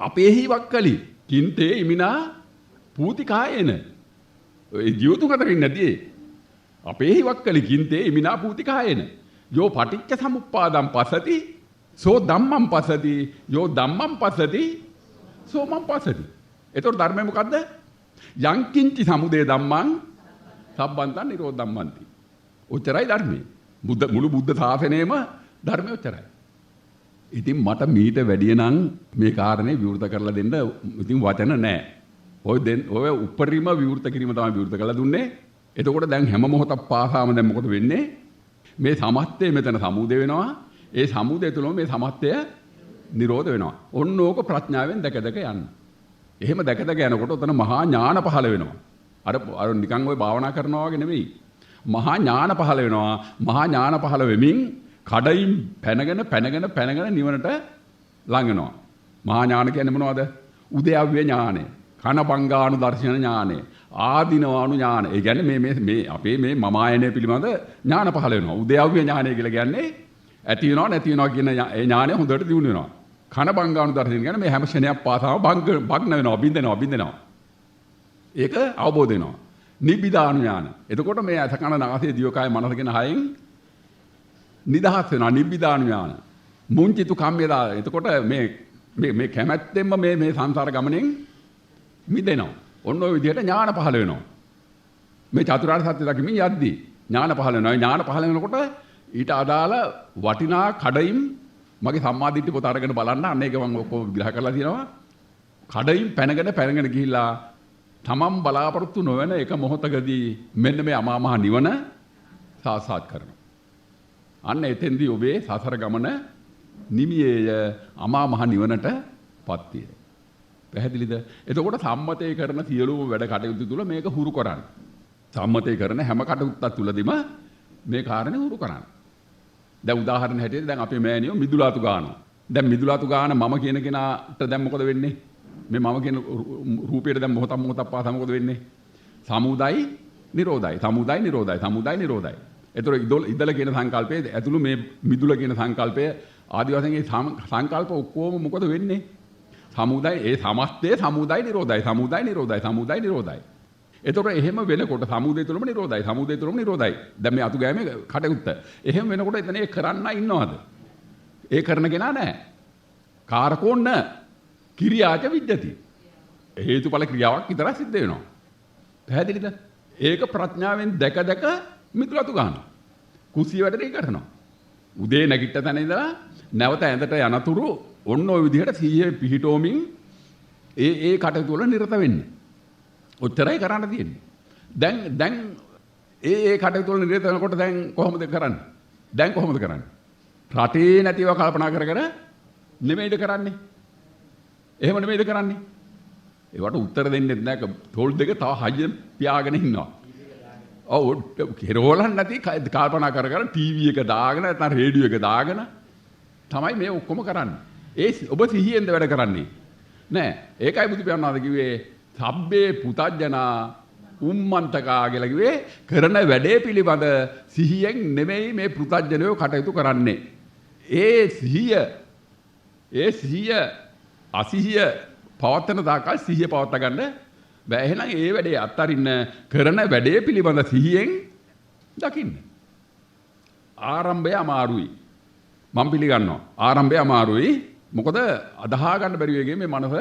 අපේහි වක්කලි කින්තේ ඉමිනා පූතිකායේන. ඒ ජීවතුන් අතර ඉන්නේ නැති අපේහි වක්කලි කින්තේ ඉමිනා පූතිකායේන. යෝ පටිච්ච සමුප්පාදම් පසති සෝ ධම්මං පසති යෝ ධම්මං පසති සෝ මං පසති. එතකොට ධර්මය මොකද්ද? යංකින්චි සමුදය ධම්මං සම්බන්තං නිරෝධ ධම්මන්ති. ඔච්චරයි ධර්මයේ. මුළු බුද්ධ ශාසනයේම ධර්මය ඔච්චරයි. ඉතින් මට මීට වැඩිය නම් මේ කාරණේ විවෘත කරලා දෙන්න ඉතින් වචන නැහැ. ඔය උපරිම විවෘත කිරීම තමයි විවෘත කරලා දුන්නේ. එතකොට දැන් හැම මොහොතක් පාසාම දැන් මොකද වෙන්නේ? මේ සමස්තය මෙතන සමුදය වෙනවා. ඒ සමුදය තුළම මේ සමස්තය නිරෝධ වෙනවා. ඔන්න ඕක ප්‍රඥාවෙන් දැක දැක යන්න. එහෙම දැක දැක යනකොට උතන මහා ඥාන පහළ වෙනවා. අර නිකන් ඔය භාවනා කරනවා වගේ නෙවෙයි. මහා ඥාන පහළ වෙනවා. මහා ඥාන පහළ වෙමින් කඩයින් පැනගෙන නිවනට ලං වෙනවා. මහා ඥාන කියන්නේ මොනවද? උද්‍යව්‍ය ඥානය, කනබංගානු දර්ශන ඥානය, ආදිනවානු ඥාන. ඒ කියන්නේ මේ අපේ මේ මම ආයනය පිළිබඳ ඥාන පහළ වෙනවා. උද්‍යව්‍ය ඥානය කියලා කියන්නේ ඇති වෙනවා නැති වෙනවා කියන ඒ ඥානය හොඳට දියුණු වෙනවා. කනබංගානු දර්ශන කියන්නේ මේ හැම ක්ෂණයක් පාසාම භග්න වෙනවා, බින්දෙනවා. ඒක අවබෝධ වෙනවා. නිබ්බිදානු ඥාන. එතකොට මේ අස කන නාසය දිවකය මනස කියන හයෙන් නිදහස් වෙනවා. නිබ්බිදානු ඥාන. මුංචිතු කම්මේදා. එතකොට මේ කැමැත්තෙන්ම මේ සංසාර ගමනෙන් මිදෙනවා. ඔන්න ඔය විදිහට ඥාන පහළ වෙනවා. මේ චතුරාර්ය සත්‍ය දකිමින් යද්දී ඥාන පහළ වෙනවා. ඥාන පහළ වෙනකොට ඊට අදාළ වටිනා කඩයින් මගේ සම්මාදිට්ඨි පොත අරගෙන බලන්න. අන්න ඒක මම ඔක්කොම විග්‍රහ කරලා තියෙනවා. කඩයින් පැනගෙන ගිහිල්ලා තමන් බලාපොරොත්තු නොවන එක මොහොතකදී මෙන්න මේ අමා මහ නිවන සාක්ෂාත් කරනවා. අන්න එතෙන්දී ඔබේ සසර ගමන නිමියේය අමා මහ නිවනටපත් විය. පැහැදිලිද? එතකොට සම්මතය කරන සියලුම වැඩ කටයුතු තුල මේක හුරු කරන්න. සම්මතය කරන හැම කටයුත්තක් තුලදීම මේ කාරණේ හුරු කරන්න. දැන් උදාහරණ හැටියට දැන් අපේ මෑණියෝ මිදුලාතු ගන්නවා. දැන් මිදුලාතු ගන්න මම කියන කෙනාට දැන් මොකද වෙන්නේ? මේ මම කියන රූපයට දැන් මොහොතක් පාසා මොකද වෙන්නේ? සමුදයි නිරෝධයි. ඒතර ඉදල කියන සංකල්පයේ ඇතුළු මේ මිදුල කියන සංකල්පය ආදි වශයෙන් මේ සංකල්ප ඔක්කොම මොකද වෙන්නේ? ඒ සමස්තයේ සමුදයි නිරෝධයි. ඒතර එහෙම වෙනකොට සමුදය තුළම නිරෝධයි. දැන් මේ අතු ගෑමේ කටයුත්ත. එහෙම වෙනකොට එතන ඒ කරන්න ඉන්නවද? ඒ කරන කෙනා නැහැ. කාරකෝන්න කිරියාච විද්‍යති. හේතුඵල ක්‍රියාවක් විතර සිද්ධ වෙනවා. පැහැදිලිද? ඒක ප්‍රඥාවෙන් දැක මිදුලතු ගන්නවා. කුසිය වැඩේ කරනවා. උදේ නැගිට තැන ඉඳලා නැවත ඇඳට යනතුරු ඔන්න ඔය විදිහට සීයේ පිහිටෝමින් ඒ කටයුතු වල නිරත වෙන්න. ඔච්චරයි කරන්න තියෙන්නේ. දැන් ඒ කටයුතු වල නිරත වෙනකොට දැන් කොහොමද කරන්නේ? දැන් කොහොමද කරන්නේ? රටේ නැතිව කල්පනා කර කර නෙමෙයිද කරන්නේ? එහෙම නෙමෙයිද කරන්නේ? ඒවට උත්තර දෙන්නෙත් නැහැ. තෝල් දෙක තව හයියෙන් පියාගෙන ඉන්නවා. ඔව් කෙරෝලන් නැති කල්පනා කර කර ටීවී එක දාගෙන නැත්නම් රේඩියෝ එක දාගෙන තමයි මේ ඔක්කොම කරන්නේ. ඔබ සිහියෙන්ද වැඩ කරන්නේ? නෑ. ඒකයි බුදු පියාණන් වහන්සේ කිව්වේ සබ්බේ පුතඥා උම්මන්තකා කියලා කිව්වේ කරන වැඩේ පිළිබඳ සිහියෙන් නෙමෙයි මේ පුතඥයෝ කටයුතු කරන්නේ. ඒ සිහිය අසිහිය පවත්තන තාකල් සිහිය පවත්වා ගන්න බෑ. එහෙනම් ඒ වැඩේ අත්හරින්න කරන වැඩේ පිළිබඳ සිහියෙන් දකින්න. ආරම්භය අමාරුයි. මම පිළිගන්නවා. ආරම්භය අමාරුයි. මොකද අදහා ගන්න බැරි වෙගේ මේ මනස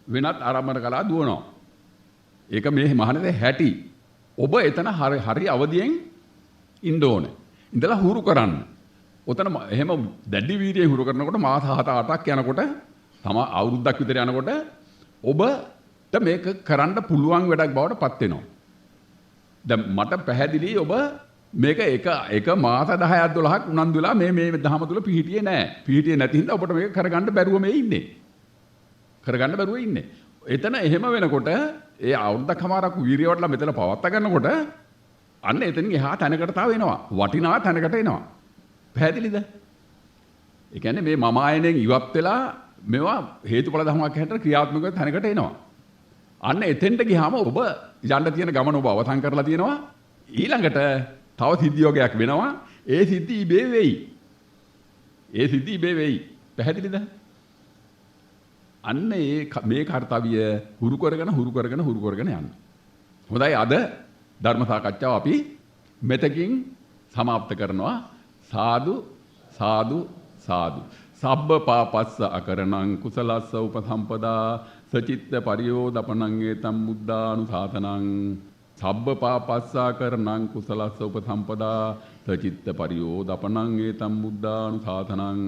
වෙනත් ආරම්භන කලා දුවනවා. ඒක මේ මහානදේ හැටි. ඔබ එතන හරි අවදියෙන් ඉන්න ඕනේ. ඉඳලා හුරු කරන්න. ඔතන එහෙම දැඩි වීර්යයෙන් හුරු කරනකොට මාස 7-8ක් යනකොට තම අවුරුද්දක් විතර යනකොට ඔබට මේක කරන්න පුළුවන් වැඩක් බවට පත් වෙනවා. දැන් මට පැහැදිලි ඔබ මේක එක මාස 10ක් 12ක් උනන්දු වෙලා මේ දහම තුල පිහිටියේ නැහැ. පිහිටියේ නැති හින්දා ඔබට මේක කරගන්න බැරුව මේ ඉන්නේ. කරගන්න බැරුව ඉන්නේ. එතන එහෙම වෙනකොට ඒ අවුරුද්දක්මාරක් වීර්යය වඩලා මෙතන පවත්වා ගන්නකොට අන්න එතනින් එහා තැනකට තව එනවා. වටිනා තැනකට එනවා. පැහැදිලිද? ඒ කියන්නේ මේ මම ආයනෙන් ඉවත් වෙලා මේවා හේතුඵල ධර්මයක් හැටියට ක්‍රියාත්මක වෙන තැනකට එනවා. අන්න එතෙන්ට ගියාම ඔබ යන්න තියෙන ගමන ඔබ අවසන් කරලා තියෙනවා. ඊළඟට තව සිද්ධියෝගයක් වෙනවා. ඒ සිද්ධි ඉබේ වෙයි. පැහැදිලිද? අන්න මේ කාර්යය හුරු කරගෙන යන්න. හොඳයි අද ධර්ම සාකච්ඡාව අපි මෙතකින් સમાપ્ત කරනවා. සාදු සාදු සාදු. සබ්බ පාපස්ස අකරණං කුසලස්ස උපසම්පදා සචිත්ත පරියෝදපනං ඒතම් බුද්ධානුසාසනං. සබ්බ පාපස්ස අකරණං කුසලස්ස උපසම්පදා සචිත්ත පරියෝදපනං ඒතම් බුද්ධානුසාසනං.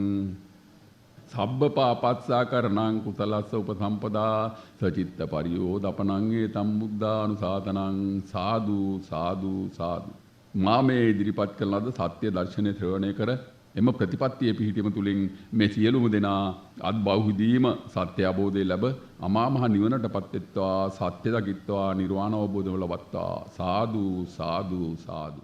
සබ්බ පාපස්සා කරණං කුසලස්ස උපසම්පදා සචිත්ත පරියෝදපනං ඒතම් බුද්ධානුසාසනං. සාදු සාදු සාදු. මා මේ ඉදිරිපත් කරන ලද සත්‍ය දර්ශනය ශ්‍රවණය කර එම ප්‍රතිපත්තියේ පිහිටීම තුළින් මේ සියලුම දෙනා අත්බහුදීම සත්‍ය අවබෝධය ලැබ අමා මහ නිවනටපත් වෙත්වා සත්‍ය දකිත්වා නිර්වාණ අවබෝධය ලබත්වා. සාදු සාදු සාදු.